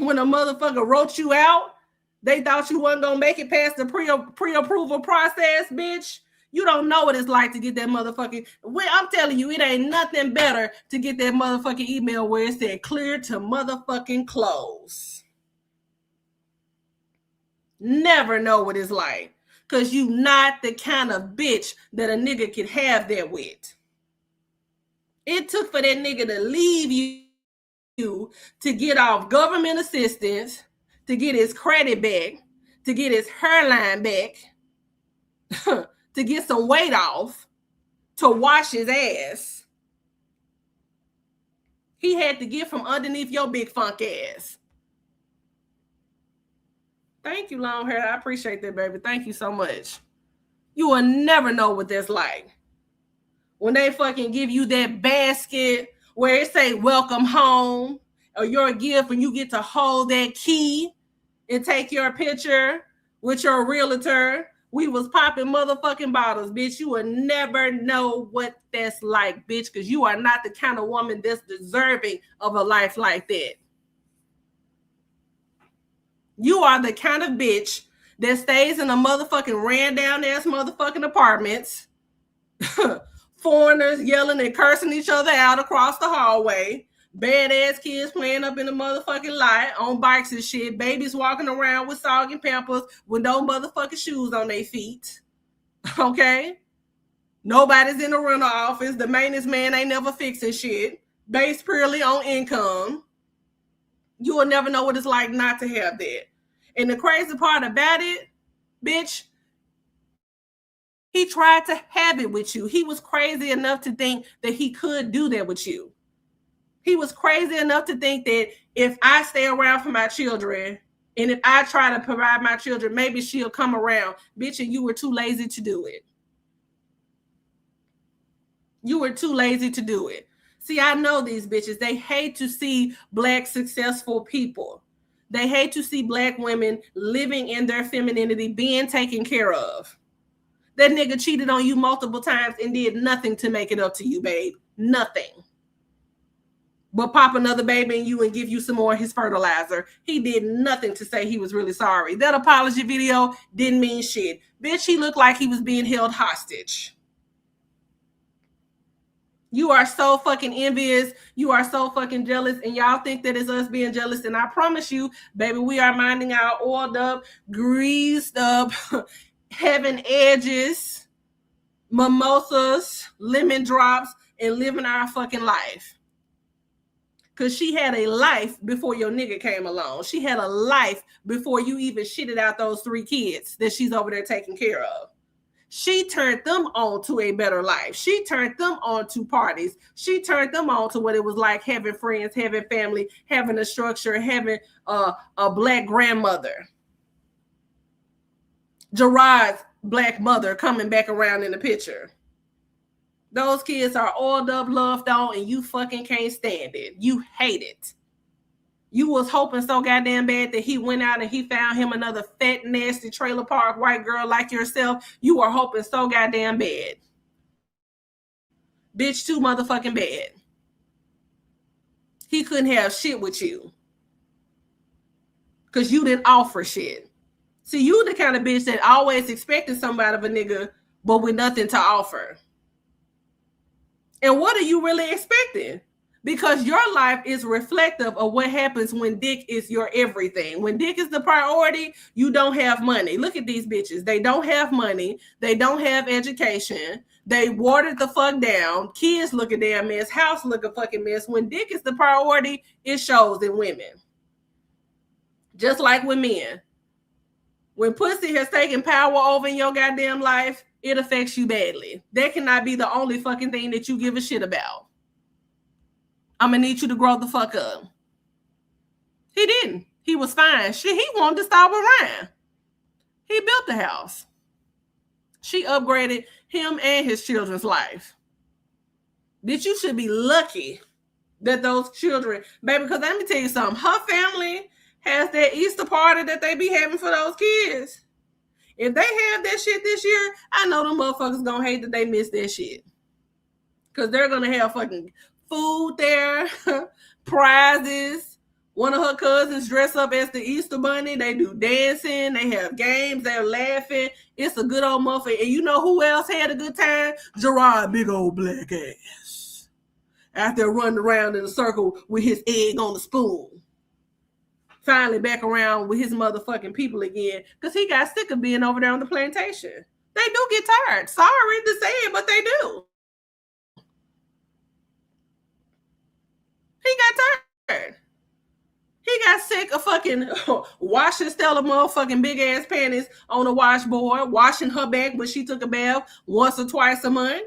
When a motherfucker wrote you out, they thought you wasn't gonna make it past the pre-approval process, bitch. You don't know what it's like to get that motherfucking. I'm telling you, it ain't nothing better to get that motherfucking email where it said clear to motherfucking close. Never know what it's like, because you not the kind of bitch that a nigga could have that with. It took for that nigga to leave you to get off government assistance, to get his credit back, to get his hairline back, to get some weight off, to wash his ass. He had to get from underneath your big funk ass. Thank you, long hair. I appreciate that, baby. Thank you so much. You will never know what that's like. When they fucking give you that basket where it say welcome home, or your gift, and you get to hold that key and take your picture with your realtor. We was popping motherfucking bottles, bitch. You will never know what that's like, bitch, because you are not the kind of woman that's deserving of a life like that. You are the kind of bitch that stays in a motherfucking ran down ass motherfucking apartments. Foreigners yelling and cursing each other out across the hallway. Badass kids playing up in the motherfucking lot on bikes and shit. Babies walking around with soggy pampers with no motherfucking shoes on their feet. Okay? Nobody's in the rental office. The maintenance man ain't never fixing shit. Based purely on income. You will never know what it's like not to have that. And the crazy part about it, bitch, he tried to have it with you. He was crazy enough to think that he could do that with you. He was crazy enough to think that if I stay around for my children and if I try to provide my children, maybe she'll come around. Bitch, and you were too lazy to do it. You were too lazy to do it. See, I know these bitches. They hate to see Black successful people. They hate to see Black women living in their femininity, being taken care of. That nigga cheated on you multiple times and did nothing to make it up to you, babe. Nothing. But pop another baby in you and give you some more of his fertilizer. He did nothing to say he was really sorry. That apology video didn't mean shit. Bitch, he looked like he was being held hostage. You are so fucking envious. You are so fucking jealous. And y'all think that it's us being jealous. And I promise you, baby, we are minding our oiled up, greased up, heaven edges, mimosas, lemon drops, and living our fucking life. Because she had a life before your nigga came along. She had a life before you even shitted out those 3 kids that she's over there taking care of. She turned them on to a better life. She turned them on to parties. She turned them on to what it was like having friends, having family, having a structure, having a Black grandmother. Gerard's Black mother coming back around in the picture. Those kids are oiled up, loved on, and you fucking can't stand it. You hate it. You was hoping so goddamn bad that he went out and he found him another fat, nasty trailer park white girl like yourself. You were hoping so goddamn bad. Bitch, too motherfucking bad. He couldn't have shit with you. Because you didn't offer shit. See, you the kind of bitch that always expected somebody of a nigga, but with nothing to offer. And what are you really expecting? Because your life is reflective of what happens when dick is your everything. When dick is the priority, you don't have money. Look at these bitches. They don't have money. They don't have education. They watered the fuck down. Kids look a damn mess. House look a fucking mess. When dick is the priority, it shows in women. Just like with men. When pussy has taken power over in your goddamn life, it affects you badly. That cannot be the only fucking thing that you give a shit about. I'm gonna need you to grow the fuck up. He didn't. He was fine. Shit, he wanted to stop around. He built the house. She upgraded him and his children's life. Bitch, you should be lucky that those children, baby, because let me tell you something. Her family has that Easter party that they be having for those kids. If they have that shit this year, I know them motherfuckers gonna hate that they missed that shit. Because they're gonna have fucking food there, prizes. One of her cousins dress up as the Easter Bunny. They do dancing. They have games. They're laughing. It's a good old muffin. And you know who else had a good time? Gerard, big old black ass. Out there running around in a circle with his egg on the spoon. Finally back around with his motherfucking people again because he got sick of being over there on the plantation. They do get tired. Sorry to say it, but they do. He got tired. He got sick of fucking washing Stella motherfucking big ass panties on the washboard, washing her back when she took a bath once or twice a month.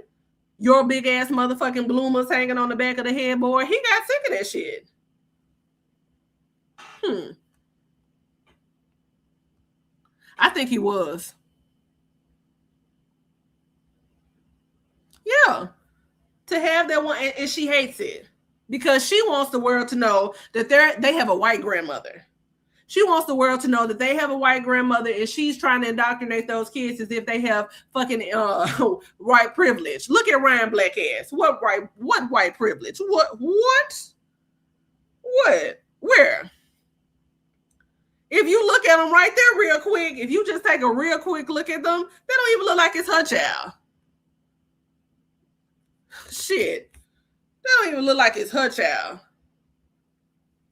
Your big ass motherfucking bloomers hanging on the back of the headboard. He got sick of that shit. I think he was. Yeah. To have that one, and she hates it. Because she wants the world to know that they have a white grandmother. She wants the world to know that they have a white grandmother, and she's trying to indoctrinate those kids as if they have fucking white privilege. Look at Ryan Black ass. What white privilege? What? Where? If you look at them right there real quick, if you just take a real quick look at them, they don't even look like it's her child. Shit. They don't even look like it's her child.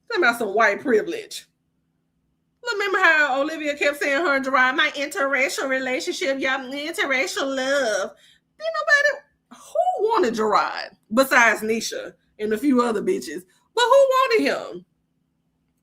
Talking about some white privilege. Remember how Olivia kept saying her and Gerard, my interracial relationship, y'all, interracial love. Didn't nobody, who wanted Gerard besides Nisha and a few other bitches? But who wanted him?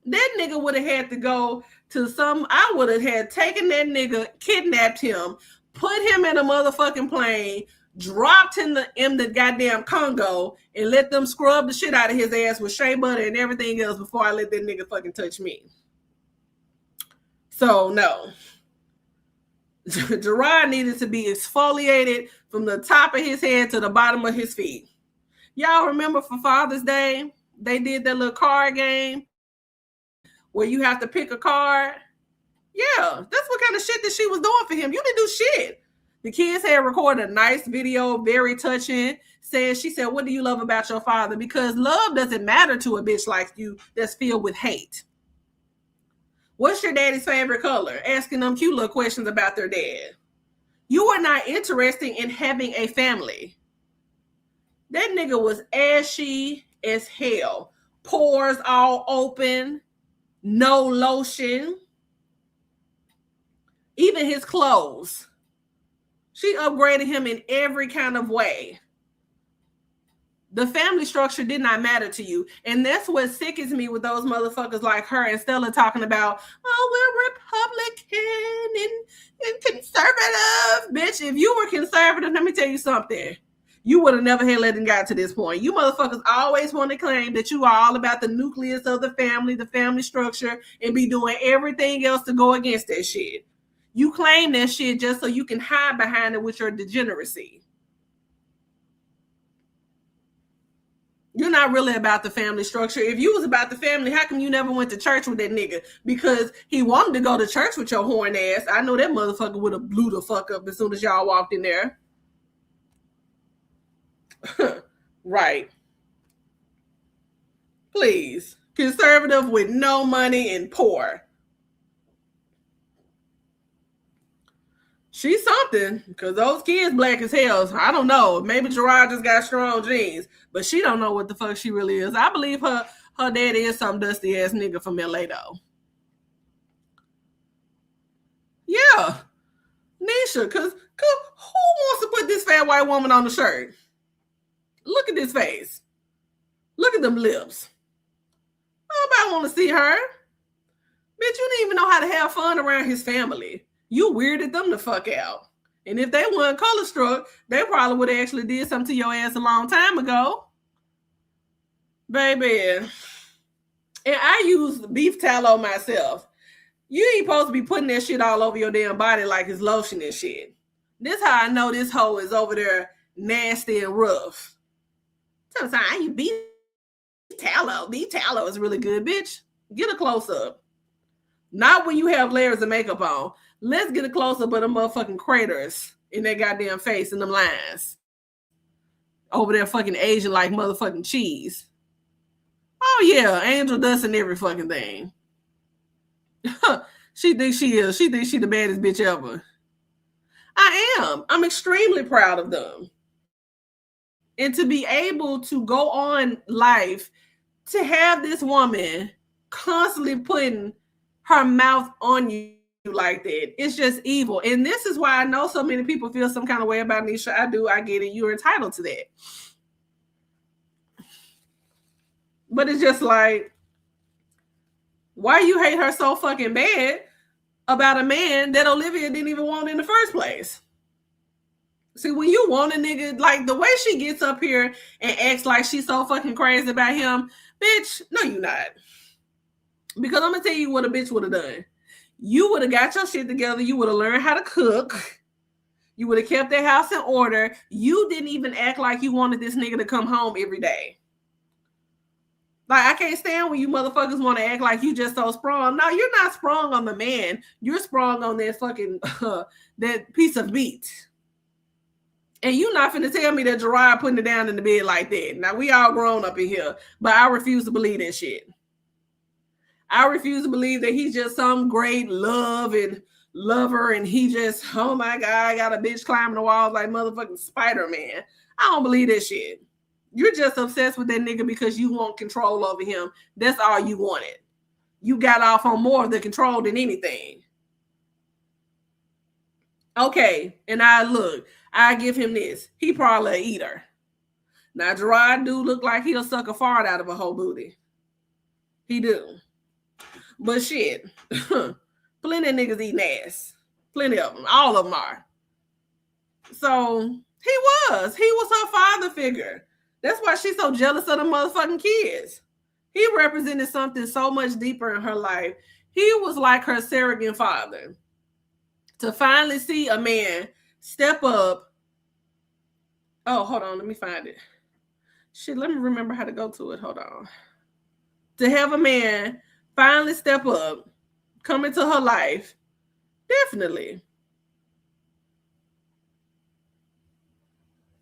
That nigga would have had to go to I would have had taken that nigga, kidnapped him, put him in a motherfucking plane, dropped in the goddamn Congo, and let them scrub the shit out of his ass with shea butter and everything else before I let that nigga fucking touch me. So, no. Gerard needed to be exfoliated from the top of his head to the bottom of his feet. Y'all remember for Father's Day, they did that little card game where you have to pick a card? Yeah, that's what kind of shit that she was doing for him. You didn't do shit. The kids had recorded a nice video, very touching. She said, what do you love about your father? Because love doesn't matter to a bitch like you that's filled with hate. What's your daddy's favorite color? Asking them cute little questions about their dad. You are not interested in having a family. That nigga was ashy as hell. Pores all open. No lotion. Even his clothes. She upgraded him in every kind of way. The family structure did not matter to you. And that's what sickens me with those motherfuckers like her and Stella talking about, oh, we're Republican and conservative. Bitch, if you were conservative, let me tell you something. You would have never had let them got to this point. You motherfuckers always want to claim that you are all about the nucleus of the family structure, and be doing everything else to go against that shit. You claim that shit just so you can hide behind it with your degeneracy. You're not really about the family structure. If you was about the family, how come you never went to church with that nigga? Because he wanted to go to church with your horn ass. I know that motherfucker would have blew the fuck up as soon as y'all walked in there. Right. Please. Conservative with no money and poor. She's something, because those kids black as hell. I don't know. Maybe Gerard just got strong genes, but she don't know what the fuck she really is. I believe her daddy is some dusty ass nigga from LA though. Yeah. Nisha, because who wants to put this fat white woman on the shirt? Look at this face. Look at them lips. Nobody want to see her. Bitch, you didn't even know how to have fun around his family. You weirded them the fuck out. And if they weren't color struck, they probably would have actually did something to your ass a long time ago. Baby. And I use beef tallow myself. You ain't supposed to be putting that shit all over your damn body like it's lotion and shit. This how I know this hoe is over there nasty and rough. Sometimes you beef tallow. Beef tallow is really good, bitch. Get a close up. Not when you have layers of makeup on. Let's get a close up of the motherfucking craters in their goddamn face and them lines. Over there fucking Asian like motherfucking cheese. Oh yeah, angel dust and every fucking thing. She thinks she is. She thinks she the baddest bitch ever. I am. I'm extremely proud of them. And to be able to go on life, to have this woman constantly putting her mouth on you like that, it's just evil. And this is why I know so many people feel some kind of way about Nisha. I do. I get it. You're entitled to that. But it's just like, why you hate her so fucking bad about a man that Olivia didn't even want in the first place? See, when you want a nigga, like the way she gets up here and acts like she's so fucking crazy about him, bitch, no, you not. Because I'm gonna tell you what a bitch would have done. You would have got your shit together. You would have learned how to cook. You would have kept that house in order. You didn't even act like you wanted this nigga to come home every day. Like, I can't stand when you motherfuckers want to act like you just so sprung. No, you're not sprung on the man. You're sprung on that fucking, that piece of meat. And you're not finna tell me that Gerard putting it down in the bed like that. Now, we all grown up in here, but I refuse to believe that shit. I refuse to believe that he's just some great lover and he just, oh my God, I got a bitch climbing the walls like motherfucking Spider-Man. I don't believe that shit. You're just obsessed with that nigga because you want control over him. That's all you wanted. You got off on more of the control than anything. Okay, and I give him this. He probably an eater. Now, Gerard do look like he'll suck a fart out of a whole booty. He do. But shit, plenty of niggas eating ass. Plenty of them. All of them are. So, he was her father figure. That's why she's so jealous of the motherfucking kids. He represented something so much deeper in her life. He was like her surrogate father. To finally see a man step up. Oh, hold on. Let me find it. Shit, let me remember how to go to it. Hold on. To have a man finally step up, come into her life. Definitely.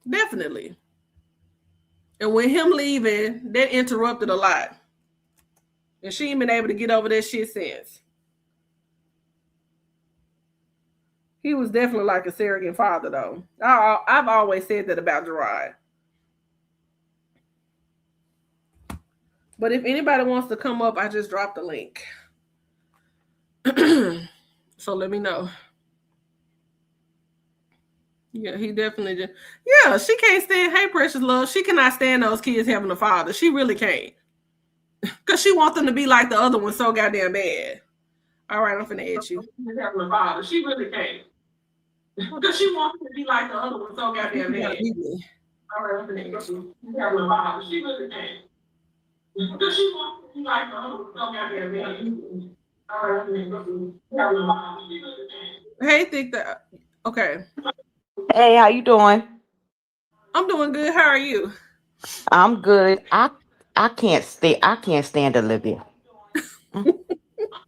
Definitely. And with him leaving, that interrupted a lot. And she ain't been able to get over that shit since. He was definitely like a surrogate father, though. I've always said that about Gerard. But if anybody wants to come up, I just dropped the link. So let me know. Yeah, he definitely did. Yeah, she can't stand, hey, precious love. She cannot stand those kids having a father. She really can't. Because she wants them to be like the other one so goddamn bad. All right, I'm finna add you. Having a father. She really can't. Because she wants them to be like the other one so goddamn bad. All right, I'm finna add you. Having a father. She really can't. Because she wants to be like the other one so goddamn bad. All right, I'm finna add you. Having a father. She really can't. Hey, think that. Okay. Hey, how you doing? I'm doing good. How are you? I'm good. I can't stand Olivia.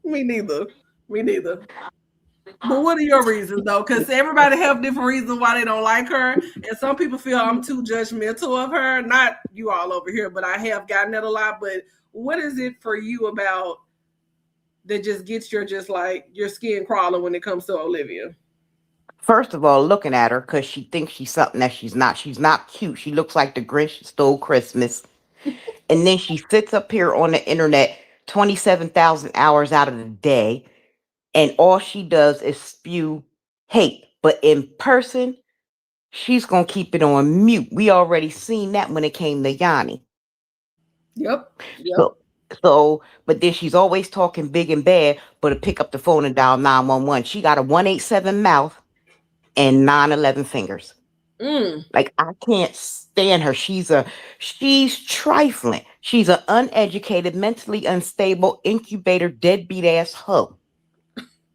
Me neither. But what are your reasons though? Because everybody have different reasons why they don't like her, and some people feel I'm too judgmental of her. Not you all over here, but I have gotten that a lot. But what is it for you about that just gets your skin crawling when it comes to Olivia? First of all, looking at her because she thinks she's something that she's not. She's not cute. She looks like the Grinch stole Christmas. And then she sits up here on the internet 27,000 hours out of the day, and all she does is spew hate. But in person, she's gonna keep it on mute. We already seen that when it came to Yanni. Yep. So, but then she's always talking big and bad, but to pick up the phone and dial 911. She got a 187 mouth and 911 fingers. Like, I can't stand her. She's trifling. She's an uneducated, mentally unstable incubator, deadbeat ass hoe.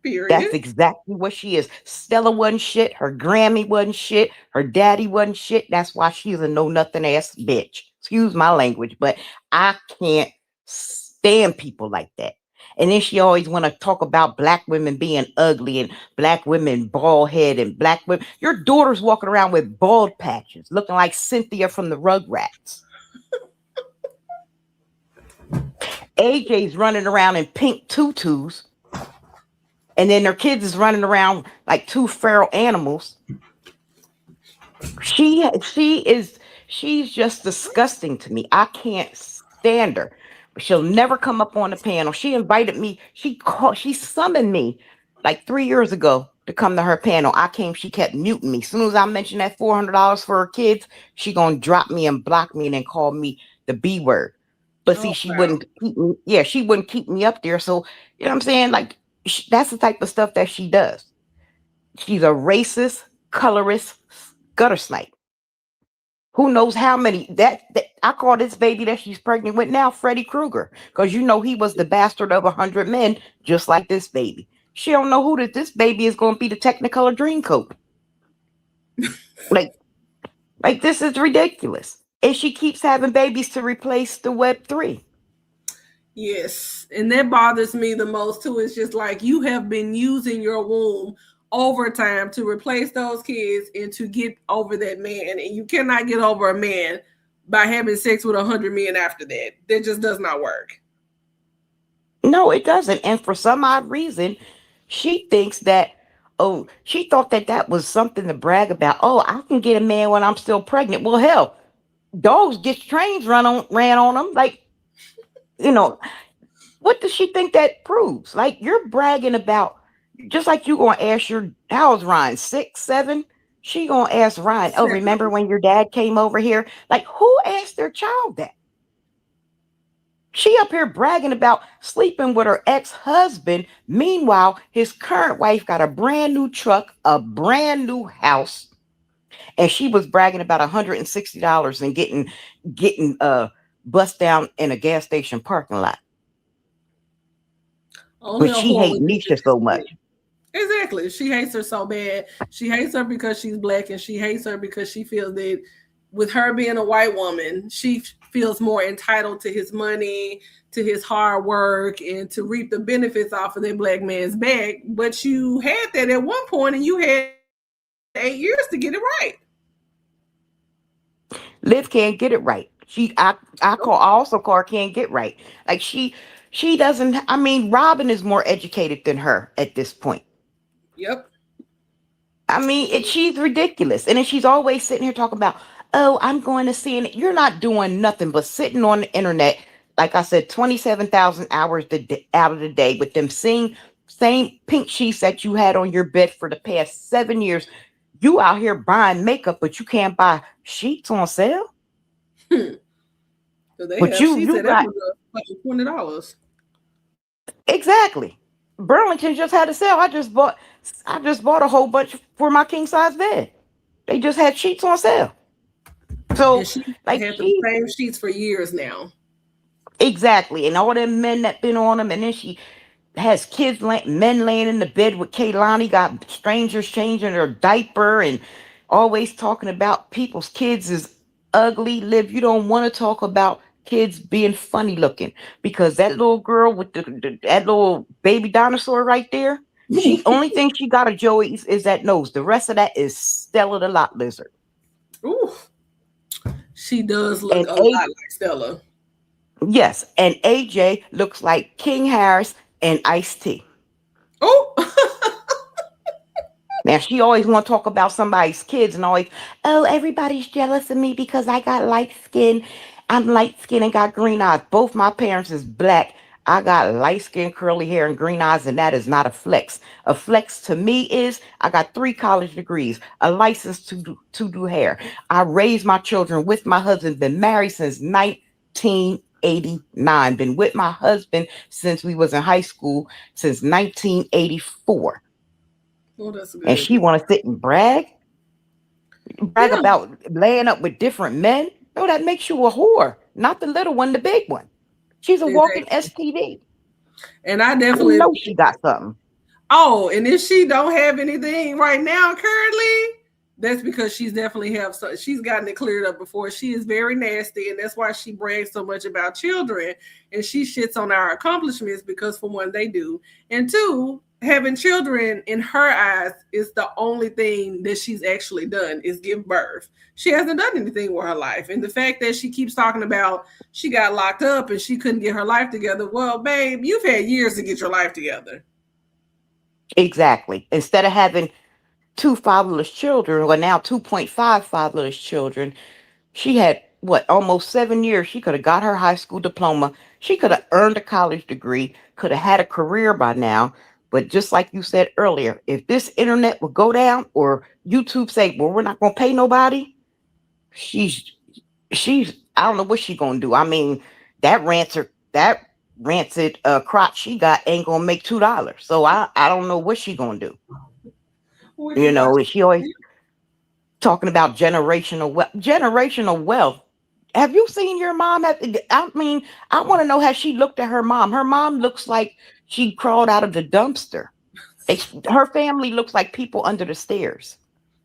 Period. That's exactly what she is. Stella wasn't shit. Her Grammy wasn't shit. Her daddy wasn't shit. That's why she's a know nothing ass bitch. Excuse my language, but I can't stand people like that. And then she always want to talk about black women being ugly and black women bald head and black women. Your daughter's walking around with bald patches, looking like Cynthia from the Rugrats. AJ's running around in pink tutus. And then their kids is running around like two feral animals. She's just disgusting to me. I can't stand her. She'll never come up on the panel. She invited me. She summoned me like 3 years ago to come to her panel. I came. She kept muting me. As soon as I mentioned that $400 for her kids, she gonna drop me and block me and then call me the B word. But see, she wouldn't keep me. Yeah, she wouldn't keep me up there. So you know what I'm saying? Like, that's the type of stuff that she does. She's a racist, colorist, gutter snipe. Who knows how many that I call this baby that she's pregnant with now Freddy Krueger, because you know he was the bastard of 100 men, just like this baby. She don't know who this baby is going to be the Technicolor Dreamcoat. like this is ridiculous, and she keeps having babies to replace the Web3. Yes, and that bothers me the most too. It's just like you have been using your womb over time to replace those kids and to get over that man, and you cannot get over a man by having sex with 100 men after that. That just does not work. No, it doesn't. And for some odd reason, she thinks that, oh, she thought that was something to brag about. Oh, I can get a man when I'm still pregnant. Well, hell, dogs get trains ran on them. Like, you know, what does she think that proves? Like, you're bragging about, just like you gonna ask how's Ryan, 6, 7? She gonna ask Ryan, oh, remember when your dad came over here? Like, who asked their child that? She up here bragging about sleeping with her ex-husband. Meanwhile, his current wife got a brand new truck, a brand new house, and she was bragging about $160 and getting bust down in a gas station parking lot. Only but she hates Nisha so much. Exactly. She hates her so bad. She hates her because she's black, and she hates her because she feels that with her being a white woman, she feels more entitled to his money, to his hard work, and to reap the benefits off of that black man's back. But you had that at one point, and you had 8 years to get it right. Liv can't get it right. I also call her can't get right. Like she doesn't. I mean, Robin is more educated than her at this point. Yep. I mean, she's ridiculous, and then she's always sitting here talking about, oh, I'm going to see it. You're not doing nothing but sitting on the internet. Like I said, 27,000 hours out of the day with them same pink sheets that you had on your bed for the past 7 years. You out here buying makeup, but you can't buy sheets on sale. So they you got $20. Exactly. Burlington just had a sale. I just bought a whole bunch for my king size bed. They just had sheets on sale. So she had the same sheets for years now. Exactly, and all them men that been on them, and then she has men laying in the bed with Kaylani, got strangers changing her diaper, and always talking about people's kids is ugly. Liv, you don't want to talk about kids being funny looking, because that little girl with that little baby dinosaur right there, she only thing she got a Joey is that nose. The rest of that is Stella the Lot Lizard. Ooh, she does look a lot like Stella. Yes, and AJ looks like King Harris and Ice-T. Oh, Now she always want to talk about somebody's kids and always, oh, everybody's jealous of me because I got light skin. I'm light skin and got green eyes. Both my parents is black. I got light skin, curly hair, and green eyes, and that is not a flex. A flex to me is I got 3 college degrees, a license to do hair. I raised my children with my husband. Been married since 1989. Been with my husband since we was in high school since 1984. Oh, that's And good. she want to sit and brag Yeah, about laying up with different men. No, that makes you a whore, not the little one, the big one. She's a walking exactly. STD. And I I definitely. know she got something. Oh, and if she don't have anything right now currently, that's because she's definitely have so she's gotten it cleared up before. She is very nasty, and that's why she brags so much about children, and she shits on our accomplishments because for one, they do, and two, having children in her eyes is the only thing that she's actually done is give birth. She hasn't done anything with her life, and the fact that she keeps talking about she got locked up and she couldn't get her life together. Well, babe, you've had years to get your life together. Exactly. Instead of having 2 fatherless children, or now 2.5 fatherless children, she had what, almost 7 years. She could have got her high school diploma. She could have earned a college degree, could have had a career by now. But just like you said earlier, if this internet would go down or YouTube say, well, we're not gonna pay nobody, she's she's I don't know what she's gonna do. I mean, that rancid crotch she got ain't gonna make $2. So I don't know what she gonna do. What you thought? And she always talking about generational wealth. Have you seen your mom? I mean, I want to know how she looked at her mom. Her mom looks like she crawled out of the dumpster. Her family looks like people under the stairs.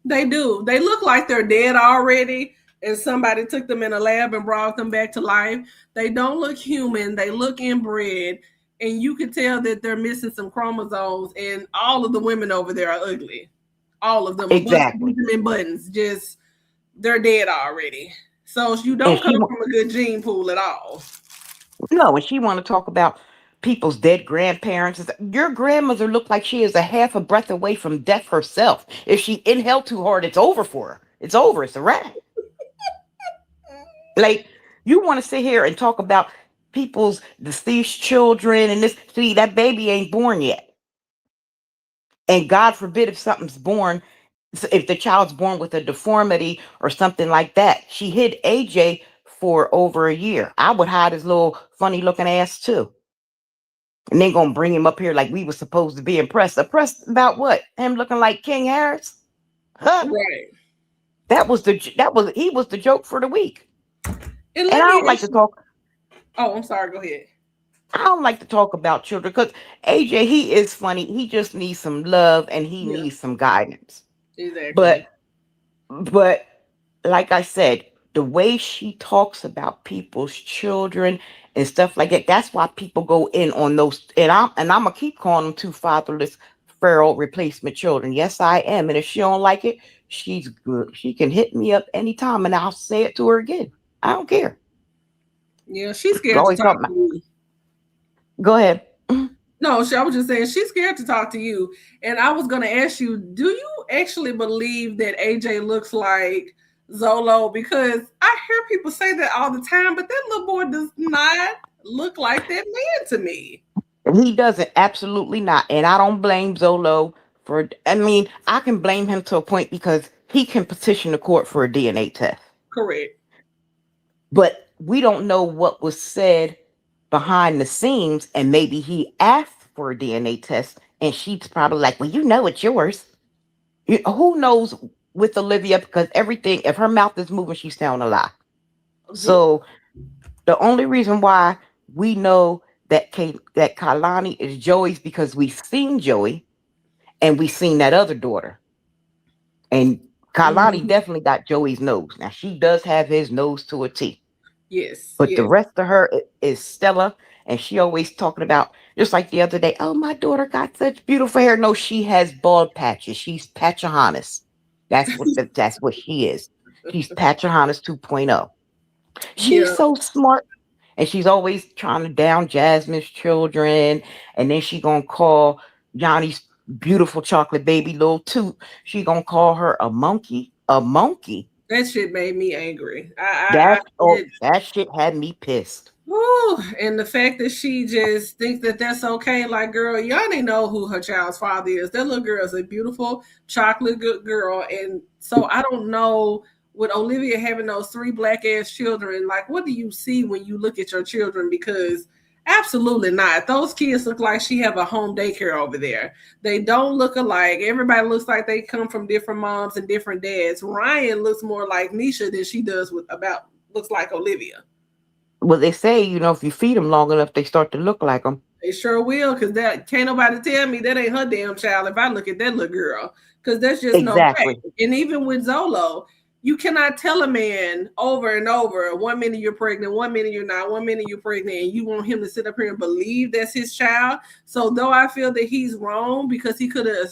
They do. They look like they're dead already, and somebody took them in a lab and brought them back to life. They don't look human. They look inbred, and you can tell that they're missing some chromosomes. And all of the women over there are ugly. All of them, a bunch of Exactly. Benjamin Buttons, just they're dead already. So you And don't come from a good gene pool at all. no, and she want to talk about people's dead grandparents. Your grandmother looked like she is a half a breath away from death herself. If she inhaled too hard, it's over for her. It's over. It's a wrap. Like, you want to sit here and talk about people's deceased children and this. See, that baby ain't born yet. And God forbid if something's born, if the child's born with a deformity or something like that. She hid AJ for over a year. I would hide his little funny looking ass too. And they gonna bring him up here like we were supposed to be impressed. Impressed about what? Him looking like King Harris? Huh? Right. He was the joke for the week. And And let I me don't like ask to you. talk. Oh, I'm sorry. Go ahead. I don't like to talk about children because AJ, he is funny. He just needs some love and he Yeah, needs some guidance. exactly. But but like I said, the way she talks about people's children and stuff like that, that's why people go in on those. And I'm gonna keep calling them 2 fatherless feral replacement children. Yes, I am. And if she don't like it, she's good. She can hit me up anytime and I'll say it to her again. I don't care. Yeah, she's You scared to always talk talking to about. you. Go ahead. No, I was just saying she's scared to talk to you. And I was going to ask you, do you actually believe that AJ looks like Zolo? Because I hear people say that all the time, but that little boy does not look like that man to me. He doesn't, absolutely not. And I don't blame Zolo for, I mean, I can blame him to a point because he can petition the court for a DNA test. Correct. But we don't know what was said behind the scenes. And maybe he asked for a DNA test and she's probably like, well, it's yours. Who knows with Olivia? Because everything, if her mouth is moving, she's telling a lie. So the only reason why we know that Kalani is Joey's because we've seen Joey and we've seen that other daughter. And Kalani Mhm. definitely got Joey's nose. Now she does have his nose to a T. Yes, But the yes. rest of her is Stella. And she always talking about, just like the other day, oh, my daughter got such beautiful hair. No, she has bald patches. She's Pocahontas. That's what she is. She's Pocahontas 2.0. She's Yeah. so smart. And she's always trying to down Jasmine's children. And then she gonna call Johnny's beautiful chocolate baby little toot. She gonna call her a monkey. A monkey. That shit made me angry. I That oh, did. that shit had me pissed. Whew. And the fact that she just thinks that that's okay, like, girl, y'all didn't know who her child's father is. That little girl is a beautiful chocolate good girl. And so I don't know, with Olivia having those three black ass children, like, what do you see when you look at your children? Because absolutely not. Those kids look like she have a home daycare over there. They don't look alike. Everybody looks like they come from different moms and different dads. Ryan looks more like Nisha than she does with about looks like Olivia. Well, they say, if you feed them long enough, they start to look like them. They sure will, because that can't nobody tell me that ain't her damn child if I look at that little girl. Because there's just no way. Exactly. And even with Zolo, you cannot tell a man over and over, 1 minute you're pregnant, 1 minute you're not, 1 minute you're pregnant, and you want him to sit up here and believe that's his child. So though I feel that he's wrong because he could have,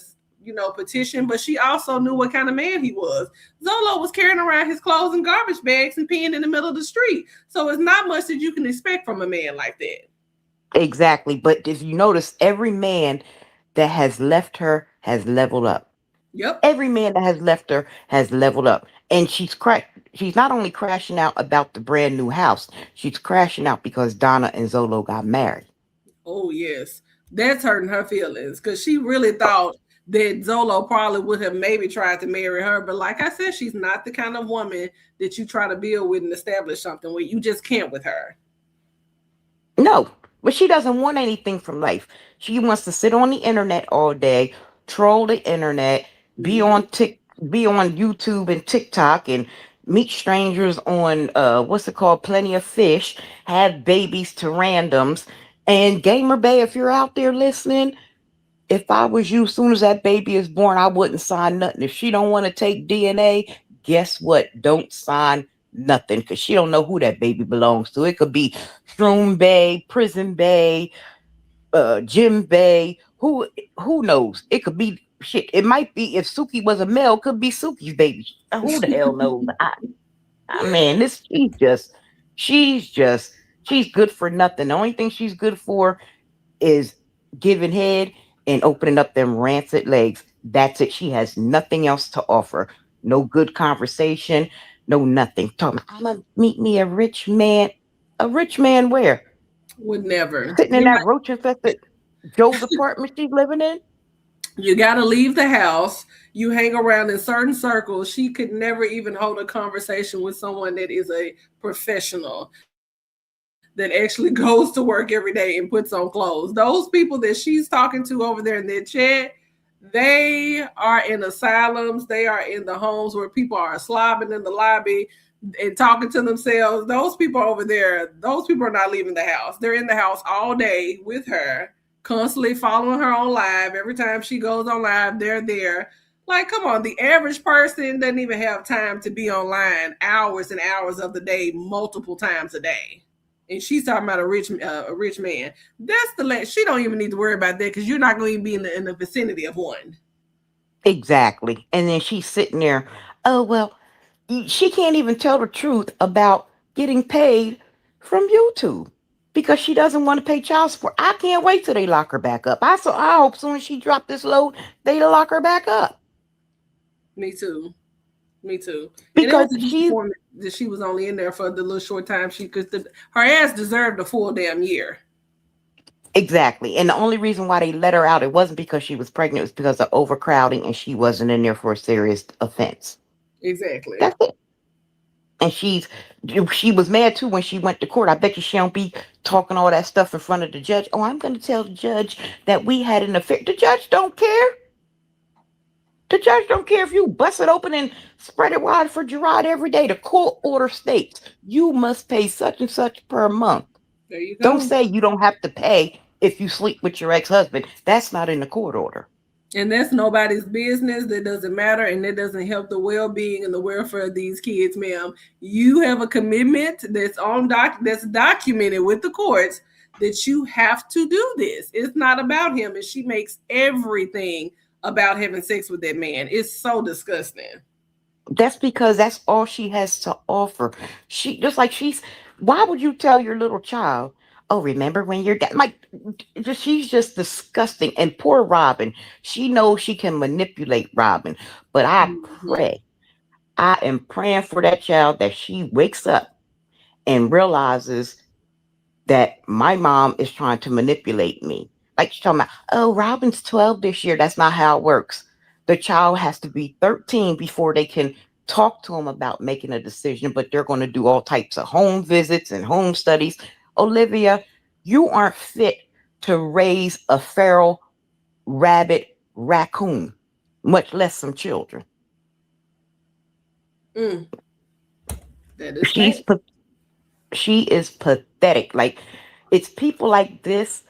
petitioned, but she also knew what kind of man he was. Zolo was carrying around his clothes in garbage bags and peeing in the middle of the street. So it's not much that you can expect from a man like that. Exactly. But if you notice, every man that has left her has leveled up. Yep. Every man that has left her has leveled up. And she's not only crashing out about the brand new house, she's crashing out because Donna and Zolo got married. Oh, yes. That's hurting her feelings because she really thought that Zolo probably would have maybe tried to marry her. But like I said, she's not the kind of woman that you try to build with and establish something with. You just can't with her. No, but she doesn't want anything from life. She wants to sit on the internet all day, troll the internet, be Mhm. on be on YouTube and TikTok and meet strangers on what's it called? Plenty of Fish, have babies to randoms. And Gamer Bay, if you're out there listening, if I was you, as soon as that baby is born, I wouldn't sign nothing. If she don't want to take DNA, guess what? Don't sign nothing because she don't know who that baby belongs to. It could be Shroom Bay, Prison Bay, Jim Bay. Who knows? It could be shit. It might be if Suki was a male, could be Suki's baby. Who the hell knows? I mean, she's just she's good for nothing. The only thing she's good for is giving head and opening up them rancid legs. That's it. She has nothing else to offer. No good conversation, no nothing. Talking, I'm gonna meet me a rich man. A rich man where? Would never. Sitting in that roach infested Joe's apartment she's living in? You got to leave the house. You hang around in certain circles. She could never even hold a conversation with someone that is a professional that actually goes to work every day and puts on clothes. Those people that she's talking to over there in that chat, they are in asylums. They are in the homes where people are slobbing in the lobby and talking to themselves. Those people over there, those people are not leaving the house. They're in the house all day with her, constantly following her on live. Every time she goes on live, they're there. Like, come on, the average person doesn't even have time to be online hours and hours of the day, multiple times a day. And she's talking about a rich man. That's she don't even need to worry about that because you're not going to be in the vicinity of one. Exactly. And then she's sitting there, oh well, she can't even tell the truth about getting paid from YouTube because she doesn't want to pay child support. I can't wait till they lock her back up. I hope soon as she dropped this load, they lock her back up. Me too. Because and it was a disappointment that she was only in there for the little short time her ass deserved a full damn year. Exactly. And the only reason why they let her out, it wasn't because she was pregnant, it was because of overcrowding and she wasn't in there for a serious offense. Exactly. That's it. And she was mad too when she went to court. I bet you she don't be talking all that stuff in front of the judge. Oh, I'm going to tell the judge that we had an affair. The judge don't care. The judge don't care if you bust it open and spread it wide for Gerard every day. The court order states you must pay such and such per month. There you go. Don't say you don't have to pay if you sleep with your ex-husband. That's not in the court order. And that's nobody's business. That doesn't matter. And that doesn't help the well-being and the welfare of these kids, ma'am. You have a commitment that's documented with the courts that you have to do this. It's not about him. And she makes everything about having sex with that man. It's so disgusting. That's because that's all she has to offer. Why would you tell your little child, Oh, remember when your dad, like, she's just disgusting. And poor Robin, she knows she can manipulate Robin. But Mhm. I am praying for that child that she wakes up and realizes that my mom is trying to manipulate me. Like she's talking about, oh, Robin's 12 this year. That's not how it works. The child has to be 13 before they can talk to them about making a decision, but they're going to do all types of home visits and home studies. Olivia, you aren't fit to raise a feral rabbit raccoon, much less some children. Mm, that is She's painful. she is pathetic. Like it's people like this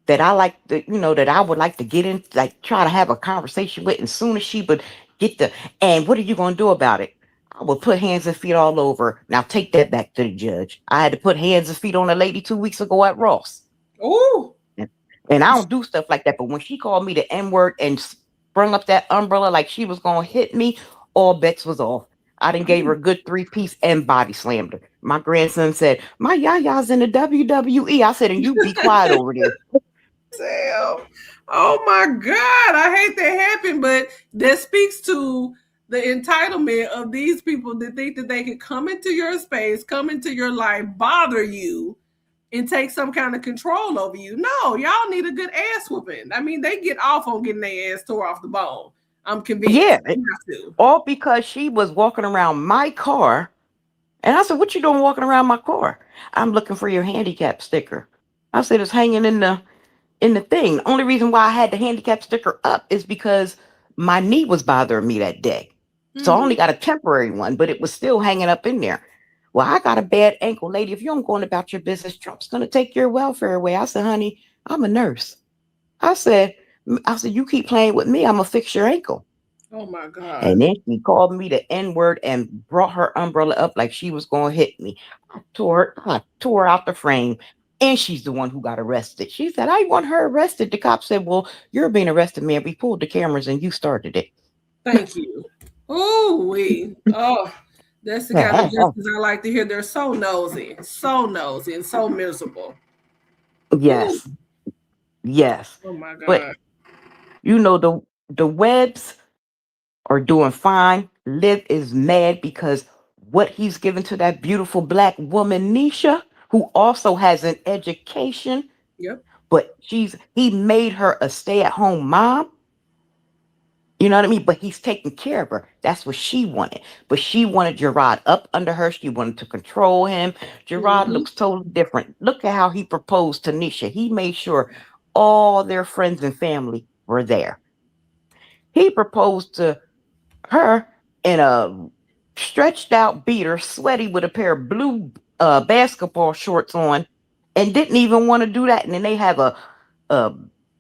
that I like to, that I would like to get in, like try to have a conversation with. And soon as she would get and what are you going to do about it? I would put hands and feet all over. Now take that back to the judge. I had to put hands and feet on a lady 2 weeks ago at Ross. Oh, And, and I don't do stuff like that. But when she called me the N word and sprung up that umbrella like she was going to hit me, all bets was off. I done gave her a good 3-piece and body slammed her. My grandson said, my yaya's in the WWE. I said, and you be quiet over there. damn. Oh my God. I hate that happened, but that speaks to the entitlement of these people that think that they can come into your space, come into your life, bother you, and take some kind of control over you. No, y'all need a good ass whooping. I mean, they get off on getting their ass tore off the bone. I'm convinced. Yeah, They have to. all because she was walking around my car. And I said, what you doing walking around my car? I'm looking for your handicap sticker. I said, it's hanging in the thing. The only reason why I had the handicap sticker up is because my knee was bothering me that day. So I only Mm-hmm. got a temporary one, but it was still hanging up in there. Well, I got a bad ankle, lady. If you don't go on about your business, Trump's gonna take your welfare away. I said, honey, I'm a nurse. I said, you keep playing with me, I'm gonna fix your ankle. Oh my God. And then she called me the N word and brought her umbrella up like she was going to hit me. I tore her out the frame. And she's the one who got arrested. She said, I want her arrested. The cop said, well, you're being arrested, man. We pulled the cameras and you started it. Thank you. Oh, that's the kind of justice I like to hear. They're so nosy, and so miserable. Ooh, Yes, yes. oh my But God. the Webbs are doing fine. Liv is mad because what he's given to that beautiful black woman, Nisha, who also has an education, Yep. but he made her a stay-at-home mom. You know what I mean? But he's taking care of her. That's what she wanted. But she wanted Gerard up under her. She wanted to control him. Gerard Mm-hmm. looks totally different. Look at how he proposed to Nisha. He made sure all their friends and family were there. He proposed to her in a stretched out beater, sweaty with a pair of blue basketball shorts on, and didn't even want to do that. And then they have a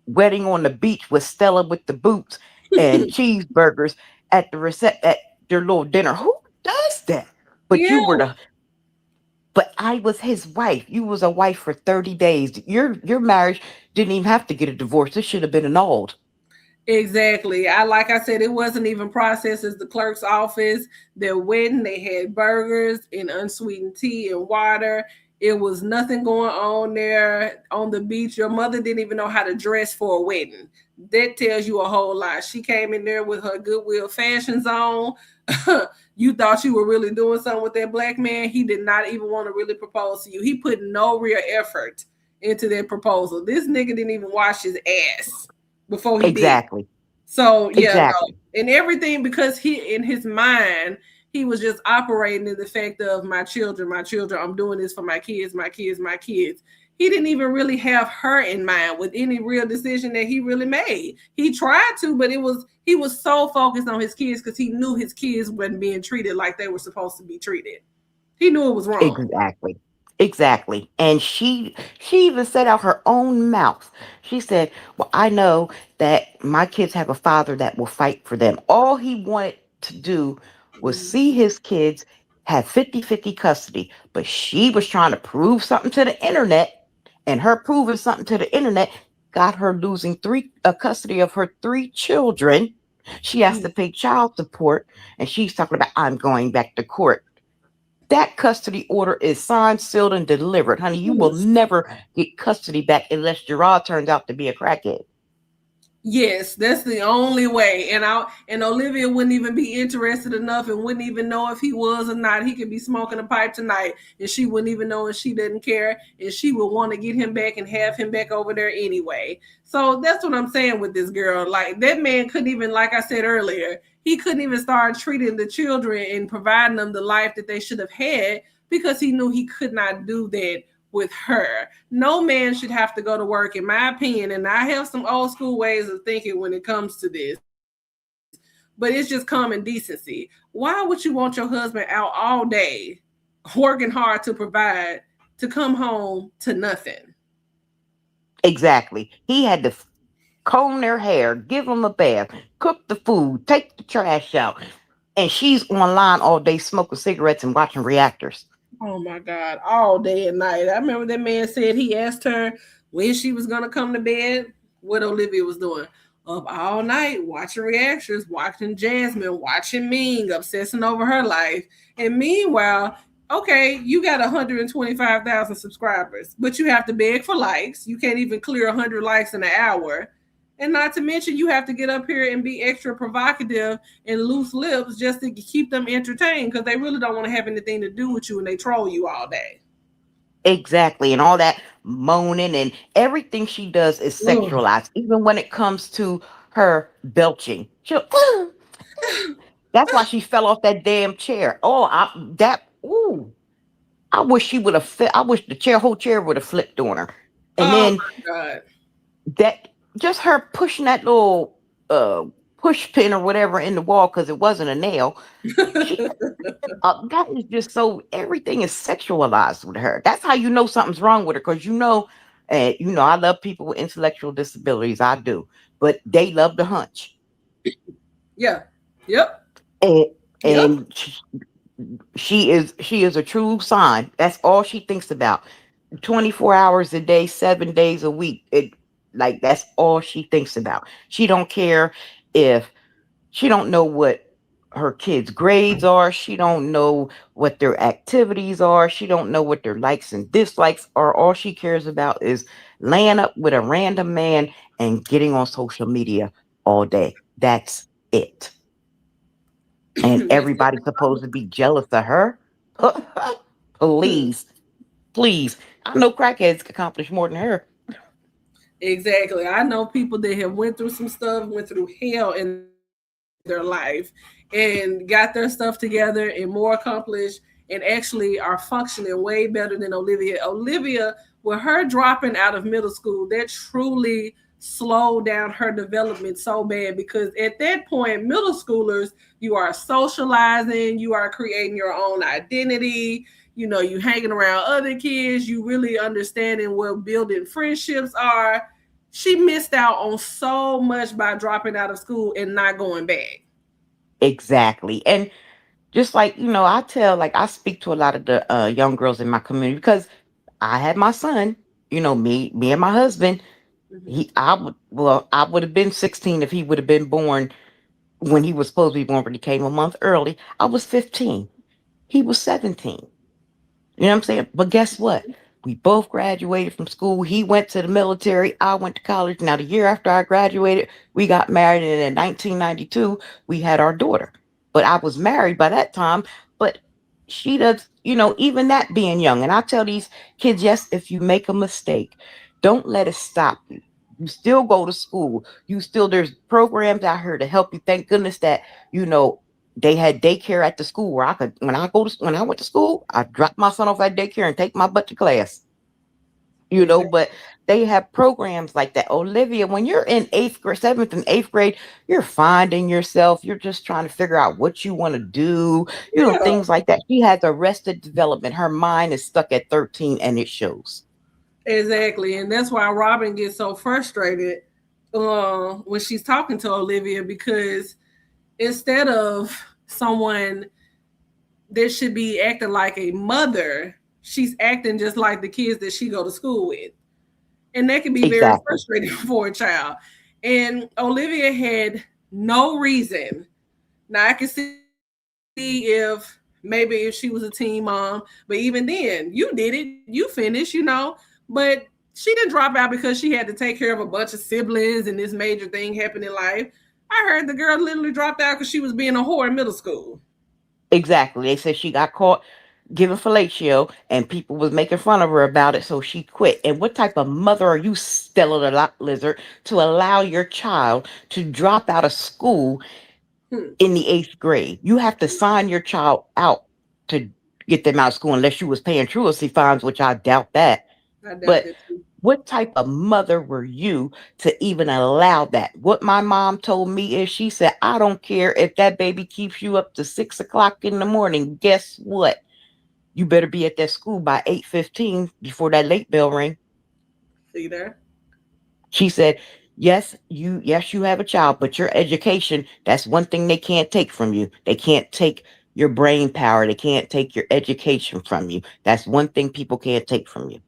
wedding on the beach with Stella with the boots and cheeseburgers at their little dinner. Who does that? But Yeah. but I was his wife. You was a wife for 30 days. Your marriage didn't even have to get a divorce. It should have been annulled. Exactly. Like I said, it wasn't even processed as the clerk's office. Their wedding, they had burgers and unsweetened tea and water. It was nothing going on there on the beach. Your mother didn't even know how to dress for a wedding. That tells you a whole lot. She came in there with her Goodwill fashions on. You thought you were really doing something with that black man. He did not even want to really propose to you. He put no real effort into that proposal. This nigga didn't even wash his ass before he did. Exactly. So yeah, no, Exactly. and everything because he in his mind he was just operating in the fact of my children, my children. I'm doing this for my kids, my kids, my kids. He didn't even really have her in mind with any real decision that he really made. He tried to, but he was so focused on his kids because he knew his kids wasn't being treated like they were supposed to be treated. He knew it was wrong. Exactly. Exactly. And she even said out her own mouth. She said, well, I know that my kids have a father that will fight for them. All he wanted to do was see his kids have 50-50 custody. But she was trying to prove something to the internet, and her proving something to the internet got her losing three custody of her 3 children. She has to pay child support, and she's talking about I'm going back to court. that custody order is signed, sealed, and delivered. Honey, you will never get custody back unless Gerard turns out to be a crackhead. Yes, that's the only way. And Olivia wouldn't even be interested enough and wouldn't even know if he was or not. He could be smoking a pipe tonight and she wouldn't even know, and she didn't care, and she would want to get him back and have him back over there anyway. So that's what I'm saying with this girl. Like, that man couldn't even, like I said earlier, he couldn't even start treating the children and providing them the life that they should have had because he knew he could not do that with her. No man should have to go to work, in my opinion, and I have some old school ways of thinking when it comes to this, but it's just common decency. Why would you want your husband out all day working hard to provide to come home to nothing? Exactly. He had to comb their hair, give them a bath, cook the food, take the trash out, and she's online all day smoking cigarettes and watching reactors. Oh my God, all day and night. I remember that man said he asked her when she was going to come to bed, what Olivia was doing. Up all night, watching reactions, watching Jasmine, watching Ming, obsessing over her life. And meanwhile, okay, you got 125,000 subscribers, but you have to beg for likes. You can't even clear 100 likes in an hour. And not to mention, you have to get up here and be extra provocative and loose lips just to keep them entertained because they really don't want to have anything to do with you and they troll you all day. Exactly. And all that moaning and everything she does is sexualized, even when it comes to her belching. That's why she fell off that damn chair. I wish she would have I wish the whole chair would have flipped on her. And Oh then my God. that just her pushing that little push pin or whatever in the wall because it wasn't a nail. That is just so everything is sexualized with her. That's how you know something's wrong with her because I love people with intellectual disabilities. I do, but they love to hunch. Yeah. Yep. And, Yep. and she is a true sign. That's all she thinks about. 24 hours a day, 7 days a week. That's all she thinks about. She don't care if she don't know what her kids' grades are. She don't know what their activities are. She don't know what their likes and dislikes are. All she cares about is laying up with a random man and getting on social media all day. That's it. And everybody's supposed to be jealous of her. Please, please. I know crackheads accomplish more than her. Exactly. I know people that have went through some stuff, went through hell in their life and got their stuff together and more accomplished and actually are functioning way better than Olivia. Olivia, with her dropping out of middle school, that truly slowed down her development so bad because at that point, middle schoolers, you are socializing, you are creating your own identity, you hanging around other kids, you really understanding what building friendships are. She missed out on so much by dropping out of school and not going back. Exactly. And just I speak to a lot of the young girls in my community because I had my son, me and my husband. Mm-hmm. I would have been 16 if he would have been born when he was supposed to be born, but he came a month early. I was 15. He was 17. You know what I'm saying? But guess what? We both graduated from school. He went to the military. I went to college. Now, the year after I graduated, we got married. And in 1992, we had our daughter. But I was married by that time. But she does, even that being young. And I tell these kids, yes, if you make a mistake, don't let it stop you. You still go to school. There's programs out here to help you. Thank goodness that, they had daycare at the school where I could, when I went to school, I dropped my son off at daycare and take my butt to class. Exactly. But they have programs like that. Olivia, when you're in seventh and eighth grade, you're finding yourself. You're just trying to figure out what you want to do, Yeah, things like that. She has arrested development. Her mind is stuck at 13 and it shows. exactly. And that's why Robin gets so frustrated when she's talking to Olivia because instead of someone that should be acting like a mother, she's acting just like the kids that she go to school with. And that can be very Exactly. frustrating for a child. And Olivia had no reason. Now I can see if maybe if she was a teen mom, but even then, you did it, you finished, but she didn't drop out because she had to take care of a bunch of siblings and this major thing happened in life. I heard the girl literally dropped out because she was being a whore in middle school. Exactly. They said she got caught giving fellatio and people was making fun of her about it, so she quit. And what type of mother are you, Stella the Lizard, to allow your child to drop out of school Hmm. in the 8th grade? You have to sign your child out to get them out of school unless you was paying truancy fines, which I doubt that. I doubt But that too. what type of mother were you to even allow that? What my mom told me is she said, I don't care if that baby keeps you up to 6 o'clock in the morning. Guess what? You better be at that school by 8:15 before that late bell ring. See there? She said, yes, you have a child, but your education, that's one thing they can't take from you. They can't take your brain power. They can't take your education from you. That's one thing people can't take from you.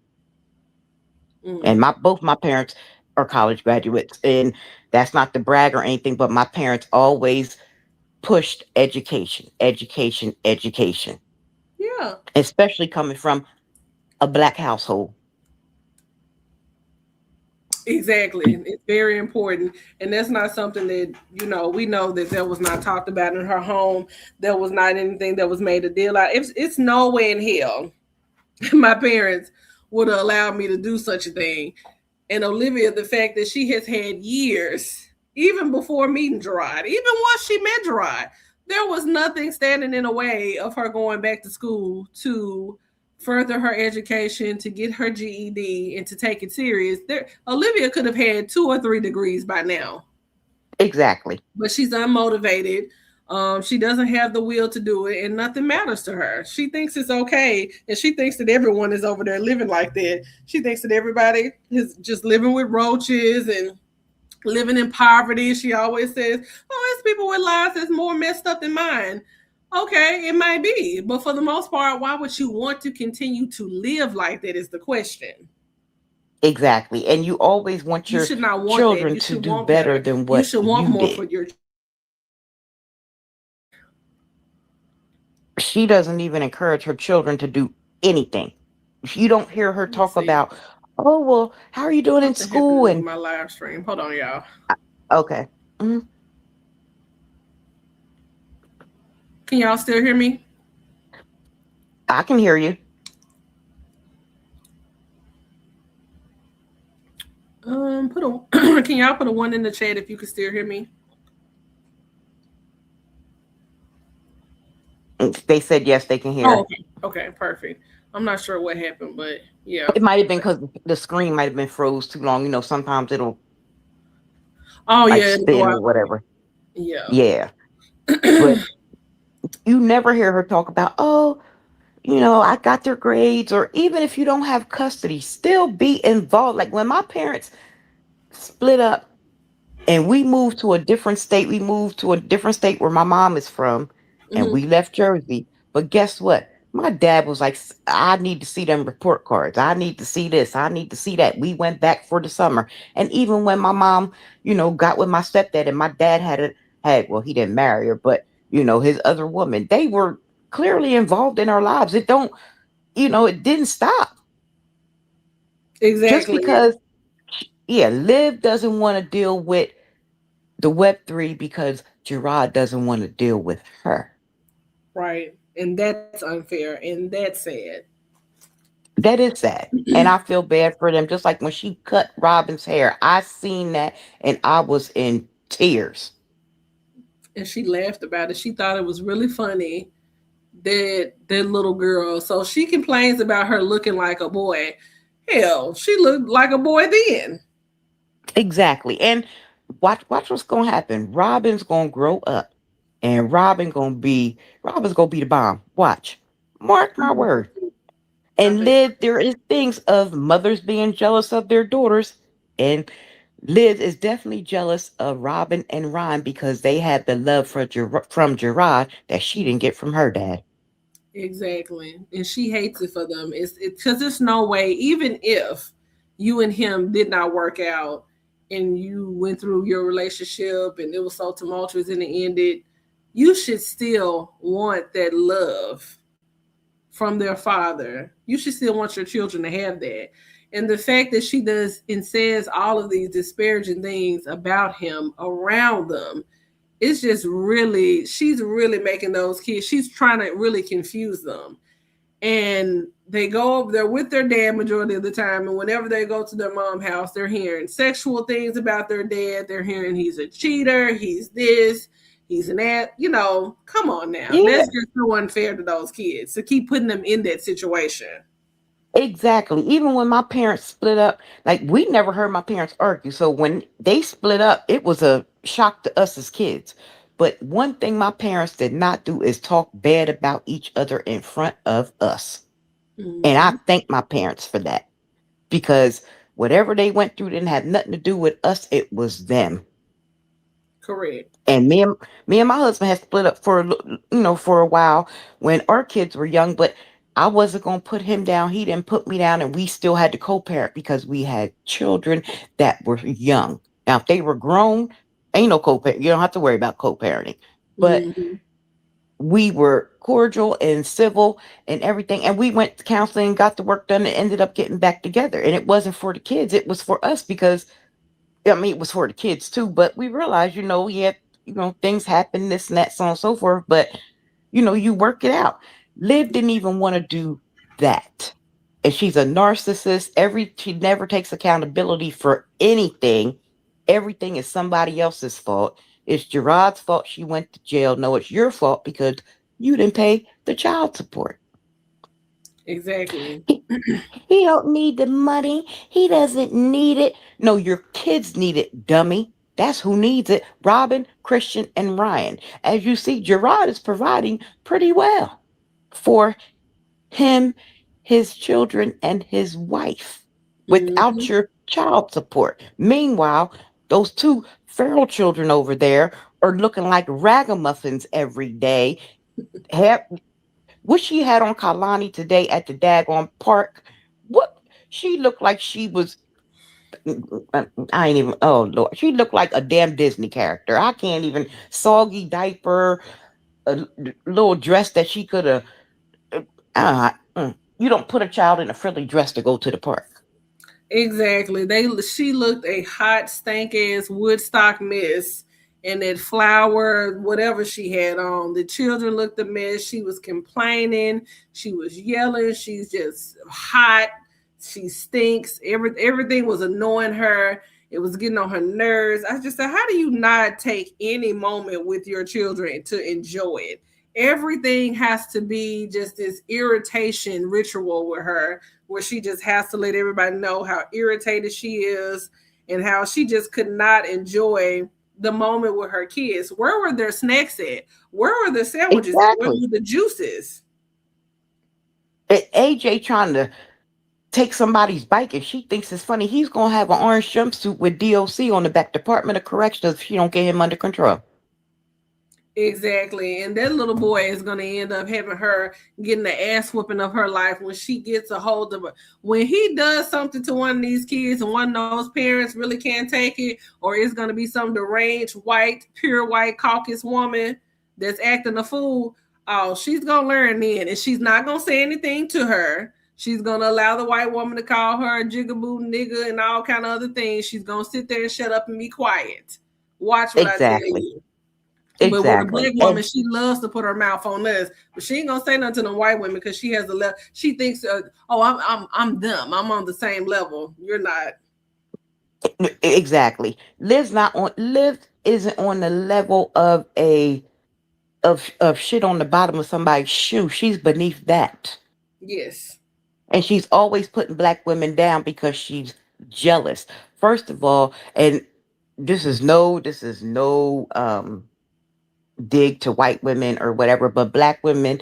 Mm. And both my parents are college graduates, and that's not to brag or anything, but my parents always pushed education, education, education, Yeah. especially coming from a black household. Exactly. It's very important. And that's not something that, we know that was not talked about in her home. There was not anything that was made a deal out. It's no way in hell my parents would have allowed me to do such a thing. And Olivia, the fact that she has had years, even before meeting Gerard, even once she met Gerard, there was nothing standing in the way of her going back to school to further her education, to get her GED, and to take it serious. Olivia could have had 2 or 3 degrees by now, Exactly. but she's unmotivated. She doesn't have the will to do it, and nothing matters to her. She thinks it's okay, and she thinks that everyone is over there living like that. She thinks that everybody is just living with roaches and living in poverty. She always says, "Oh, it's people with lives that's more messed up than mine." Okay, it might be, but for the most part, why would you want to continue to live like that? Is the question. Exactly. And you always want You your should not want that. children You to should do want better better. than You what should want you more did. for your. She doesn't even encourage her children to do anything. You don't hear her Let's talk see. about, oh, well, how are you doing in Something school? happening with And my live stream. Hold on, y'all. okay. Mhm. Can y'all still hear me? I can hear you. Put a can y'all put a 1 in the chat if you can still hear me? They said yes, they can Oh, hear. okay. Okay, perfect. I'm not sure what happened, but yeah. It might have been because the screen might have been froze too long. Sometimes it'll Oh like yeah, it'll go spin or out. whatever. Yeah. Yeah. But you never hear her talk about, oh, I got their grades, or even if you don't have custody, still be involved. Like when my parents split up and we moved to a different state, we moved to a different state where my mom is from, and Mhm. we left Jersey. But guess what? My dad was like, I need to see them report cards. I need to see this. I need to see that. We went back for the summer. And even when my mom, got with my stepdad and my dad well, he didn't marry her, but, his other woman, they were clearly involved in our lives. It didn't stop just Exactly. because, yeah, Liv doesn't want to deal with the Web3 because Gerard doesn't want to deal with her. Right. And that's unfair and that's sad. That is sad. And I feel bad for them. Just like when she cut Robin's hair, I seen that and I was in tears. And she laughed about it. She thought it was really funny that little girl. So she complains about her looking like a boy. Hell, she looked like a boy then. Exactly. And watch what's gonna happen. Robin's gonna grow up and Robin's gonna be the bomb. Watch. Mark my word. I And think Liv, there is things of mothers being jealous of their daughters. And Liv is definitely jealous of Robin and Ron because they had the love from Gerard that she didn't get from her dad. exactly. And she hates it for them. It's because there's no way, even if you and him did not work out and you went through your relationship and it was so tumultuous and it ended, you should still want that love from their father. You should still want your children to have that. And the fact that she does and says all of these disparaging things about him around them, it's just really, she's really making those kids, she's trying to really confuse them. And they go over there with their dad majority of the time, and whenever they go to their mom house, they're hearing sexual things about their dad. They're hearing he's a cheater, he's this, he's an that. Come on now, Yeah, that's just so unfair to those kids to keep putting them in that situation. exactly. Even when my parents split up, like we never heard my parents argue. So when they split up, it was a shock to us as kids. But one thing my parents did not do is talk bad about each other in front of us. And I Hmm. thank my parents for that because whatever they went through didn't have nothing to do with us. It was them. Correct. And me and my husband had split up for for a while when our kids were young, but I wasn't gonna put him down. He didn't put me down, and we still had to co-parent because we had children that were young. Now, if they were grown, ain't no co-parent. You don't have to worry about co-parenting. But Hmm. we were cordial and civil and everything, and we went to counseling, got the work done, and ended up getting back together. And it wasn't for the kids; it was for us because I mean, it was for the kids too, but we realized, yeah, things happen, this and that, so on and so forth. But you work it out. Liv didn't even want to do that, and she's a narcissist. She never takes accountability for anything. Everything is somebody else's fault. It's Gerard's fault she went to jail. No, it's your fault because you didn't pay the child support. Exactly. He don't need the money. He doesn't need it. No, your kids need it, dummy. That's who needs it. Robin, Christian, and Ryan. As you see, Gerard is providing pretty well for him, his children, and his wife without Hmm. your child support. Meanwhile, those two feral children over there are looking like ragamuffins every day. Have, what she had on Kalani today at the daggone park, what she looked like she was I ain't even oh Lord. She looked like a damn Disney character. I can't even soggy diaper, little dress that she could have you don't put a child in a frilly dress to go to the park. Exactly. She looked a hot, stank ass Woodstock mess and that flower, whatever she had on. The children looked a mess. She was complaining. She was yelling. She's just hot. She stinks. Everything was annoying her. It was getting on her nerves. I just said, how do you not take any moment with your children to enjoy it? Everything has to be just this irritation ritual with her where she just has to let everybody know how irritated she is and how she just could not enjoy the moment with her kids. Where were their snacks at? Where were the sandwiches? Where Exactly. were the juices? AJ trying to take somebody's bike and she thinks it's funny. He's gonna have an orange jumpsuit with DOC on the back, Department of Corrections, if she don't get him under control. Exactly. And that little boy is going to end up having her getting the ass whooping of her life when she gets a hold of it. When he does something to one of these kids and one of those parents really can't take it, or it's going to be some deranged white, pure white caucus woman that's acting a fool, oh, she's going to learn then. And she's not going to say anything to her. She's going to allow the white woman to call her a jigaboo nigga and all kind of other things. She's going to sit there and shut up and be quiet. Watch what I tell Exactly. you. But with a black Exactly. woman, she loves to put her mouth on us, but she ain't gonna say nothing to the white women because she has a left. She thinks, "Oh, I'm them. I'm on the same level. You're not." Exactly. Liv isn't on the level of a of shit on the bottom of somebody's shoe. She's beneath that. Yes. And she's always putting black women down because she's jealous. First of all, and this is no dig to white women or whatever, but black women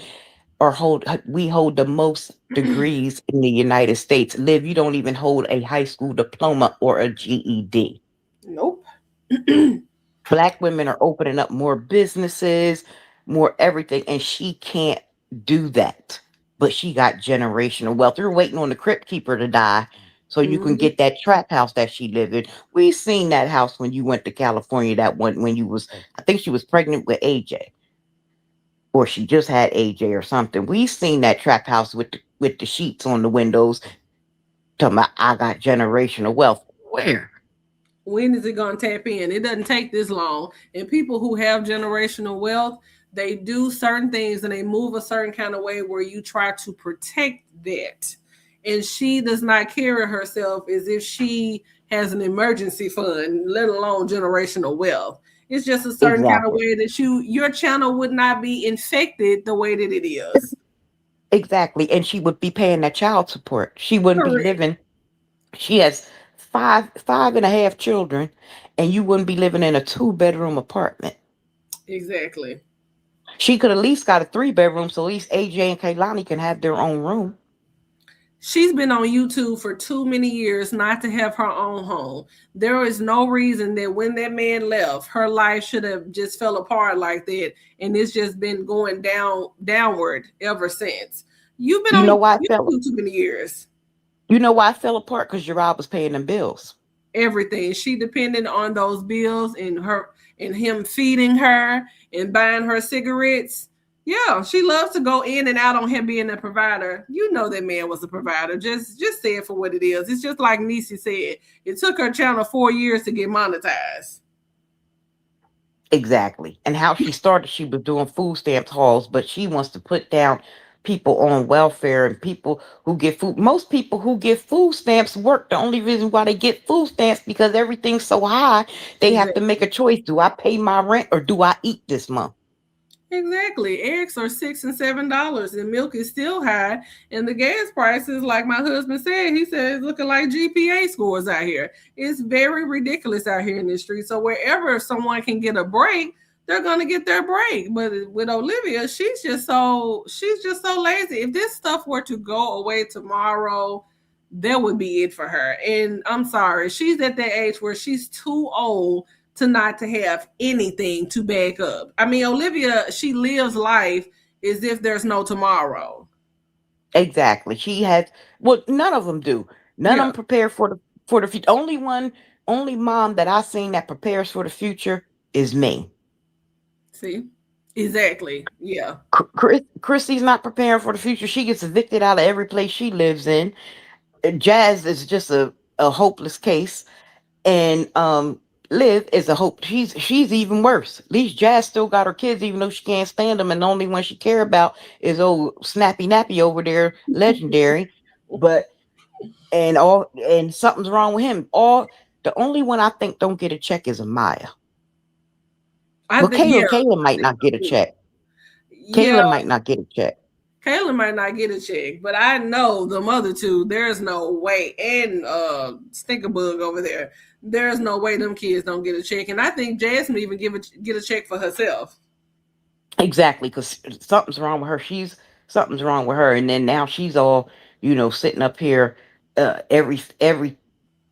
we hold the most degrees in the United States. Liv, you don't even hold a high school diploma or a GED. Nope. Black women are opening up more businesses, more everything, and she can't do that. But she got generational wealth. You're waiting on the crypt keeper to die so you can Mhm. get that trap house that she lived in. We seen that house when you went to California. That one when you was, I think she was pregnant with AJ. or she just had AJ or something. We seen that trap house with the sheets on the windows. Talking about I got generational wealth. Where? When is it going to tap in? It doesn't take this long. And people who have generational wealth, they do certain things and they move a certain kind of way where you try to protect that. And she does not carry herself as if she has an emergency fund, let alone generational wealth. It's just a certain kind of Exactly. way that your channel would not be infected the way that it is. Exactly. And she would be paying that child support. She wouldn't be Correct. living. She has five and a half children, and you wouldn't be living in a 2-bedroom apartment. Exactly. She could at least got a 3-bedroom, so at least AJ and Kaylani can have their own room. She's been on YouTube for too many years not to have her own home. There is no reason that when that man left, her life should have just fell apart like that, and it's just been going downward ever since. You've been You on know why I fell YouTube too many years. you know why I fell apart? Because Gerard was paying them bills. Everything. She depended on those bills and him feeding her and buying her cigarettes. Yeah, she loves to go in and out on him being a provider. You know that man was a provider. Just say it for what it is. It's just like Nisi said. It took her channel 4 years to get monetized. Exactly. And how she started, she was doing food stamps hauls, but she wants to put down people on welfare and people who get food. Most people who get food stamps work. The only reason why they get food stamps because everything's so high, they have to make Exactly. a choice. Do I pay my rent or do I eat this month? Exactly. Eggs are $6 and $7, and milk is still high. And the gas prices, like my husband said, he said it's looking like GPA scores out here. It's very ridiculous out here in the street. So wherever someone can get a break, they're gonna get their break. But with Olivia, she's just so lazy. If this stuff were to go away tomorrow, that would be it for her. And I'm sorry, she's at that age where she's too old to not to have anything to back up. I mean, Olivia, she lives life as if there's no tomorrow. Exactly. She has well, none of them do. None of Yeah. them prepare for the future. Only mom that I seen that prepares for the future is me. See? Exactly. Yeah. Chrissy's not preparing for the future. She gets evicted out of every place she lives in. Jazz is just a hopeless case, and Liv is a hope. She's even worse. At least Jazz still got her kids, even though she can't stand them, and the only one she care about is old Snappy Nappy over there, legendary. But and something's wrong with him. The only one I think don't get a check is Amaya. I Well, think, yeah. Kayla might not get a check. Yeah. Kayla might not get a check. Kayla might not get a check, but I know the mother two, there's no way. And Stinkerbug over there, there's no way them kids don't get a check. And I think Jasmine even get a check for herself. Exactly, because something's wrong with her, and then now she's all sitting up here. Every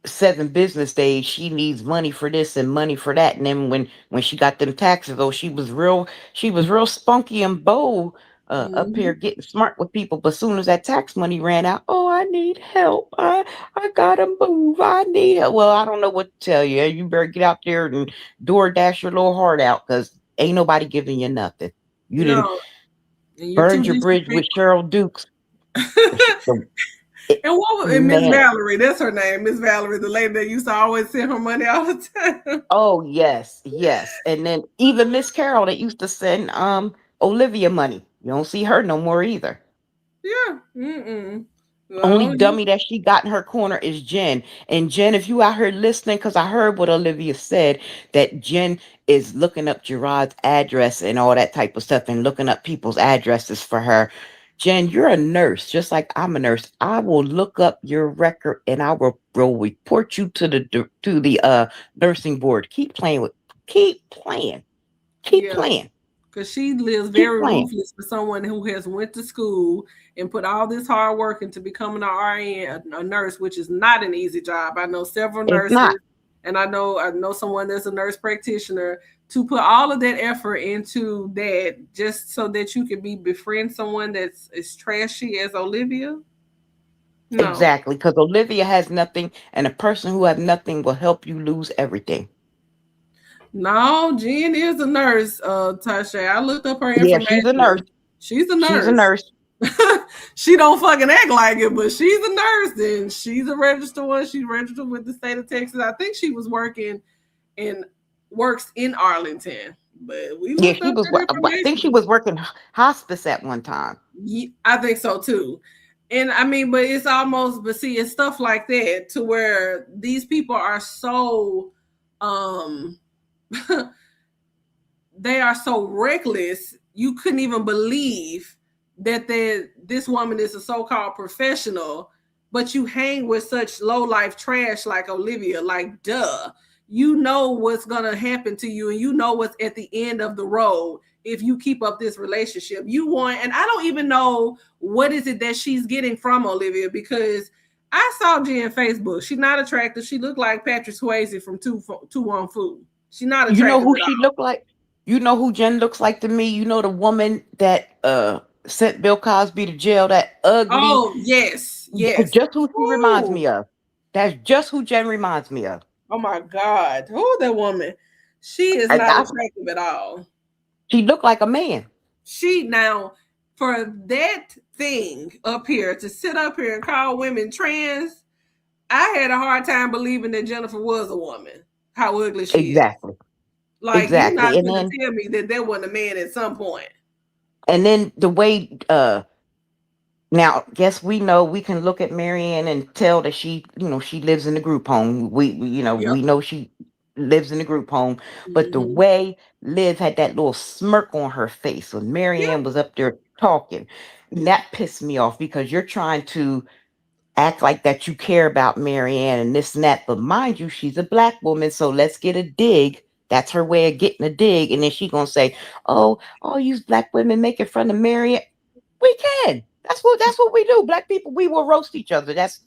7 business days, she needs money for this and money for that, and then when she got them taxes, oh, she was real spunky and bold up here Hmm. getting smart with people. But as soon as that tax money ran out, oh, I need help. I gotta move. I need help. Well, I don't know what to tell you. You better get out there and door dash your little heart out because ain't nobody giving you nothing. You didn't No, and you're too burned your bridge with disrespectful. Cheryl Dukes. It, And what was and Miss man, Valerie? That's her name, Miss Valerie, the lady that used to always send her money all the time. oh yes, yes. And then even Miss Carol that used to send Olivia money. You don't see her no more either. Yeah. Mm-mm. Only Well, dummy that she got in her corner is Jen. And Jen, if you out here listening, because I heard what Olivia said, that Jen is looking up Gerard's address and all that type of stuff and looking up people's addresses for her. Jen, you're a nurse, just like I'm a nurse. I will look up your record and I will report you to the nursing board. Keep playing. Keep yeah. playing. Because she lives Keep very playing. ruthless for someone who has went to school and put all this hard work into becoming an RN, a nurse, which is not an easy job. I know several It's nurses, not. and I know someone that's a nurse practitioner to put all of that effort into that just so that you can befriend someone that's as trashy as Olivia. No. Exactly, because Olivia has nothing, and a person who has nothing will help you lose everything. No, Jen is a nurse, Tasha. I looked up her Yeah, information. she's a nurse. She's a She's a nurse. nurse. She don't fucking act like it, but she's a nurse and she's a registered one. She's registered with the state of Texas. I think she was working and works in Arlington. But we Yeah, looked she up was. that I think she information. was working hospice at one time. Yeah, I think so too. And I mean, but it's almost, but see, it's stuff like that to where these people are so um they are so reckless, you couldn't even believe that this woman is a so-called professional, but you hang with such low-life trash like Olivia. Like, duh. You know what's gonna happen to you, and you know what's at the end of the road if you keep up this relationship. You want, and I don't even know what is it that she's getting from Olivia, because I saw Jen on Facebook. She's not attractive. She looked like Patrick Swayze from Two One Food. She's not You know attractive who at she all. looked like? You know who Jen looks like to me? You know the woman that sent Bill Cosby to jail, that ugly. Oh, yes, yes. Just who she reminds Ooh. me of. That's just who Jen reminds me of. Oh my God. Who that woman? She is not I, attractive at all. she looked like a man. She now, for that thing up here to sit up here and call women trans, I had a hard time believing that Jennifer was a woman. How ugly she is. Exactly. Like, you're not Exactly. And going then to tell me that there wasn't a man at some point. the way now, guess we know we can look at Marianne and tell that she lives in the group home. Yep. We know she lives in the group home, but the Mm-hmm. way Liv had that little smirk on her face when Yep. Marianne was up there talking, that pissed me off because you're trying to act like that you care about Marianne and this and that, but mind you, she's a black woman, so let's get a dig. That's her way of getting a dig, and then she gonna say, "Oh, all you black women making fun of Marianne." We can. That's what we do. Black people, we will roast each other. That's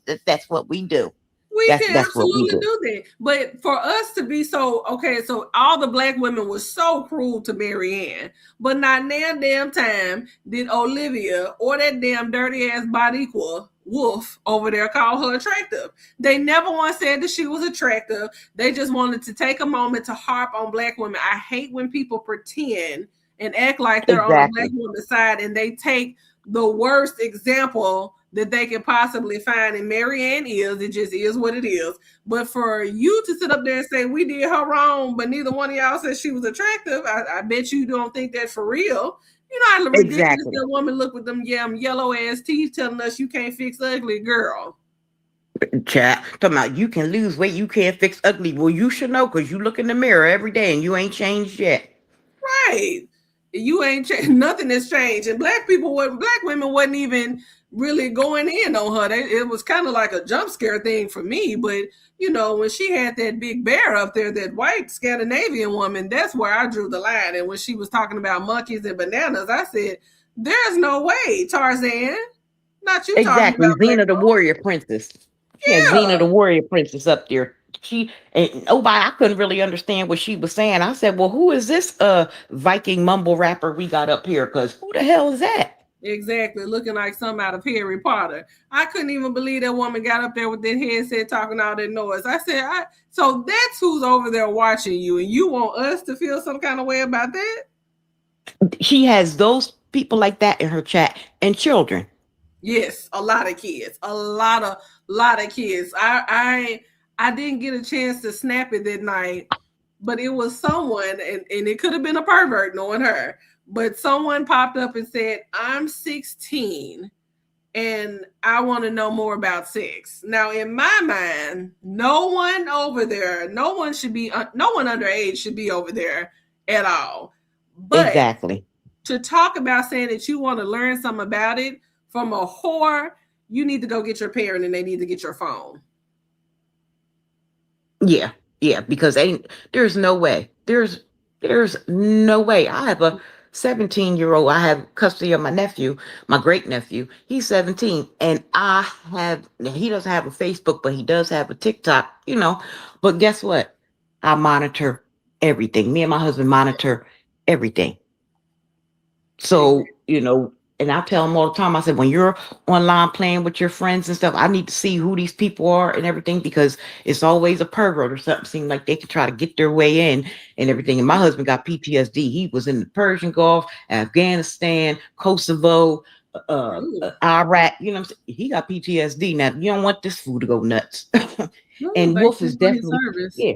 what we do. We That's can that's what we absolutely do. do that. But for us to be so, okay, so all the black women were so cruel to Marianne, but not now damn time did Olivia or that damn dirty ass Bodiqua Wolf over there call her attractive. They never once said that she was attractive. They just wanted to take a moment to harp on black women. I hate when people pretend and act like they're on a black Exactly. woman's side and they take the worst example that they can possibly find. And Marianne is, it just is what it is. But for you to sit up there and say we did her wrong, but neither one of y'all said she was attractive, I bet you don't think that for real. You know how ridiculous Exactly. that woman look with them yellow ass teeth telling us you can't fix ugly, girl. Chat. Talking about you can lose weight, you can't fix ugly. Well, you should know because you look in the mirror every day and you ain't changed yet. Right. You ain't changed. Nothing has changed. And black women wasn't even really going in on her. It was kind of like a jump scare thing for me. But, when she had that big bear up there, that white Scandinavian woman, that's where I drew the line. And when she was talking about monkeys and bananas, I said, there's no way, Tarzan. Not you talking Exactly. about black Xena the folks. warrior princess. She had Yeah. Xena the warrior princess up there. She and nobody I couldn't really understand what she was saying. I said, well, who is this Viking mumble rapper we got up here? Because who the hell is that? Exactly, looking like some out of Harry Potter. I couldn't even believe that woman got up there with that headset talking all that noise. I said, so that's who's over there watching you, and you want us to feel some kind of way about that? She has those people like that in her chat and children. Yes, a lot of kids, a lot of kids. I didn't get a chance to snap it that night, but it was someone, and it could have been a pervert knowing her, but someone popped up and said, I'm 16 and I want to know more about sex. Now, in my mind, no one over there, no one underage should be over there at all. But Exactly. to talk about saying that you want to learn something about it from a whore, you need to go get your parent and they need to get your phone. Yeah, yeah, because there's no way. There's no way. I have a 17-year-old. I have custody of my nephew, my great nephew. He's 17, and he doesn't have a Facebook, but he does have a TikTok. But guess what? I monitor everything. Me and my husband monitor everything. So, and I tell them all the time, I said, when you're online playing with your friends and stuff, I need to see who these people are and everything because it's always a pervert or something. Seem like they can try to get their way in and everything. And my husband got PTSD. He was in the Persian Gulf, Afghanistan, Kosovo, Iraq. You know what I'm saying? He got PTSD. Now, you don't want this fool to go nuts. No, And thank Wolf you is for your definitely, service. yeah.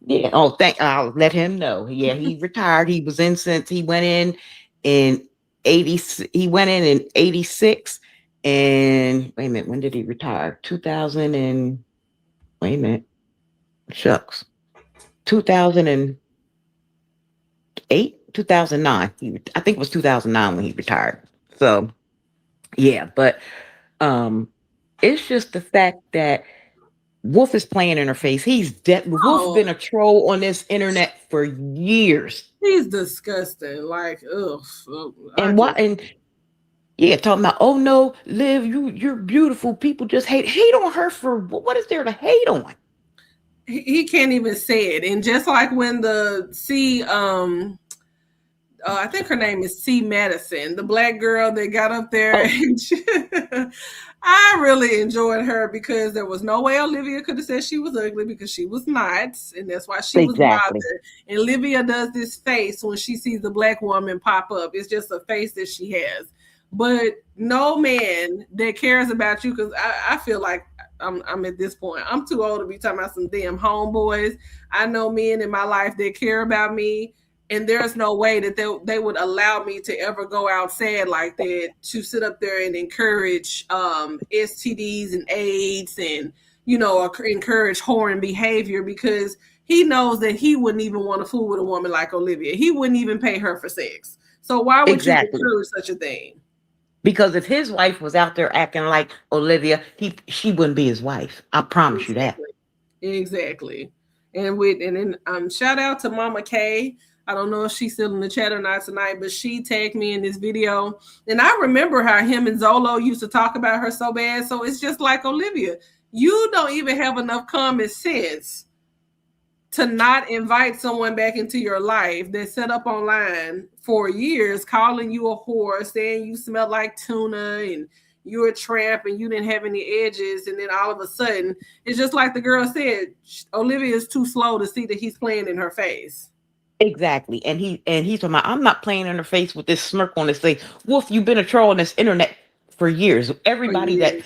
Yeah. Oh, I'll let him know. Yeah, he retired. He was in since he went in 80. He went in 86. And wait a minute, when did he retire? 2000 and wait a minute. Shucks. 2008, 2009. I think it was 2009 when he retired. So yeah, but um it's just the fact that Wolf is playing in her face. He's dead. Wolf Oh, been a troll on this internet for years. he's disgusting. Like, ugh. I And why? just And yeah, talking about, oh no, Liv, you're beautiful. People just hate on her for what is there to hate on? he can't even say it. And just like when the I think her name is C. Madison, the black girl that got up there. Oh, And I really enjoyed her because there was no way Olivia could have said she was ugly because she was not. And that's why she was exactly, bothered. And Olivia does this face when she sees the black woman pop up. It's just a face that she has. But no man that cares about you, because I feel like I'm at this point. I'm too old to be talking about some damn homeboys. I know men in my life that care about me, and there's no way that they would allow me to ever go out sad like that, to sit up there and encourage STDs and AIDS and encourage whoring behavior, because he knows that he wouldn't even want to fool with a woman like Olivia. He wouldn't even pay her for sex. So why would you exactly. encourage such a thing? Because if his wife was out there acting like Olivia, she wouldn't be his wife. I promise you that. Exactly. Exactly. And then shout out to Mama K. I don't know if she's still in the chat or not tonight, but she tagged me in this video. And I remember how him and Zolo used to talk about her so bad. So it's just like Olivia. You don't even have enough common sense to not invite someone back into your life that set up online for years, calling you a whore, saying you smell like tuna and you're a tramp and you didn't have any edges. And then all of a sudden, it's just like the girl said, Olivia is too slow to see that he's playing in her face. Exactly. And he's talking about, I'm not playing in her face with this smirk on his face. Wolf, you've been a troll on this internet for years. For Everybody that years.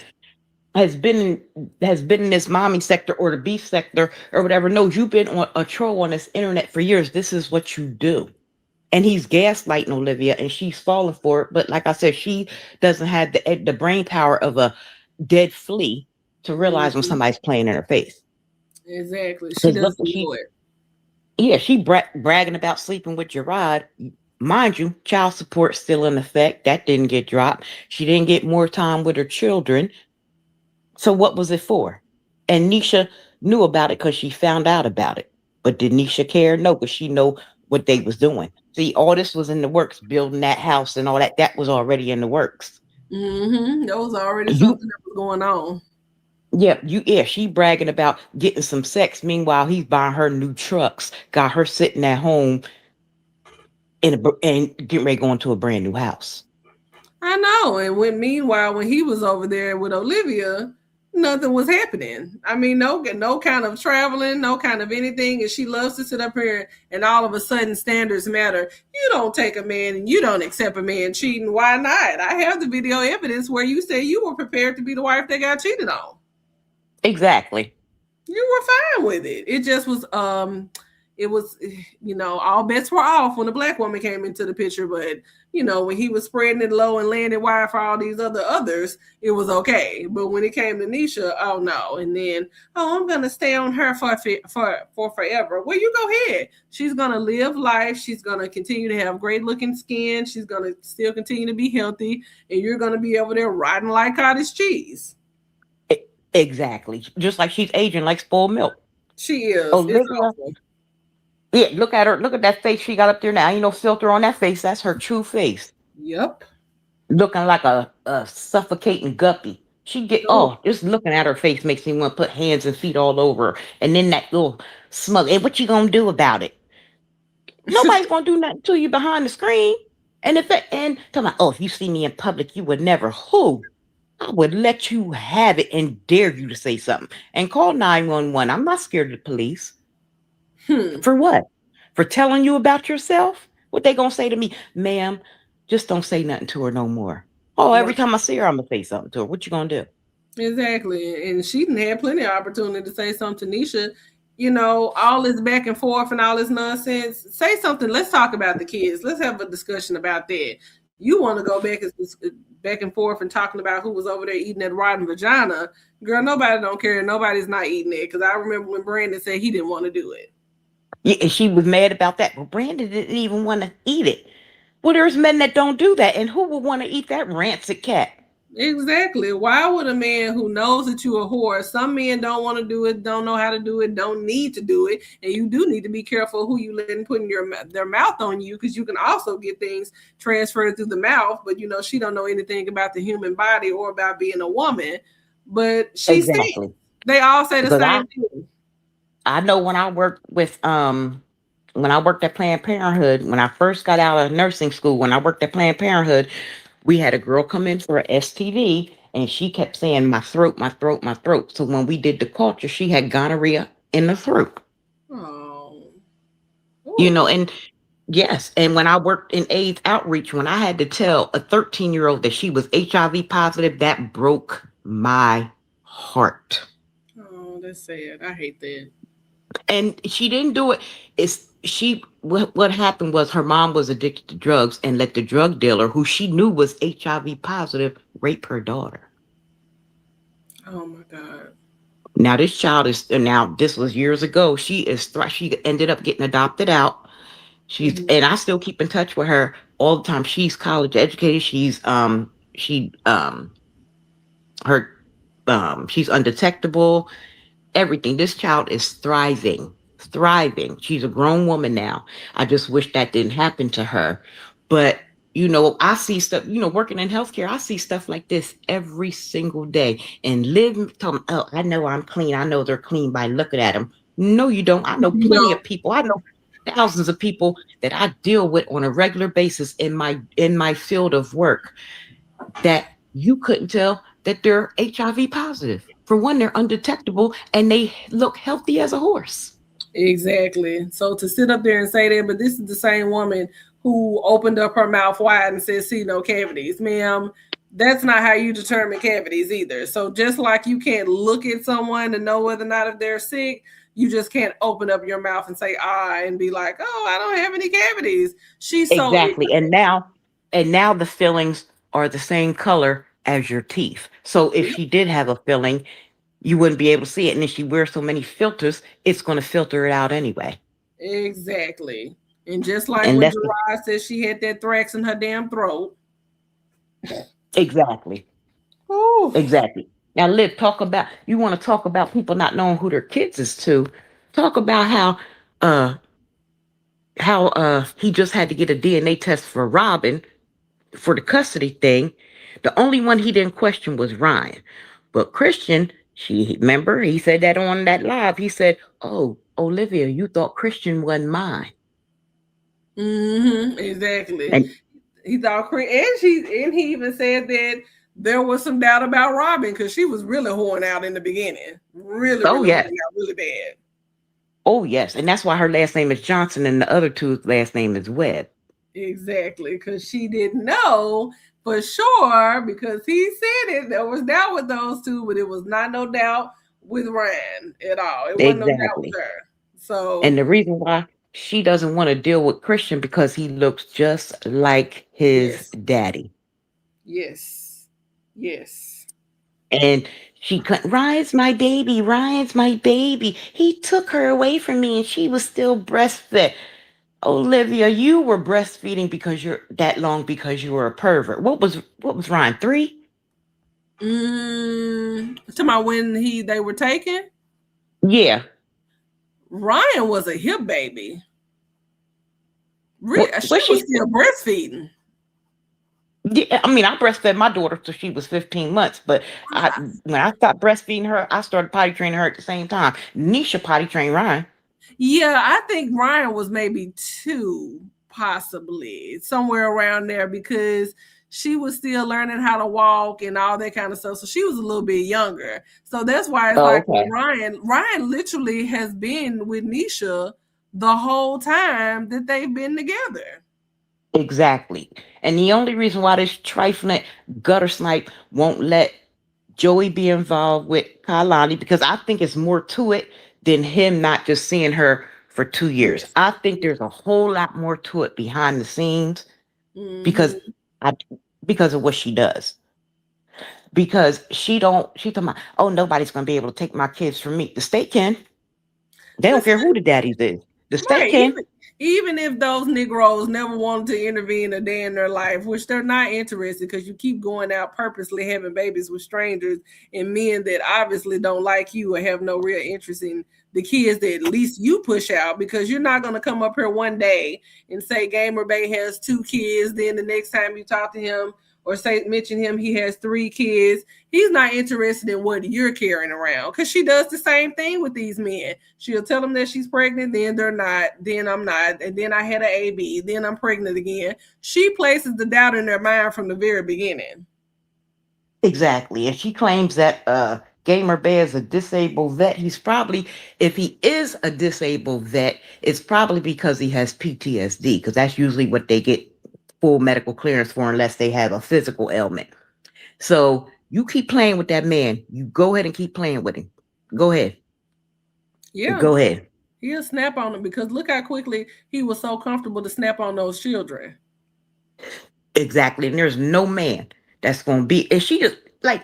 has been in this mommy sector or the beef sector or whatever knows you've been on a troll on this internet for years. This is what you do. And he's gaslighting Olivia and she's falling for it. But like I said, she doesn't have the brain power of a dead flea to realize when Mhm. somebody's playing in her face. Exactly. She Because look, doesn't know it. she bragging about sleeping with Gerard. Mind you, child support still in effect. That didn't get dropped. She didn't get more time with her children. So what was it for? And Nisha knew about it because she found out about it. But did Nisha care? No, because she know what they was doing. See, all this was in the works, building that house and all that. That was already in the works. That was already You, something that was going on. yeah, she bragging about getting some sex. Meanwhile, he's buying her new trucks, got her sitting at home and getting ready to go into a brand new house. I know. And meanwhile, when he was over there with Olivia, nothing was happening. I mean, no kind of traveling, no kind of anything. And she loves to sit up here and all of a sudden standards matter. You don't take a man and you don't accept a man cheating. Why not? I have the video evidence where you say you were prepared to be the wife that got cheated on. Exactly. You were fine with it. It just was it was, all bets were off when the black woman came into the picture. But when he was spreading it low and laying it wide for all these others, it was okay. But when it came to Nisha, oh no. And then, I'm gonna stay on her for forever. Well, you go ahead. She's gonna live life. She's gonna continue to have great looking skin. She's gonna still continue to be healthy, and you're gonna be over there riding like cottage cheese. Exactly. Just like she's aging like spoiled milk. She is. It's Olivia, awful. yeah, look at her. Look at that face she got up there now. Filter on that face. That's her true face. Yep. Looking like a suffocating guppy. She get Oh, just looking at her face makes me want to put hands and feet all over her. And then that little smug. Hey, what you gonna do about it? Nobody's gonna do nothing to you behind the screen. And tell me, oh, if you see me in public, you would never. Who? I would let you have it and dare you to say something. And call 911. I'm not scared of the police. For what? For telling you about yourself? What they gonna say to me, ma'am? Just don't say nothing to her no more. Oh, every Right. time I see her, I'm gonna say something to her. What you gonna do? Exactly. And she didn't have plenty of opportunity to say something to Nisha. All this back and forth and all this nonsense. Say something. Let's talk about the kids. Let's have a discussion about that. You want to go back and forth and talking about who was over there eating that rotten vagina. Girl, nobody don't care. Nobody's not eating it. Because I remember when Brandon said he didn't want to do it. Yeah, and she was mad about that. But Brandon didn't even want to eat it. Well, there's men that don't do that, and who would want to eat that rancid cat? Exactly. Why would a man who knows that you're a whore, some men don't want to do it, don't know how to do it, don't need to do it, and you do need to be careful who you letting putting their mouth on you, because you can also get things transferred through the mouth. But she don't know anything about the human body or about being a woman. But she's sick. Exactly. They all say the Because same thing. I know when I worked at Planned Parenthood, when I first got out of nursing school, when I worked at Planned Parenthood, we had a girl come in for an STD and she kept saying, my throat, my throat, my throat. So when we did the culture, she had gonorrhea in the throat. Oh. And yes, and when I worked in AIDS outreach, when I had to tell a 13-year-old that she was HIV positive, that broke my heart. Oh, that's sad. I hate that. And she didn't do it. What happened was her mom was addicted to drugs and let the drug dealer, who she knew was HIV positive, rape her daughter. Oh my God. Now this was years ago. She ended up getting adopted out. And I still keep in touch with her all the time. She's college educated. She's undetectable, everything. This child is thriving, thriving. She's a grown woman now. I just wish that didn't happen to her. But I see stuff, working in healthcare, I see stuff like this every single day. And tell them, oh, I know I'm clean. I know they're clean by looking at them. No, you don't. I know plenty of people. I know thousands of people that I deal with on a regular basis in my field of work that you couldn't tell that they're HIV positive. For one, they're undetectable and they look healthy as a horse. Exactly. So to sit up there and say that, but this is the same woman who opened up her mouth wide and said, see no cavities. Ma'am, that's not how you determine cavities either. So just like you can't look at someone to know whether or not if they're sick, you just can't open up your mouth and say and be like, oh, I don't have any cavities. She's so exactly. And now the fillings are the same color as your teeth. So if she did have a filling, you wouldn't be able to see it. And if she wears so many filters, it's going to filter it out anyway. Exactly. And just like when Gerard said she had that thrax in her damn throat. Exactly. Ooh. Exactly. Now, Liv, you want to talk about people not knowing who their kids is to. Talk about how he just had to get a DNA test for Robin for the custody thing. The only one he didn't question was Ryan. But Christian, remember, he said that on that live. He said, oh, Olivia, you thought Christian wasn't mine. Exactly. And he thought, and he even said that there was some doubt about Robin because she was really whoring out in the beginning. Really bad. Oh, yes. And that's why her last name is Johnson and the other two's last name is Webb. Exactly. Because she didn't know for sure because he said it. There was doubt with those two, but it was not no doubt with Ryan at all. It wasn't no doubt with her. So, and the reason why she doesn't want to deal with Christian because he looks just like his daddy. Yes. And she couldn't. Ryan's my baby. Ryan's my baby. He took her away from me and she was still breastfed. Olivia, you were breastfeeding because you were a pervert. What was Ryan, 3? Talking about when they were taken? Yeah. Ryan was a hip baby. She was still breastfeeding. Yeah, I mean, I breastfed my daughter till she was 15 months, but when I stopped breastfeeding her, I started potty training her at the same time. Nisha potty trained Ryan. Yeah, I think Ryan was maybe 2, possibly somewhere around there, because she was still learning how to walk and all that kind of stuff. So she was a little bit younger. So that's why it's like with Ryan literally has been with Nisha the whole time that they've been together. Exactly. And the only reason why this trifling gutter snipe won't let Joey be involved with Kailani, because I think it's more to it than him not just seeing her for 2 years. Yes. I think there's a whole lot more to it behind the scenes because Mhm. I because of what she does. Because she talking about, oh, nobody's gonna be able to take my kids from me. The state can. They don't care who the daddies is. The state Right. can. Even if those Negroes never wanted to intervene a day in their life, which they're not interested, because you keep going out purposely having babies with strangers and men that obviously don't like you or have no real interest in the kids that at least you push out, because you're not going to come up here one day and say Gamer Bay has 2 kids. Then the next time you talk to him or mention him, he has 3 kids. He's not interested in what you're carrying around, because she does the same thing with these men. She'll tell them that she's pregnant, then they're not, then I'm not, and then I had an AB, then I'm pregnant again. She places the doubt in their mind from the very beginning. Exactly. And she claims that Gamer Bear is a disabled vet. He's probably, if he is a disabled vet, it's probably because he has PTSD, because that's usually what they get full medical clearance for unless they have a physical ailment. So you keep playing with that man. You go ahead and keep playing with him. Go ahead. Yeah. Go ahead. He'll snap on them, because look how quickly he was so comfortable to snap on those children. Exactly. And there's no man that's going to be, and she just like,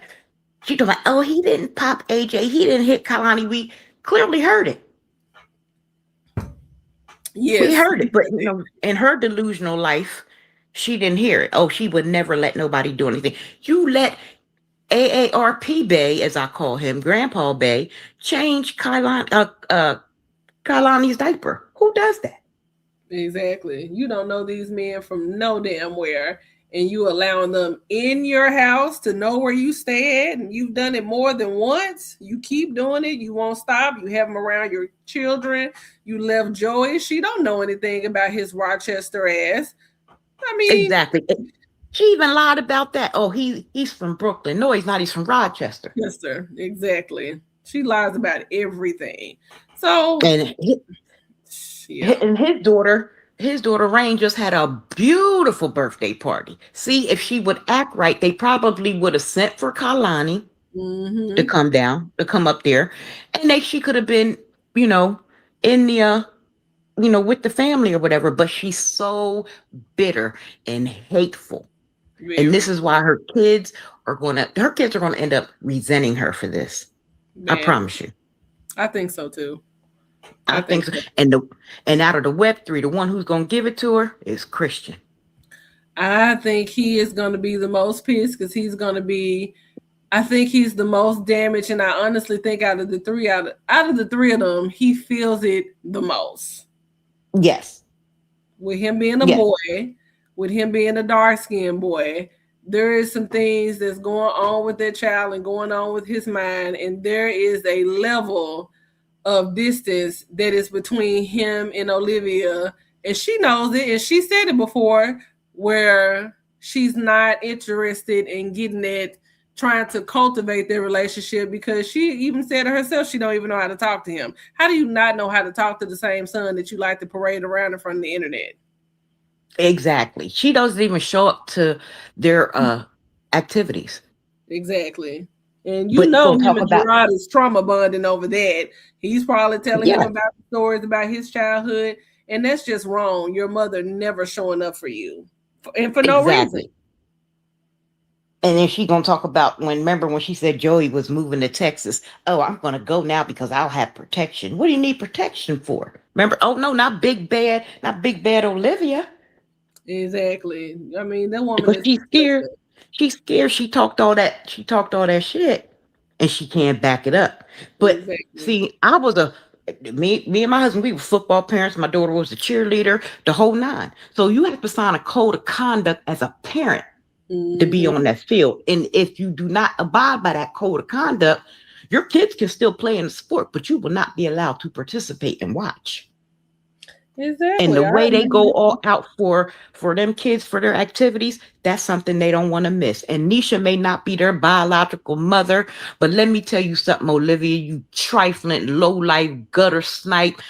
she talking about, oh, he didn't pop AJ. He didn't hit Kalani. We clearly heard it. Yes. We heard it. But, in her delusional life, she didn't hear it. Oh, she would never let nobody do anything. You let AARP Bay, as I call him, Grandpa Bay, change Kailani's diaper. Who does that? Exactly. You don't know these men from no damn where, and you allowing them in your house to know where you stay at, and you've done it more than once. You keep doing it. You won't stop. You have them around your children. You left Joey. She don't know anything about his Rochester ass. I mean, exactly. She even lied about that. Oh, he's from Brooklyn. No, he's not. He's from Rochester. Yes, sir. Exactly. She lies about everything. So, and his daughter Rain just had a beautiful birthday party. See, if she would act right, they probably would have sent for Kalani to come up there, and she could have been, in the with the family or whatever. But she's so bitter and hateful. And this is why her kids are going to end up resenting her for this. Man, I promise you. I think so too. I think so. And out of the Web3, the one who's going to give it to her is Christian. I think he is going to be the most pissed, because I think he's the most damaged, and I honestly think out of the three of them, he feels it the most. Yes. With him being a boy, with him being a dark-skinned boy, there is some things that's going on with that child and going on with his mind, and there is a level of distance that is between him and Olivia, and she knows it, and she said it before, where she's not interested in getting it, trying to cultivate their relationship, because she even said to herself she don't even know how to talk to him. How do you not know how to talk to the same son that you like to parade around in front of the internet? Exactly. She doesn't even show up to their activities. Exactly. And him and Gerard is trauma bonding over that. He's probably telling him about the stories about his childhood, and that's just wrong. Your mother never showing up for you, and for no reason. And then she's going to talk about remember when she said Joey was moving to Texas? Oh, I'm going to go now because I'll have protection. What do you need protection for? Remember? Oh, no, not big bad Olivia. Exactly. I mean, that woman is she's scared. She's scared. She talked all that shit, and she can't back it up. But see, I was me and my husband, we were football parents. My daughter was a cheerleader, the whole nine. So you have to sign a code of conduct as a parent to be on that field. And if you do not abide by that code of conduct, your kids can still play in the sport, but you will not be allowed to participate and watch. Exactly. And the I way they remember go that. all out for them kids for their activities, that's something they don't want to miss. And Nisha may not be their biological mother, but let me tell you something, Olivia, you trifling, low life, gutter snipe,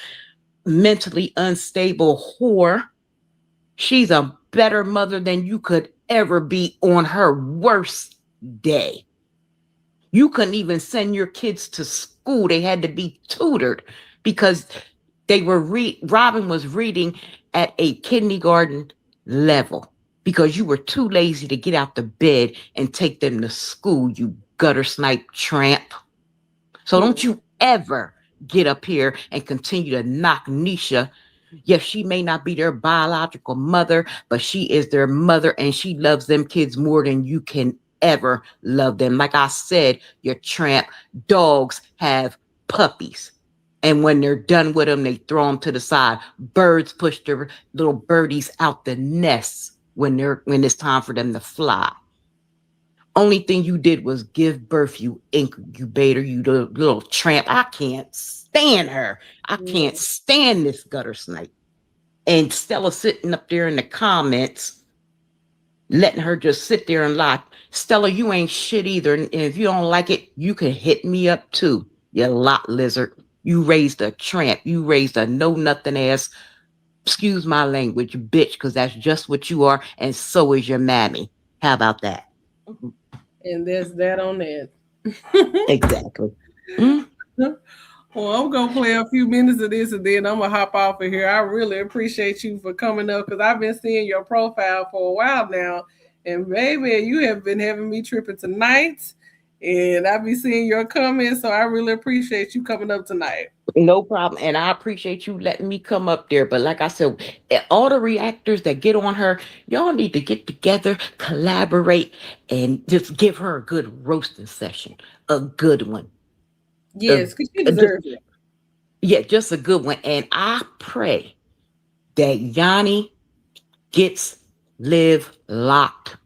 mentally unstable whore. She's a better mother than you could ever be on her worst day. You couldn't even send your kids to school. They had to be tutored because they were Robin was reading at a kindergarten level because you were too lazy to get out the bed and take them to school, you gutter snipe tramp. So don't you ever get up here and continue to knock Nisha. Yes, she may not be their biological mother, but she is their mother and she loves them kids more than you can ever love them. Like I said, your tramp, dogs have puppies. And when they're done with them, they throw them to the side. Birds push their little birdies out the nests when it's time for them to fly. Only thing you did was give birth, you incubator, you little tramp. I can't stand her. I can't stand this gutter snipe. And Stella sitting up there in the comments, letting her just sit there and lie. Stella, you ain't shit either. And if you don't like it, you can hit me up too, you lot lizard. You raised a tramp. You raised a know nothing ass, excuse my language, bitch, because that's just what you are. And so is your mammy. How about that? And there's that on that. Exactly. Mm. Well, I'm gonna play a few minutes of this and then I'm gonna hop off of here. I really appreciate you for coming up because I've been seeing your profile for a while now, and baby, you have been having me tripping tonight, and I be seeing your comments, so I really appreciate you coming up tonight. No problem. And I appreciate you letting me come up there. But like I said, all the reactors that get on her, y'all need to get together, collaborate, and just give her a good roasting session. A good one. Yes, because she Just, deserves it. yeah, just a good one. And I pray that Yanni gets Liv locked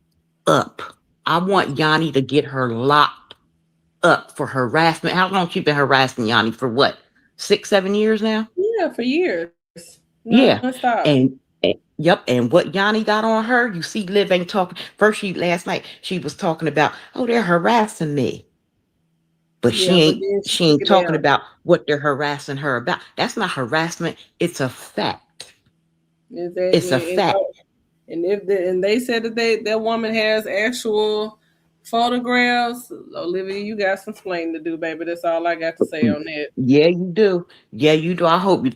up. I want Yanni to get her locked up for harassment. How long she been harassing Yanni? For what? 6, 7 years now? Yeah, for years. Yeah. Non-stop. Yep. And what Yanni got on her, you see, Liv ain't talking. First, last night she was talking about, oh, they're harassing me. But Yeah, but then she she took ain't it talking down. about what they're harassing her about. That's not harassment. It's a fact. It's a Exactly. fact. And and they said that that woman has actual photographs, Olivia, you got some explaining to do, baby. That's all I got to say on that. Yeah, you do. Yeah, you do. I hope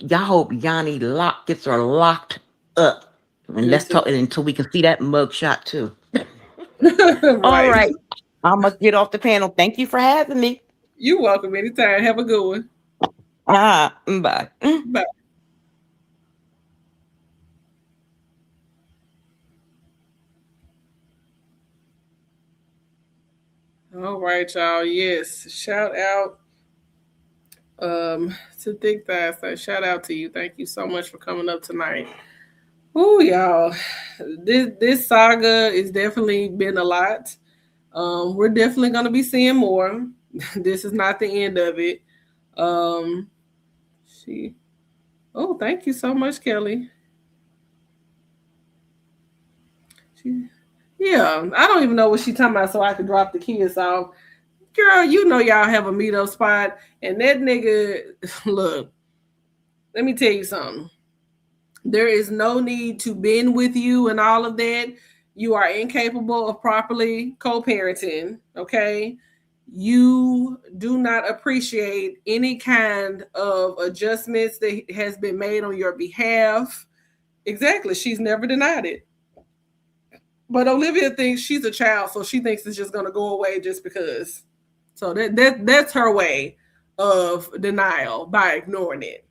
Yanni gets her locked up. And Me let's too. talk until we can see that mugshot too. All Right. right. I'm gonna get off the panel. Thank you for having me. You welcome anytime. Have a good one. Bye. Bye. All right, y'all. Yes. Shout out to Thick Thighs. So shout out to you. Thank you so much for coming up tonight. Oh, y'all. This saga is definitely been a lot. We're definitely gonna be seeing more. This is not the end of it. Um she Oh, thank you so much, Kelly. She, yeah, I don't even know what she talking about, so I could drop the kids off. Girl, you know y'all have a meetup spot, and that nigga, look, let me tell you something. There is no need to bend with you and all of that. You are incapable of properly co-parenting, okay? You do not appreciate any kind of adjustments that has been made on your behalf. Exactly. She's never denied it. But Olivia thinks she's a child, so she thinks it's just gonna go away just because. So that's her way of denial by ignoring it.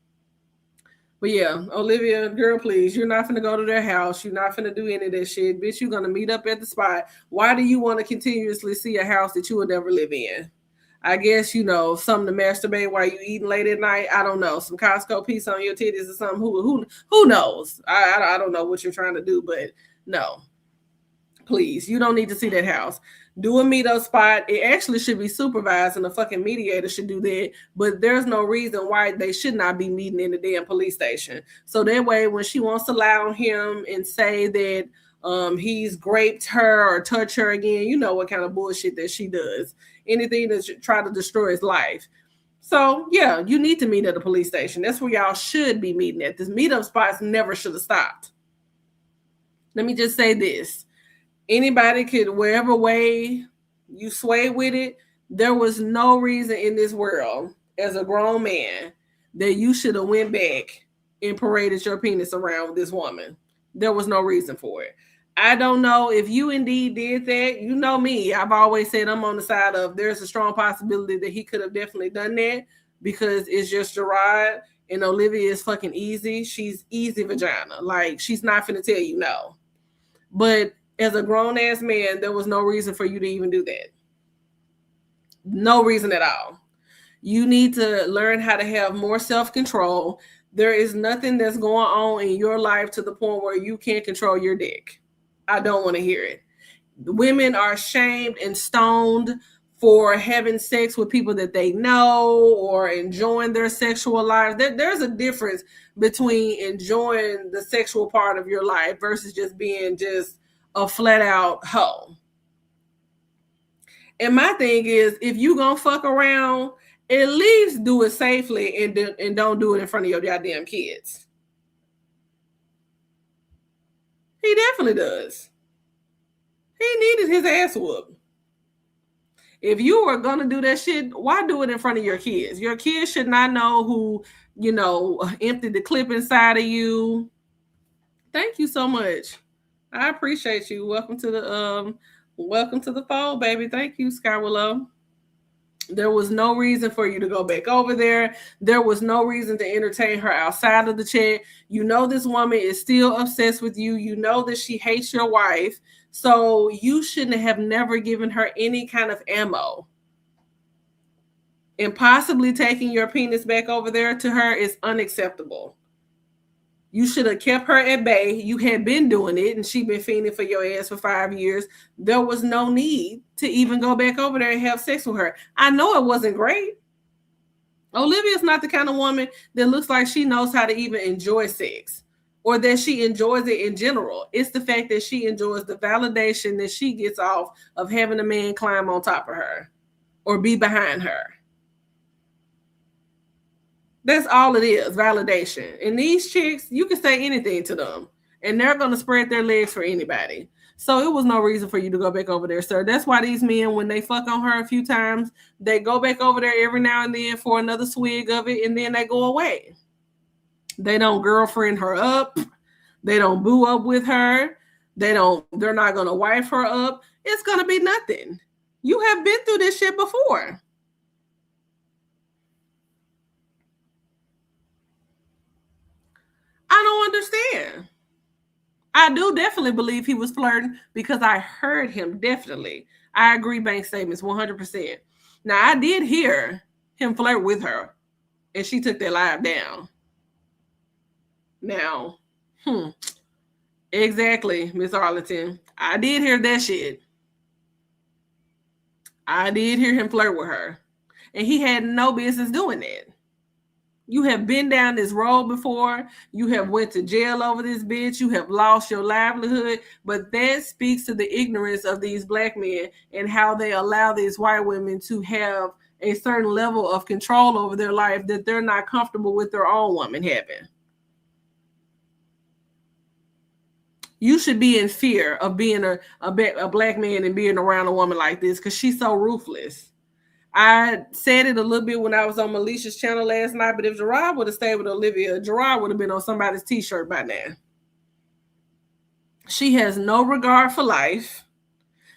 But yeah, Olivia, girl, please, you're not gonna go to their house. You're not gonna do any of that shit. Bitch, you're gonna meet up at the spot. Why do you want to continuously see a house that you will never live in? I guess, something to masturbate while you eating late at night. I don't know. Some Costco piece on your titties or something. Who knows? I don't know what you're trying to do, but no. Please, you don't need to see that house. do a meetup spot. It actually should be supervised, and a fucking mediator should do that. But there's no reason why they should not be meeting in the damn police station. So that way, when she wants to lie on him and say that he's raped her or touched her again, you know what kind of bullshit that she does. Anything to try to destroy his life. So yeah, you need to meet at the police station. That's where y'all should be meeting at. This meetup spots never should have stopped. Let me just say this. Anybody could, wherever way you sway with it, there was no reason in this world as a grown man that you should have went back and paraded your penis around with this woman. There was no reason for it. I don't know if you indeed did that. You know me. I've always said I'm on the side of there's a strong possibility that he could have definitely done that because it's just Gerard and Olivia is fucking easy. She's easy vagina. Like, she's not finna tell you no. But as a grown-ass man, there was no reason for you to even do that. No reason at all. You need to learn how to have more self-control. There is nothing that's going on in your life to the point where you can't control your dick. I don't want to hear it. Women are shamed and stoned for having sex with people that they know or enjoying their sexual lives. There's a difference between enjoying the sexual part of your life versus just being just a flat out hoe. And my thing is, if you gonna fuck around, at least do it safely and don't do it in front of your goddamn kids. He definitely does. He needed his ass whooped. If you are gonna do that shit, why do it in front of your kids? Your kids should not know who, emptied the clip inside of you. Thank you so much. I appreciate you. Welcome to the fold, baby. Thank you, Sky Willow. There was no reason for you to go back over there. There was no reason to entertain her outside of the chat. You know this woman is still obsessed with you. You know that she hates your wife. So you shouldn't have never given her any kind of ammo. And possibly taking your penis back over there to her is unacceptable. You should have kept her at bay. You had been doing it, and she'd been fiending for your ass for 5 years. There was no need to even go back over there and have sex with her. I know it wasn't great. Olivia's not the kind of woman that looks like she knows how to even enjoy sex or that she enjoys it in general. It's the fact that she enjoys the validation that she gets off of having a man climb on top of her or be behind her. That's all it is, validation. And these chicks, you can say anything to them, and they're going to spread their legs for anybody. So it was no reason for you to go back over there, sir. That's why these men, when they fuck on her a few times, they go back over there every now and then for another swig of it, and then they go away. They don't girlfriend her up. They don't boo up with her. They're not going to wife her up. It's going to be nothing. You have been through this shit before. I don't understand. I do definitely believe he was flirting because I heard him definitely. I agree, bank statements 100%. Now, I did hear him flirt with her, and she took that live down. Now, exactly, Miss Arlington. I did hear that shit. I did hear him flirt with her, and he had no business doing that. You have been down this road before. You have went to jail over this bitch. You have lost your livelihood. But that speaks to the ignorance of these black men and how they allow these white women to have a certain level of control over their life that they're not comfortable with their own woman having. You should be in fear of being a black man and being around a woman like this because she's so ruthless. I said it a little bit when I was on Melicia's channel last night, but if Gerard would have stayed with Olivia, Gerard would have been on somebody's t-shirt by now. She has no regard for life.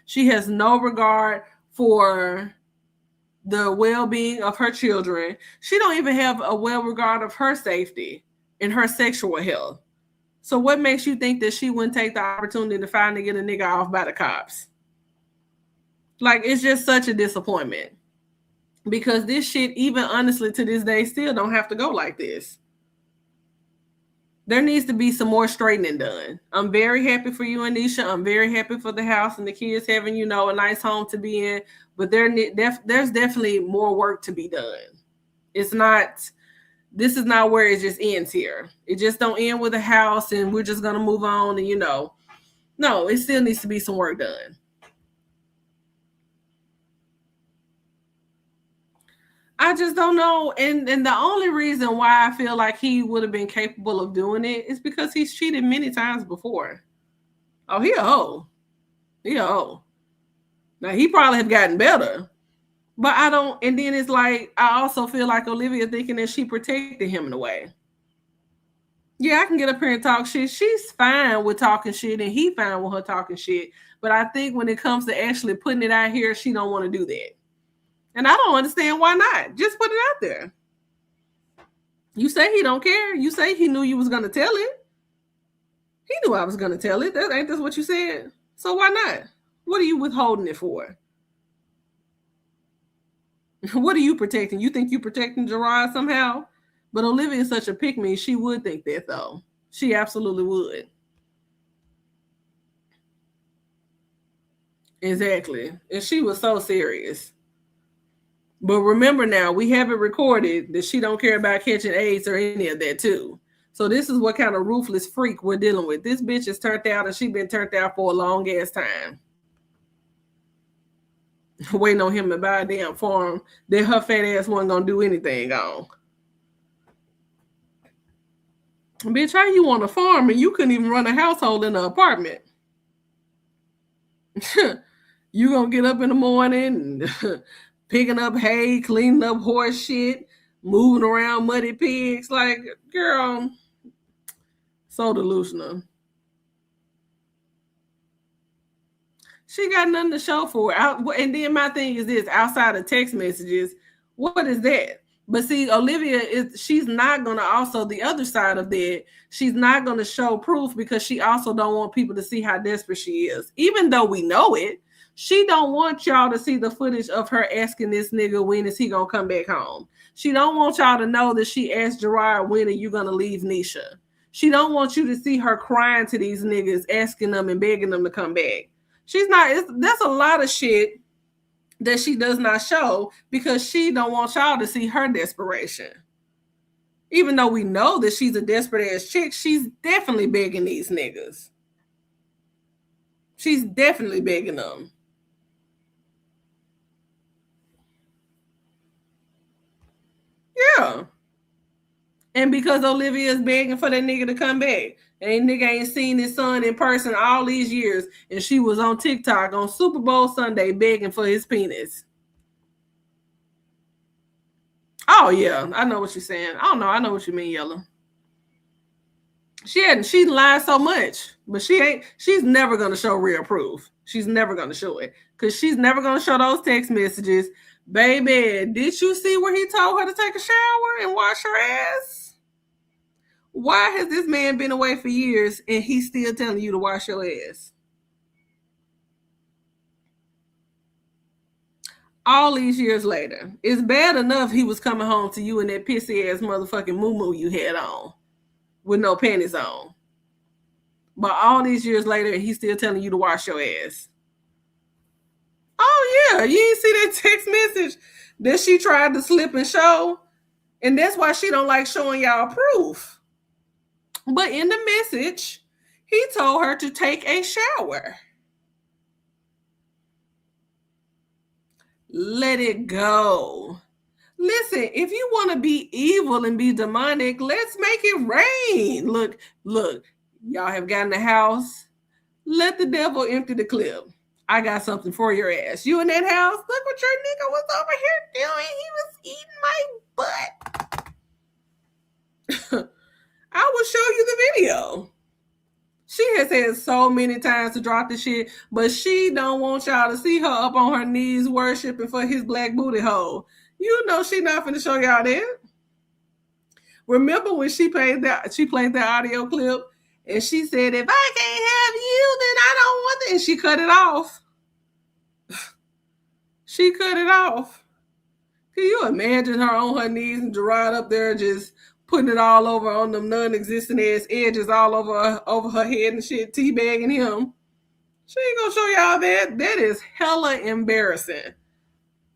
She has no regard for the well-being of her children. She don't even have a well regard of her safety and her sexual health. So what makes you think that she wouldn't take the opportunity to finally get a nigga off by the cops? Like, it's just such a disappointment. Because this shit, even honestly to this day, still don't have to go like this. there needs to be some more straightening done. I'm very happy for you, Anisha. I'm very happy for the house and the kids having, you know, a nice home to be in. But there's definitely more work to be done. It's not, this is not where it just ends here. It just don't end with a house and we're just going to move on and, you know. No, it still needs to be some work done. I just don't know. And the only reason why I feel like he would have been capable of doing it is because he's cheated many times before. Oh, he a hoe. He a hoe. Now, he probably have gotten better. But I don't, and then it's like, I also feel like Olivia thinking that she protected him in a way. Yeah, I can get up here and talk shit. She's fine with talking shit, and he fine with her talking shit. But I think when it comes to actually putting it out here, she don't want to do that. And I don't understand why not. Just put it out there. You say he don't care. You say he knew you was going to tell it. He knew I was going to tell it. Ain't this what you said? So why not? What are you withholding it for? What are you protecting? You think you protecting Gerard somehow? But Olivia is such a pick-me. She would think that, though. She absolutely would. Exactly. And she was so serious. But remember now, we have it recorded that she don't care about catching AIDS or any of that too. So this is what kind of ruthless freak we're dealing with. This bitch is turned out and she been turned out for a long ass time. Waiting on him to buy a damn farm that her fat ass wasn't gonna do anything on. Bitch, how you on a farm and you couldn't even run a household in an apartment? You gonna get up in the morning and picking up hay, cleaning up horse shit, moving around muddy pigs. Like, girl, so delusional. She got nothing to show for it. And then my thing is this, outside of text messages, what is that? But see, Olivia, she's not going to also, the other side of that, she's not going to show proof because she also don't want people to see how desperate she is. Even though we know it, she don't want y'all to see the footage of her asking this nigga when is he going to come back home. She don't want y'all to know that she asked Gerard, when are you going to leave Nisha? She don't want you to see her crying to these niggas, asking them and begging them to come back. She's not, that's a lot of shit that she does not show because she don't want y'all to see her desperation. Even though we know that she's a desperate ass chick, she's definitely begging these niggas. She's definitely begging them. Yeah. And because Olivia is begging for that nigga to come back. And nigga ain't seen his son in person all these years. And she was on TikTok on Super Bowl Sunday begging for his penis. Oh, yeah. I know what you're saying. I don't know. I know what you mean, Yellow. She lied so much. But she's never going to show real proof. She's never going to show it. Because she's never going to show those text messages. Baby, did you see where he told her to take a shower and wash her ass? Why has this man been away for years and he's still telling you to wash your ass? All these years later. It's bad enough he was coming home to you in that pissy ass motherfucking moo-moo you had on with no panties on. But all these years later, he's still telling you to wash your ass. Oh, yeah. You ain't see that text message that she tried to slip and show? And that's why she don't like showing y'all proof. But in the message, he told her to take a shower. Let it go. Listen, if you want to be evil and be demonic, let's make it rain. Look, y'all have gotten the house. Let the devil empty the clip. I got something for your ass. You in that house? Look what your nigga was over here doing. He was eating my butt. I will show you the video. She has had so many times to drop the shit, but she don't want y'all to see her up on her knees worshiping for his black booty hole. You know she not finna show y'all that. Remember when she played that audio clip and she said, if I can't have you, then I don't want it. And she cut it off. She cut it off. Can you imagine her on her knees and Gerard up there just putting it all over on them non-existent ass edges all over her head and shit, teabagging him. She ain't gonna show y'all that. That is hella embarrassing.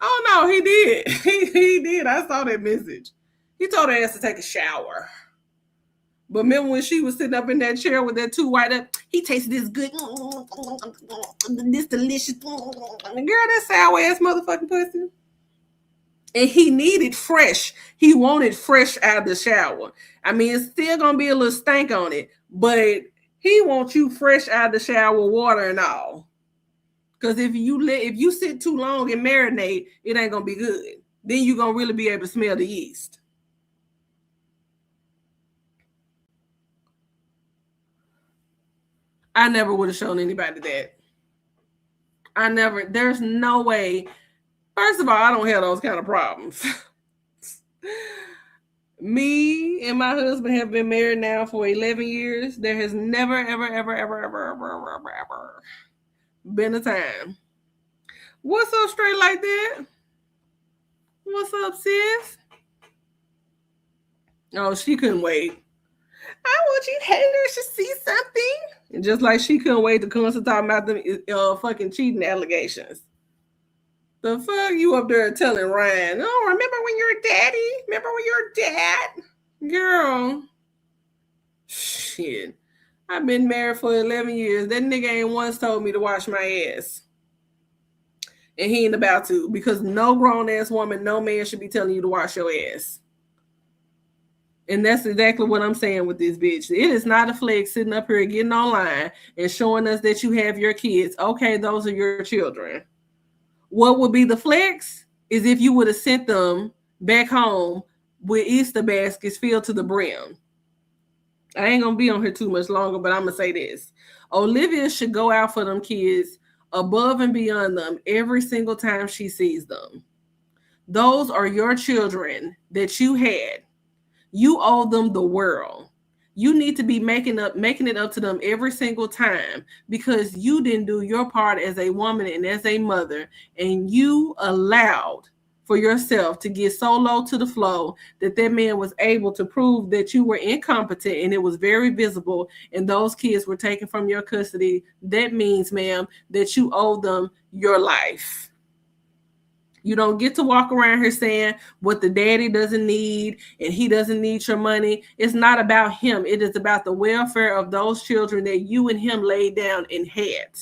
Oh no, he did. He did. I saw that message. He told her ass to take a shower. But remember when she was sitting up in that chair with that two white up, he tasted this good, this delicious, girl, that sour ass motherfucking pussy. And he needed fresh. He wanted fresh out of the shower. I mean, it's still gonna be a little stank on it, but he wants you fresh out of the shower, water and all. Because if you sit too long and marinate, it ain't gonna be good. Then you're gonna really be able to smell the yeast. I never would have shown anybody that. There's no way. First of all, I don't have those kind of problems. Me and my husband have been married now for 11 years. There has never, ever been a time. What's up, straight like that? What's up, sis? Oh, she couldn't wait. I want you haters to see something. And just like she couldn't wait to come to talk about them fucking cheating allegations. The fuck you up there telling Ryan, oh, remember when you're daddy? Remember when you're dad? Girl. Shit. I've been married for 11 years. That nigga ain't once told me to wash my ass. And he ain't about to. Because no grown-ass woman, no man should be telling you to wash your ass. And that's exactly what I'm saying with this bitch. It is not a flex sitting up here getting online and showing us that you have your kids. Okay, those are your children. What would be the flex is if you would have sent them back home with Easter baskets filled to the brim. I ain't going to be on here too much longer, but I'm going to say this. Olivia should go out for them kids above and beyond them every single time she sees them. Those are your children that you had. You owe them the world. You need to be making it up to them every single time because you didn't do your part as a woman and as a mother, and you allowed for yourself to get so low to the floor that man was able to prove that you were incompetent, and it was very visible, and those kids were taken from your custody. That means, ma'am, that you owe them your life. You don't get to walk around here saying what the daddy doesn't need and he doesn't need your money. It's not about him. It is about the welfare of those children that you and him laid down and had.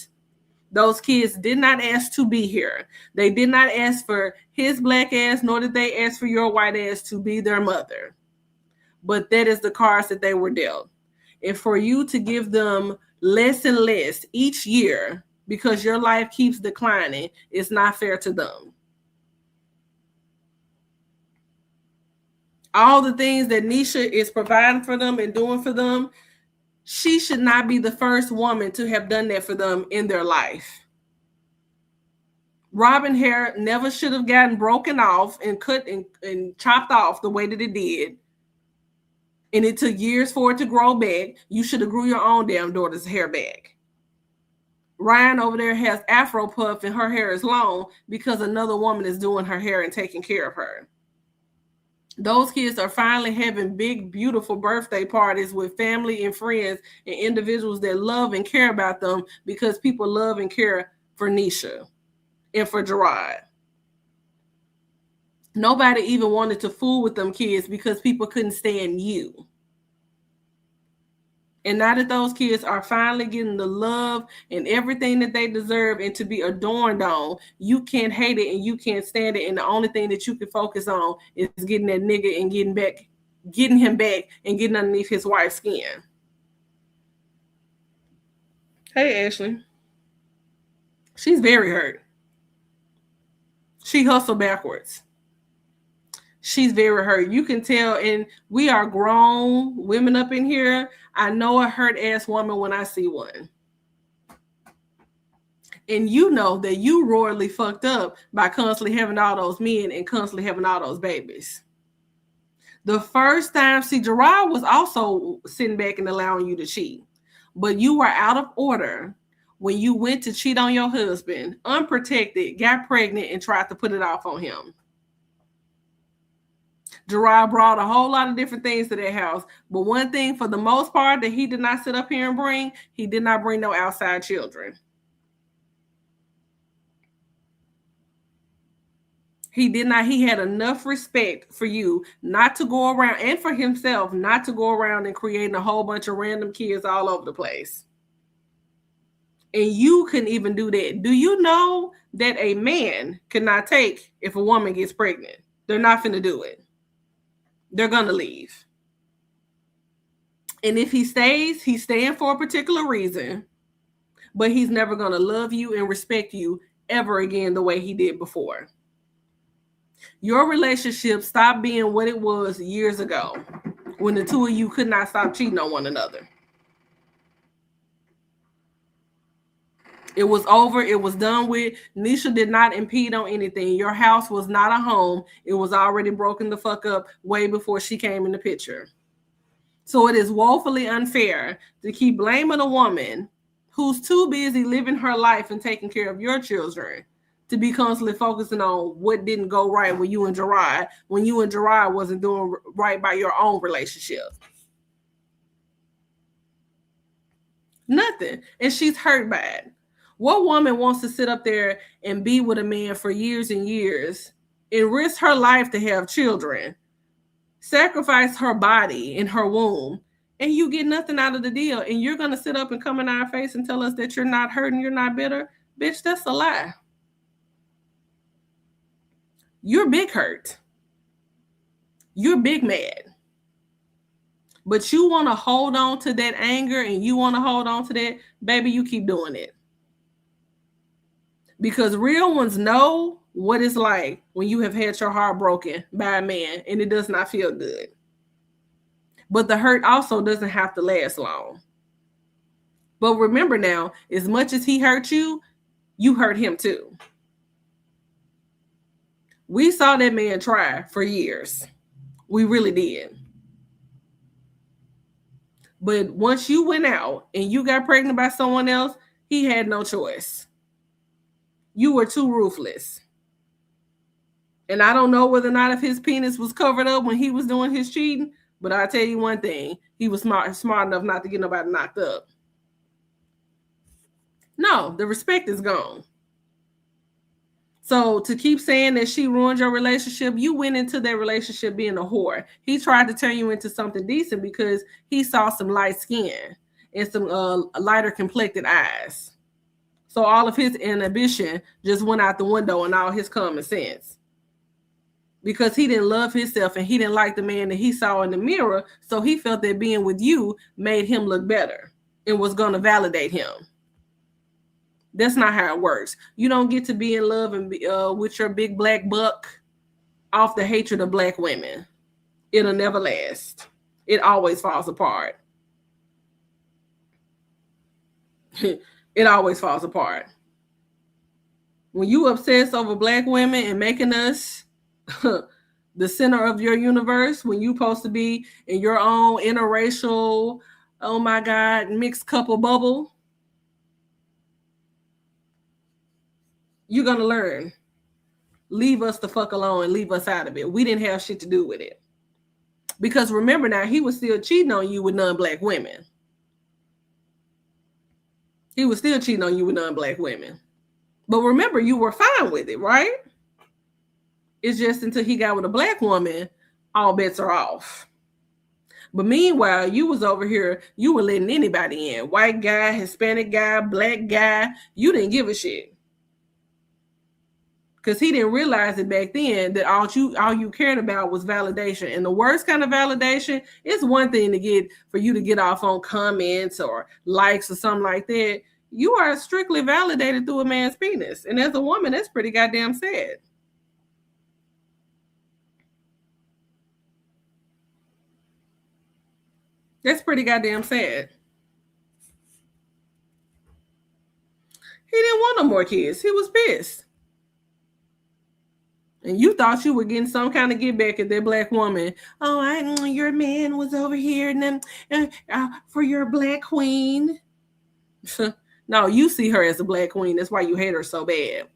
Those kids did not ask to be here. They did not ask for his black ass, nor did they ask for your white ass to be their mother. But that is the cards that they were dealt. And for you to give them less and less each year because your life keeps declining, it's not fair to them. All the things that Nisha is providing for them and doing for them, she should not be the first woman to have done that for them in their life. Robin hair never should have gotten broken off and cut and chopped off the way that it did. And it took years for it to grow back. You should have grew your own damn daughter's hair back. Ryan over there has Afro puff and her hair is long because another woman is doing her hair and taking care of her. Those kids are finally having big, beautiful birthday parties with family and friends and individuals that love and care about them because people love and care for Nisha and for Gerard. Nobody even wanted to fool with them kids because people couldn't stand you. And now that those kids are finally getting the love and everything that they deserve and to be adorned on, you can't hate it and you can't stand it. And the only thing that you can focus on is getting that nigga and getting him back and getting underneath his wife's skin. Hey, Ashley. She's very hurt. She hustled backwards. She's very hurt. You can tell, and we are grown women up in here. I know a hurt ass woman when I see one. And you know that you royally fucked up by constantly having all those men and constantly having all those babies. The first time, see, Gerard was also sitting back and allowing you to cheat. But you were out of order when you went to cheat on your husband, unprotected, got pregnant, and tried to put it off on him. Gerard brought a whole lot of different things to that house. But one thing, for the most part, that he did not sit up here and bring, he did not bring no outside children. He did not. He had enough respect for you not to go around, and for himself not to go around and creating a whole bunch of random kids all over the place. And you couldn't even do that. Do you know that a man cannot take if a woman gets pregnant? They're not finna do it. They're gonna leave. And if he stays, he's staying for a particular reason, but he's never gonna love you and respect you ever again the way he did before. Your relationship stopped being what it was years ago when the two of you could not stop cheating on one another. It was over. It was done with. Nisha did not impede on anything. Your house was not a home. It was already broken the fuck up way before she came in the picture. So it is woefully unfair to keep blaming a woman who's too busy living her life and taking care of your children to be constantly focusing on what didn't go right with you and Gerard when you and Gerard wasn't doing right by your own relationship. Nothing. And she's hurt by it. What woman wants to sit up there and be with a man for years and years and risk her life to have children, sacrifice her body in her womb, and you get nothing out of the deal? And you're going to sit up and come in our face and tell us that you're not hurt and you're not bitter? Bitch, that's a lie. You're big hurt. You're big mad. But you want to hold on to that anger and you want to hold on to that, baby, you keep doing it. Because real ones know what it's like when you have had your heart broken by a man and it does not feel good. But the hurt also doesn't have to last long. But remember now, as much as he hurt you, you hurt him too. We saw that man try for years. We really did. But once you went out and you got pregnant by someone else, he had no choice. You were too ruthless. And I don't know whether or not if his penis was covered up when he was doing his cheating, but I'll tell you one thing, he was smart enough not to get nobody knocked up. No, the respect is gone. So to keep saying that she ruined your relationship, you went into that relationship being a whore. He tried to turn you into something decent because he saw some light skin and some lighter complected eyes. So all of his inhibition just went out the window and all his common sense. Because he didn't love himself and he didn't like the man that he saw in the mirror. So he felt that being with you made him look better and was going to validate him. That's not how it works. You don't get to be in love and be, with your big black buck off the hatred of black women. It'll never last. It always falls apart. It always falls apart. When you obsess over black women and making us the center of your universe, when you're supposed to be in your own interracial, oh my God, mixed couple bubble, you're going to learn. Leave us the fuck alone and leave us out of it. We didn't have shit to do with it. Because remember now, he was still cheating on you with non-black women. He was still cheating on you with non-black women. But remember, you were fine with it, right? It's just until he got with a black woman, all bets are off. But meanwhile, you was over here, you were letting anybody in. White guy, Hispanic guy, black guy. You didn't give a shit. Because he didn't realize it back then that all you cared about was validation. And the worst kind of validation is one thing to get for you to get off on comments or likes or something like that. You are strictly validated through a man's penis. And as a woman, that's pretty goddamn sad. That's pretty goddamn sad. He didn't want no more kids. He was pissed. And you thought you were getting some kind of get back at that black woman. Oh, your man was over here and then for your black queen. No, you see her as a black queen. That's why you hate her so bad.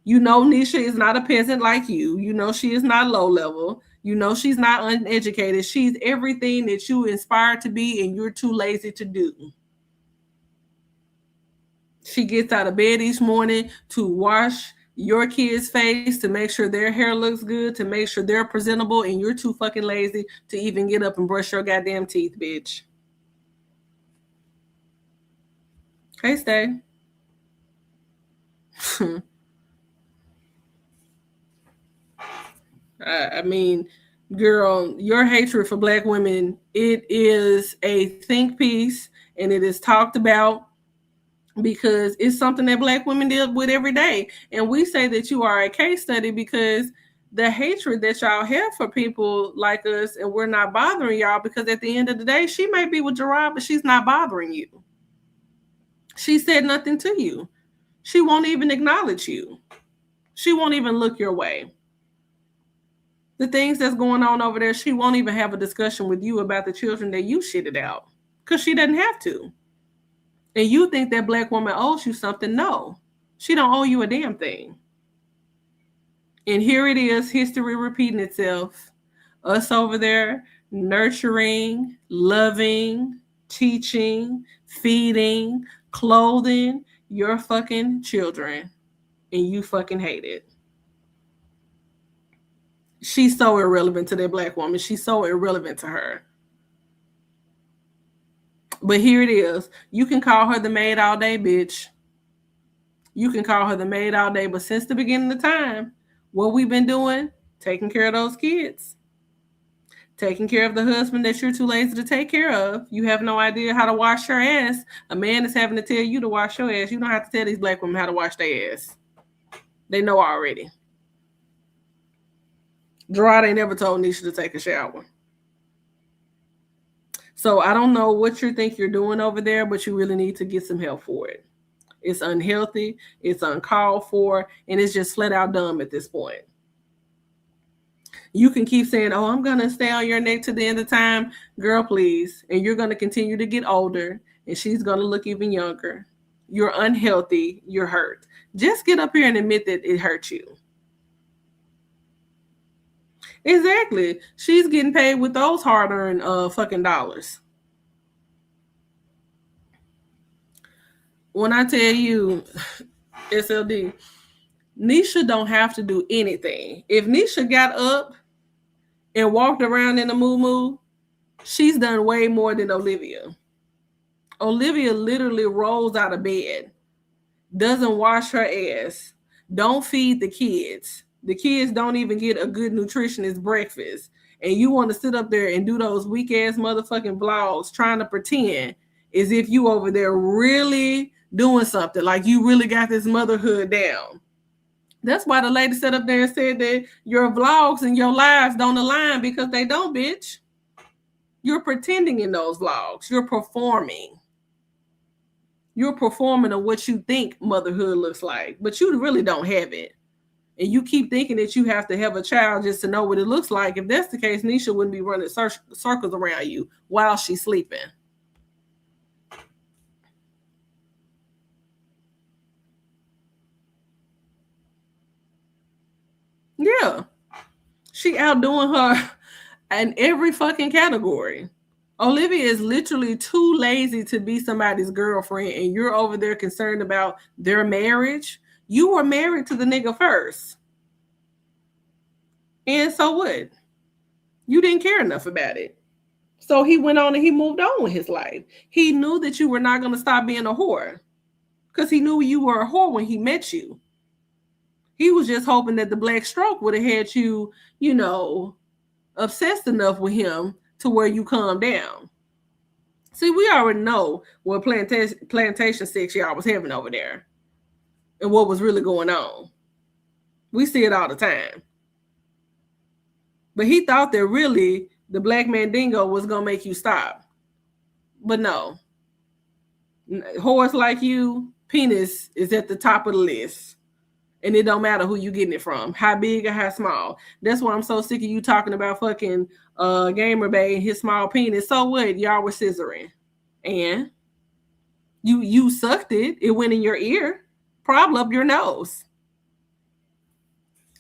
You know Nisha is not a peasant like you. You know she is not low level. You know she's not uneducated. She's everything that you inspire to be and you're too lazy to do. She gets out of bed each morning to wash your kid's face, to make sure their hair looks good, to make sure they're presentable, and you're too fucking lazy to even get up and brush your goddamn teeth, bitch. Hey, Stay. I mean, girl, your hatred for Black women, it is a think piece, and it is talked about because it's something that Black women deal with every day. And we say that you are a case study because the hatred that y'all have for people like us, and we're not bothering y'all, because at the end of the day, she may be with Gerard, but she's not bothering you. She said nothing to you. She won't even acknowledge you. She won't even look your way. The things that's going on over there, she won't even have a discussion with you about the children that you shitted out, because she doesn't have to. And you think that Black woman owes you something. No, she don't owe you a damn thing. And here it is, history repeating itself. Us over there nurturing, loving, teaching, feeding, clothing your fucking children, and you fucking hate it. She's so irrelevant to that Black woman. She's so irrelevant to her. But here it is. You can call her the maid all day, bitch. You can call her the maid all day. But since the beginning of time, what we've been doing, taking care of those kids, taking care of the husband that you're too lazy to take care of. You have no idea how to wash your ass. A man is having to tell you to wash your ass. You don't have to tell these Black women how to wash their ass. They know already. Gerard ain't never told Nisha to take a shower. So I don't know what you think you're doing over there, but you really need to get some help for it. It's unhealthy, it's uncalled for, and it's just flat out dumb at this point. You can keep saying, oh, I'm going to stay on your neck to the end of time. Girl, please. And you're going to continue to get older, and she's going to look even younger. You're unhealthy. You're hurt. Just get up here and admit that it hurt you. Exactly. She's getting paid with those hard-earned fucking dollars. When I tell you, SLD, Nisha don't have to do anything. If Nisha got up and walked around in a moo-moo, she's done way more than Olivia. Olivia literally rolls out of bed, doesn't wash her ass, don't feed the kids. The kids don't even get a good nutritionist breakfast. And you want to sit up there and do those weak-ass motherfucking vlogs trying to pretend as if you over there really doing something, like you really got this motherhood down. That's why the lady sat up there and said that your vlogs and your lives don't align, because they don't, bitch. You're pretending in those vlogs. You're performing. You're performing of what you think motherhood looks like, but you really don't have it. And you keep thinking that you have to have a child just to know what it looks like. If that's the case, Nisha wouldn't be running circles around you while she's sleeping. Yeah. She outdoing her in every fucking category. Olivia is literally too lazy to be somebody's girlfriend, and you're over there concerned about their marriage. You were married to the nigga first. And so what? You didn't care enough about it. So he went on and he moved on with his life. He knew that you were not going to stop being a whore, because he knew you were a whore when he met you. He was just hoping that the black stroke would have had you, you know, obsessed enough with him to where you calm down. See, we already know what plantation sex y'all was having over there and what was really going on. We see it all the time. But he thought that really the black mandingo was going to make you stop. But no. Whores like you, penis is at the top of the list. And it don't matter who you getting it from, how big or how small. That's why I'm so sick of you talking about fucking Gamer Bay and his small penis. So what? Y'all were scissoring. And you sucked it. It went in your ear. Problem up your nose.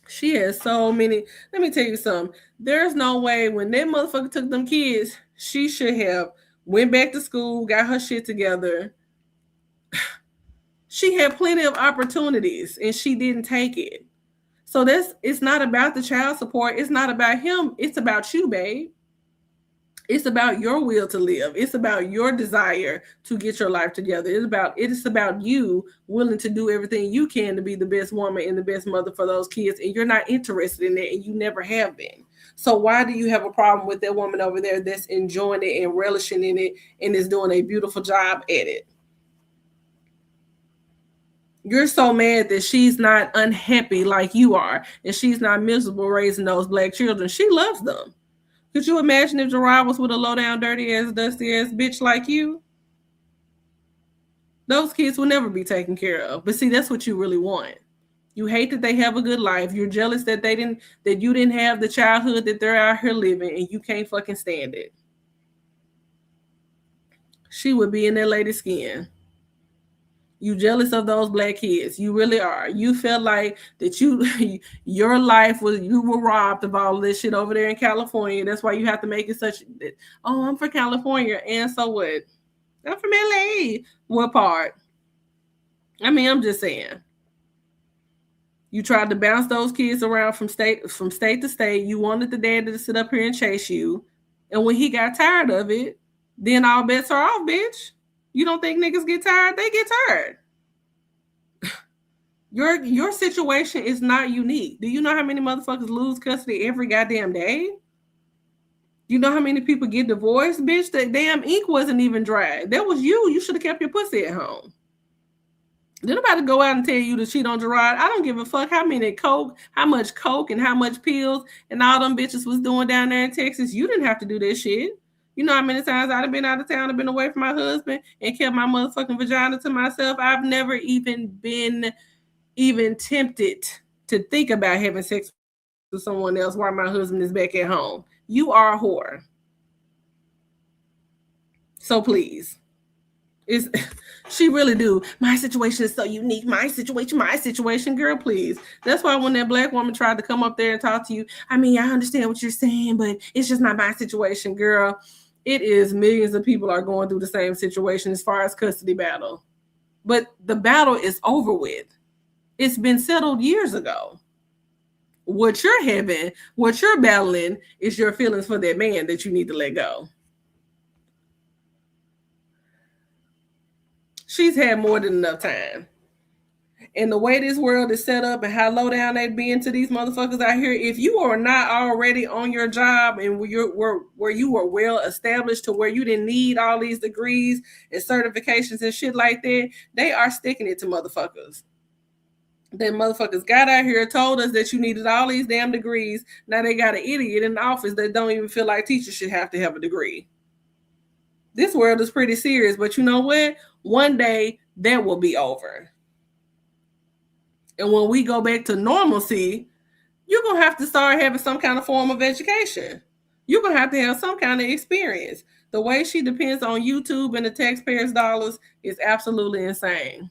She has so many. Let me tell you something. There's no way when that motherfucker took them kids, she should have went back to school, got her shit together. She had plenty of opportunities and she didn't take it. So it's not about the child support. It's not about him. It's about you, babe. It's about your will to live. It's about your desire to get your life together. It's about you willing to do everything you can to be the best woman and the best mother for those kids. And you're not interested in that, and you never have been. So why do you have a problem with that woman over there that's enjoying it and relishing in it and is doing a beautiful job at it? You're so mad that she's not unhappy like you are, and she's not miserable raising those black children. She loves them. Could you imagine if Gerard was with a low down, dirty ass, dusty ass bitch like you? Those kids will never be taken care of. But see, that's what you really want. You hate that they have a good life. You're jealous that you didn't have the childhood that they're out here living, and you can't fucking stand it. She would be in that lady's skin. You jealous of those black kids. You really are. You felt like that your life you were robbed of all this shit over there in California. That's why you have to make it such. Oh, I'm from California, and so what? I'm from LA. What part? I mean, I'm just saying. You tried to bounce those kids around from state to state. You wanted the daddy to sit up here and chase you, and when he got tired of it, then all bets are off, bitch. You don't think niggas get tired? They get tired. Your situation is not unique. Do you know how many motherfuckers lose custody every goddamn day? You know how many people get divorced, bitch? The damn ink wasn't even dry. That was you. You should have kept your pussy at home. Did nobody go out and tell you to cheat on Gerard? I don't give a fuck how much coke and how much pills and all them bitches was doing down there in Texas. You didn't have to do this shit. You know how many times I'd have been out of town, I've been away from my husband and kept my motherfucking vagina to myself. I've never even been tempted to think about having sex with someone else while my husband is back at home. You are a whore. So please. She really do. My situation is so unique. My situation, girl, please. That's why when that black woman tried to come up there and talk to you, I mean, I understand what you're saying, but it's just not my situation, girl. It is. Millions of people are going through the same situation as far as custody battle. But the battle is over with. It's been settled years ago. What you're battling is your feelings for that man that you need to let go. She's had more than enough time. And the way this world is set up and how low down they've been to these motherfuckers out here, if you are not already on your job and where you were well established to where you didn't need all these degrees and certifications and shit like that, they are sticking it to motherfuckers. Them motherfuckers got out here, told us that you needed all these damn degrees. Now they got an idiot in the office that don't even feel like teachers should have to have a degree. This world is pretty serious, but you know what? One day that will be over. And when we go back to normalcy, you're going to have to start having some kind of form of education. You're going to have some kind of experience. The way she depends on YouTube and the taxpayers' dollars is absolutely insane.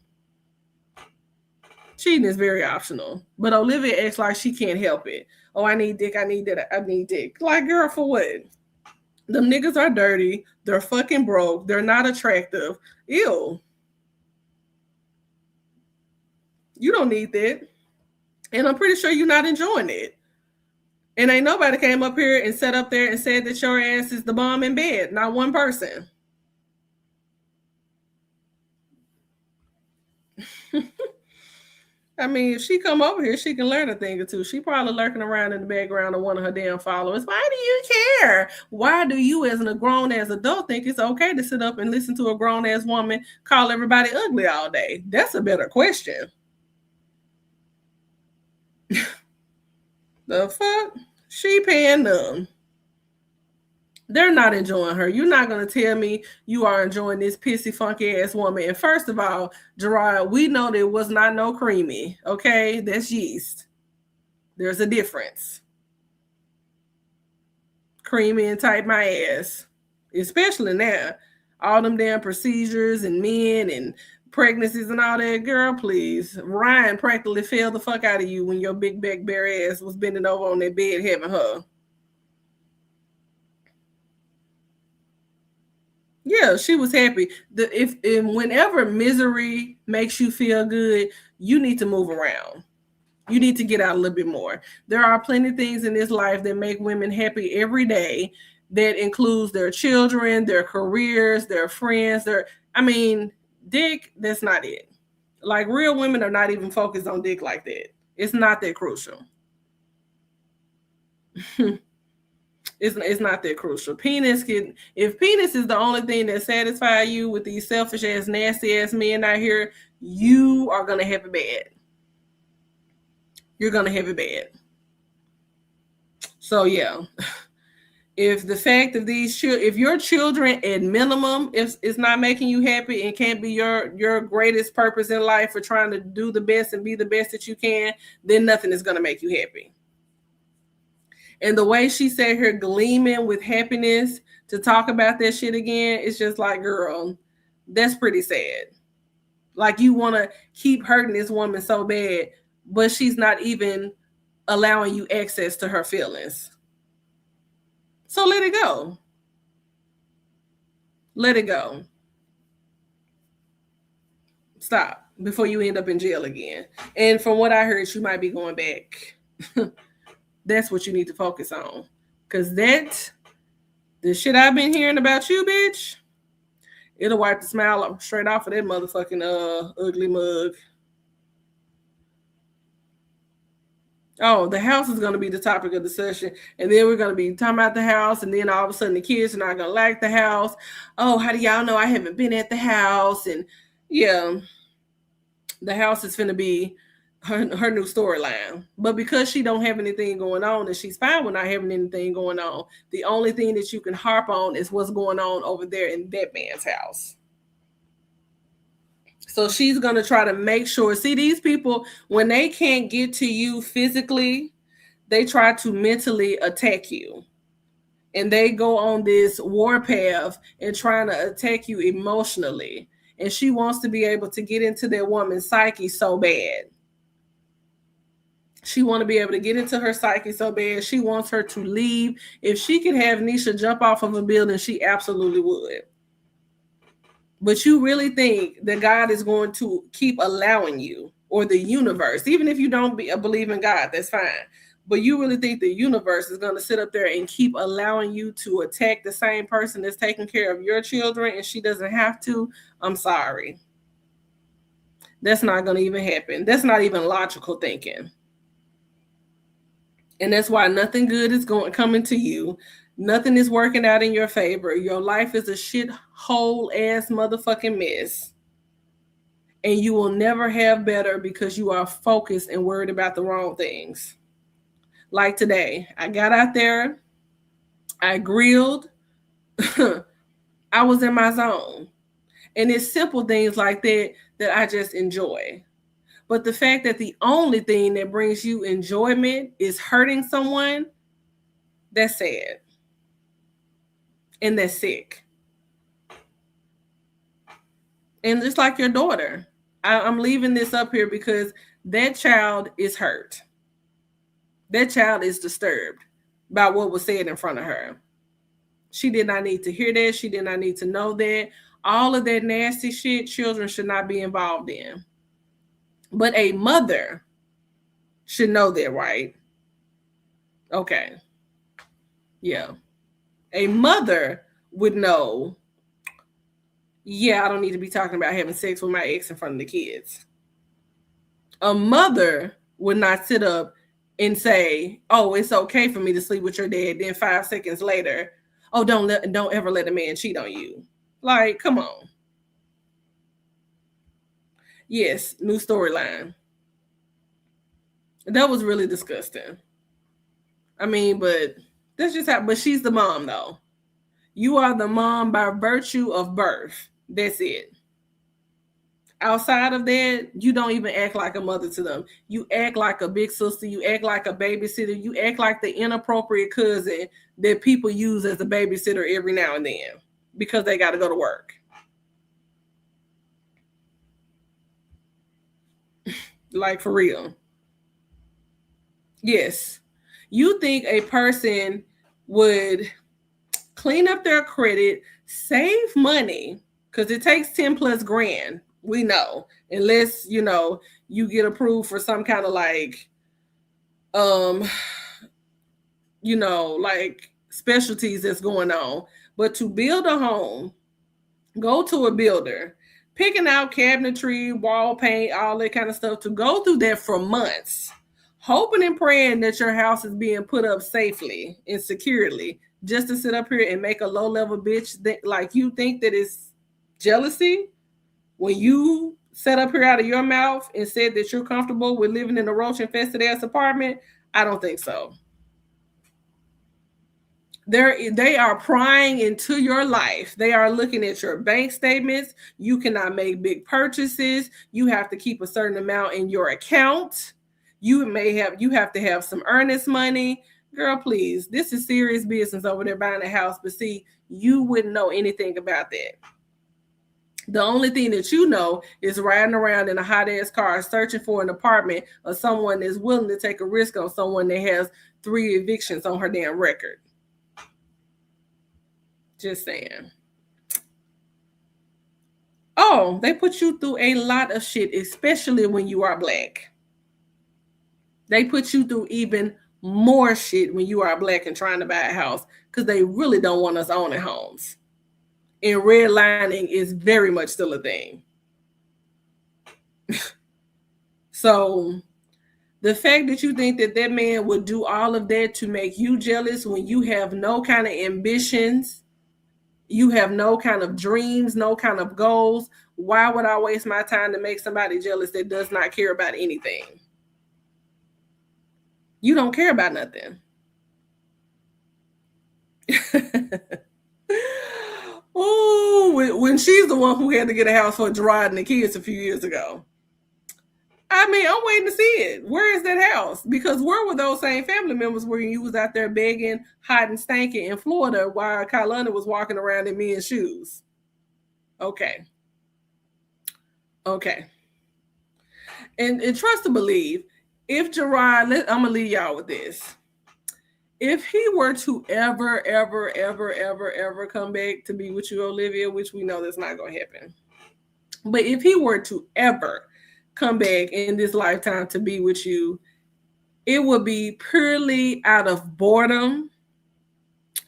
Cheating is very optional. But Olivia acts like she can't help it. Oh, I need dick, I need that, I need dick. Like, girl, for what? Them niggas are dirty. They're fucking broke. They're not attractive. Ew. You don't need that. And I'm pretty sure you're not enjoying it. And ain't nobody came up here and sat up there and said that your ass is the bomb in bed. Not one person. I mean, if she come over here, she can learn a thing or two. She probably lurking around in the background of one of her damn followers. Why do you care? Why do you, as a grown-ass adult, think it's okay to sit up and listen to a grown-ass woman call everybody ugly all day? That's a better question. The fuck? She paying them. They're not enjoying her. You're not going to tell me you are enjoying this pissy, funky ass woman. And first of all, Gerard, we know there was not no creamy. Okay? That's yeast. There's a difference. Creamy and tight my ass. Especially now. All them damn procedures and men and pregnancies and all that, girl, please. Ryan practically failed the fuck out of you when your big back bare ass was bending over on that bed having her. Yeah, she was happy. If whenever misery makes you feel good, you need to move around. You need to get out a little bit more. There are plenty of things in this life that make women happy every day. That includes their children, their careers, their friends. Dick, that's not it. Like, real women are not even focused on dick like that. It's not that crucial. It's not that crucial. If penis is the only thing that satisfies you with these selfish ass, nasty ass men out here, you are gonna have it bad. You're gonna have it bad. So yeah, if the fact of if your children at minimum is not making you happy and can't be your greatest purpose in life for trying to do the best and be the best that you can, then nothing is gonna make you happy. And the way she sat here gleaming with happiness to talk about that shit again, it's just like, girl, that's pretty sad. Like, you want to keep hurting this woman so bad, but she's not even allowing you access to her feelings. So let it go. Let it go. Stop before you end up in jail again. And from what I heard, you might be going back. That's what you need to focus on. Because the shit I've been hearing about you, bitch, it'll wipe the smile straight off of that motherfucking ugly mug. Oh, the house is going to be the topic of the session. And then we're going to be talking about the house. And then all of a sudden the kids are not going to like the house. Oh, how do y'all know I haven't been at the house? And yeah, the house is going to be her new storyline. But because she don't have anything going on and she's fine with not having anything going on, the only thing that you can harp on is what's going on over there in that man's house. So she's going to try to make sure, see, these people, when they can't get to you physically, they try to mentally attack you. And they go on this war path and trying to attack you emotionally. And she wants to be able to get into that woman's psyche so bad. She wants to be able to get into her psyche so bad. She wants her to leave. If she could have Nisha jump off of a building, she absolutely would. But you really think that God is going to keep allowing you, or the universe, even if you don't believe in God, that's fine. But you really think the universe is going to sit up there and keep allowing you to attack the same person that's taking care of your children and she doesn't have to? I'm sorry. That's not going to even happen. That's not even logical thinking. And that's why nothing good is coming to you. Nothing is working out in your favor. Your life is a shithole ass motherfucking mess. And you will never have better because you are focused and worried about the wrong things. Like today, I got out there, I grilled, I was in my zone. And it's simple things like that I just enjoy. But the fact that the only thing that brings you enjoyment is hurting someone, that's sad. And that's sick. And just like your daughter, I'm leaving this up here because that child is hurt. That child is disturbed by what was said in front of her. She did not need to hear that. She did not need to know that. All of that nasty shit, children should not be involved in. But a mother should know that, right? Okay. Yeah. A mother would know, yeah, I don't need to be talking about having sex with my ex in front of the kids. A mother would not sit up and say, oh, it's okay for me to sleep with your dad. Then 5 seconds later, oh, don't ever let a man cheat on you. Like, come on. Yes, new storyline. That was really disgusting. I mean, but that's just how, but she's the mom though. You are the mom by virtue of birth. That's it. Outside of that, you don't even act like a mother to them. You act like a big sister. You act like a babysitter. You act like the inappropriate cousin that people use as a babysitter every now and then because they got to go to work. Like for real. Yes. You think a person would clean up their credit, save money, because it takes 10 plus grand. We know, unless you get approved for some kind of like like specialties that's going on. But to build a home, go to a builder, picking out cabinetry, wall paint, all that kind of stuff, to go through that for months, hoping and praying that your house is being put up safely and securely, just to sit up here and make a low-level bitch that, like, you think that it's jealousy when you sat up here out of your mouth and said that you're comfortable with living in a roach-infested ass apartment. I don't think so. They are prying into your life. They are looking at your bank statements. You cannot make big purchases. You have to keep a certain amount in your account. You have to have some earnest money. Girl, please. This is serious business over there buying a house. But see, you wouldn't know anything about that. The only thing that you know is riding around in a hot ass car searching for an apartment or someone that's willing to take a risk on someone that has 3 evictions on her damn record. Just saying. Oh, they put you through a lot of shit, especially when you are Black. They put you through even more shit when you are Black and trying to buy a house, because they really don't want us owning homes. And redlining is very much still a thing. So the fact that you think that man would do all of that to make you jealous when you have no kind of ambitions, you have no kind of dreams, no kind of goals, why would I waste my time to make somebody jealous that does not care about anything? You don't care about nothing. Oh, when she's the one who had to get a house for Gerard and the kids a few years ago. I mean, I'm waiting to see it. Where is that house? Because where were those same family members when you was out there begging, hot and stanky in Florida while Kailana was walking around in men's shoes? Okay. And trust to believe, if Gerard, I'm going to leave y'all with this. If he were to ever come back to be with you, Olivia, which we know that's not going to happen. But if he were to ever come back in this lifetime to be with you, it would be purely out of boredom.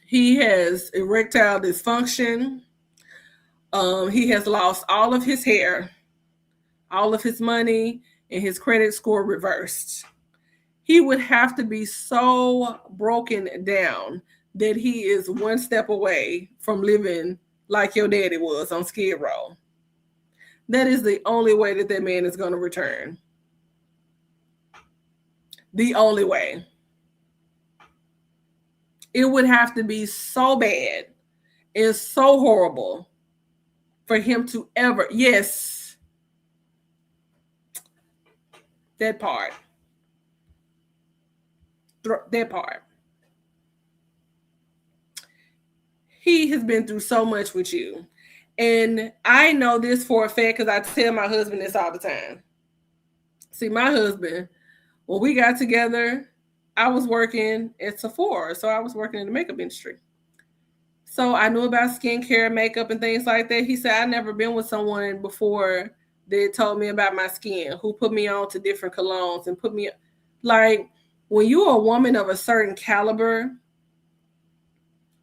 He has erectile dysfunction. He has lost all of his hair, all of his money, and his credit score reversed. He would have to be so broken down that he is one step away from living like your daddy was on Skid Row. That is the only way that man is going to return. The only way. It would have to be so bad and so horrible for him to ever, yes, that part. That part. He has been through so much with you. And I know this for a fact because I tell my husband this all the time. See, my husband, when we got together, I was working at Sephora. So I was working in the makeup industry. So I knew about skincare, makeup, and things like that. He said, I'd never been with someone before that told me about my skin, who put me on to different colognes and put me, like, when you're a woman of a certain caliber,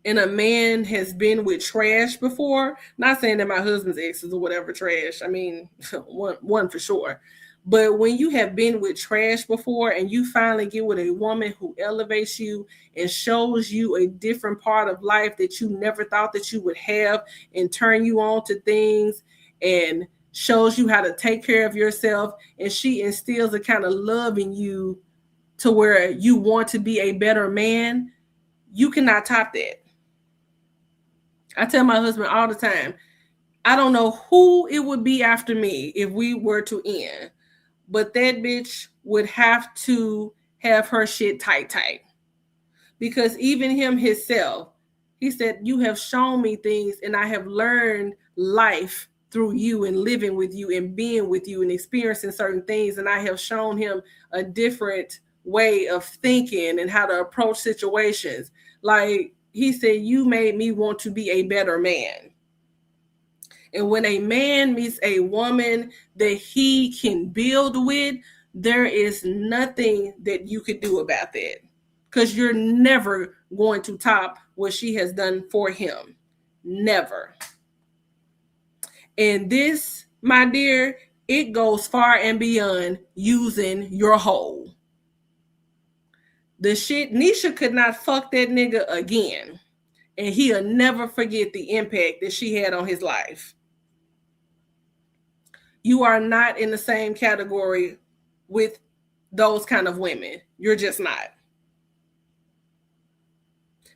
and a man has been with trash before, not saying that my husband's exes or whatever trash, I mean, one for sure. But when you have been with trash before and you finally get with a woman who elevates you and shows you a different part of life that you never thought that you would have and turn you on to things and shows you how to take care of yourself, and she instills a kind of love in you to where you want to be a better man, you cannot top that. I tell my husband all the time, I don't know who it would be after me if we were to end, but that bitch would have to have her shit tight. Because even him himself, he said, you have shown me things and I have learned life through you and living with you and being with you and experiencing certain things. And I have shown him a different way of thinking and how to approach situations. Like he said, you made me want to be a better man. And when a man meets a woman that he can build with, there is nothing that you could do about that, because you're never going to top what she has done for him. Never. And this, my dear, it goes far and beyond using your hoe. The shit, Nisha could not fuck that nigga again. And he'll never forget the impact that she had on his life. You are not in the same category with those kind of women. You're just not.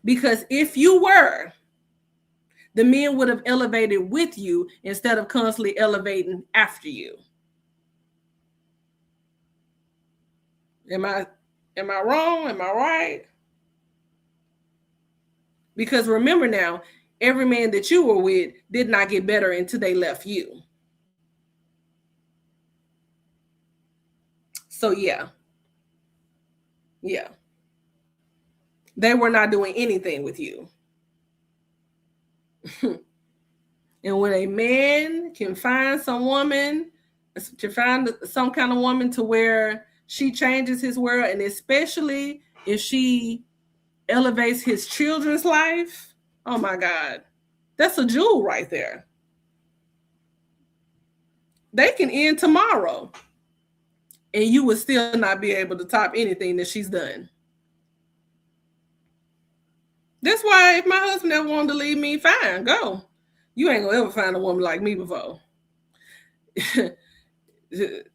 Because if you were, the men would have elevated with you instead of constantly elevating after you. Am I wrong? Am I right? Because remember now, every man that you were with did not get better until they left you. So yeah. They were not doing anything with you. And when a man can find some woman, to find some kind of woman to where she changes his world, and especially if she elevates his children's life, oh my God, that's a jewel right there. They can end tomorrow and you would still not be able to top anything that she's done. That's why if my husband ever wanted to leave me, fine, go. You ain't gonna ever find a woman like me before.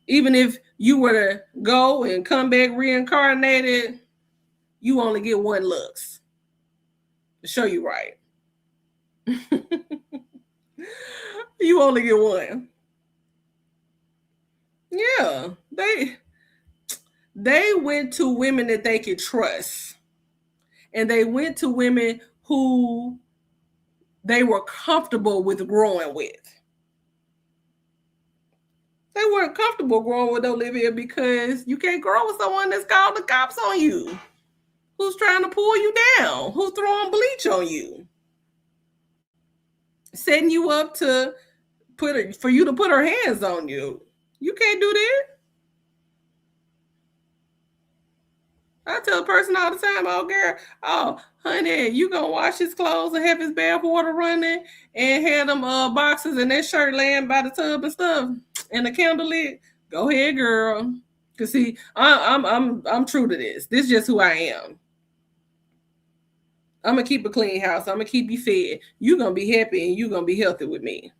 Even if you were to go and come back reincarnated, you only get one looks to show you right. You only get one. Yeah, they went to women that they could trust. And they went to women who they were comfortable with growing with. They weren't comfortable growing with Olivia because you can't grow with someone that's called the cops on you, who's trying to pull you down, who's throwing bleach on you, setting you up to for you to put her hands on you. You can't do that. I tell a person all the time, oh girl, oh honey, you gonna wash his clothes and have his bath water running and have them boxes and that shirt laying by the tub and stuff and the candle lit? Go ahead, girl. Cause see, I'm true to this. This is just who I am. I'm gonna keep a clean house. I'm gonna keep you fed. You're gonna be happy and you're gonna be healthy with me.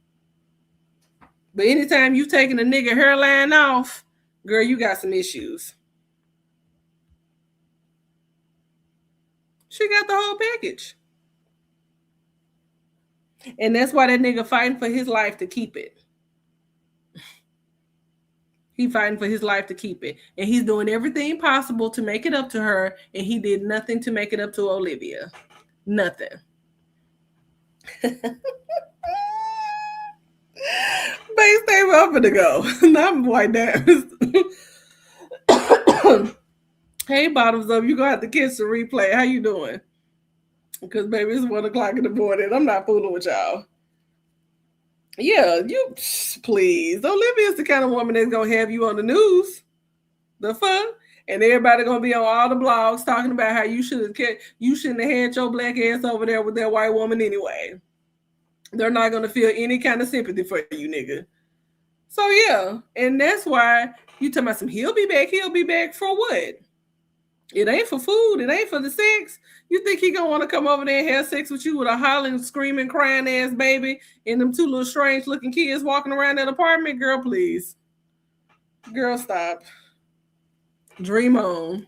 But anytime you taking a nigga hairline off, girl, you got some issues. She got the whole package. And that's why that nigga fighting for his life to keep it. He fighting for his life to keep it. And he's doing everything possible to make it up to her. And he did nothing to make it up to Olivia. Nothing. Base stay up to go. Not white dance. Hey, bottoms up. You're going to have to catch the replay. How you doing? Because, baby, it's 1 o'clock in the morning. I'm not fooling with y'all. Yeah, you, please. Olivia's the kind of woman that's going to have you on the news. The fuck? And everybody going to be on all the blogs talking about how you shouldn't have had your black ass over there with that white woman anyway. They're not going to feel any kind of sympathy for you, nigga. So, yeah. And that's why you talking about some, he'll be back for what? It ain't for food. It ain't for the sex. You think he gonna want to come over there and have sex with you with a hollering, screaming, crying ass baby and them 2 little strange looking kids walking around that apartment? Girl, please. Girl, stop. Dream on.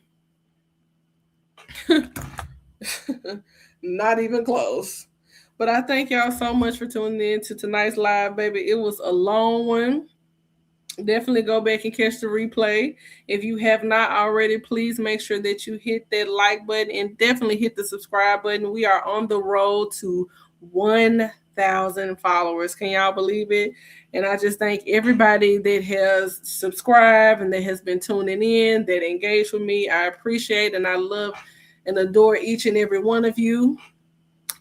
Not even close. But I thank y'all so much for tuning in to tonight's live, baby. It was a long one. Definitely go back and catch the replay. If you have not already, please make sure that you hit that like button and definitely hit the subscribe button. We are on the road to 1,000 1,000 followers. Can y'all believe it? And I just thank everybody that has subscribed and that has been tuning in, that engaged with me. I appreciate and I love and adore each and every one of you.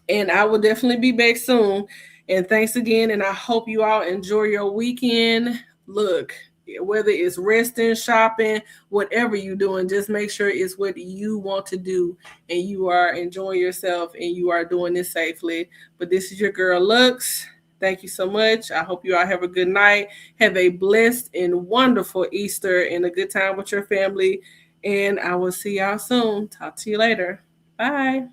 And I will definitely be back soon. And thanks again. And I hope you all enjoy your weekend. Look, whether it's resting, shopping, whatever you're doing, just make sure it's what you want to do and you are enjoying yourself and you are doing this safely. But this is your girl Lux. Thank you so much. I hope you all have a good night. Have a blessed and wonderful Easter and a good time with your family. And I will see y'all soon. Talk to you later. Bye.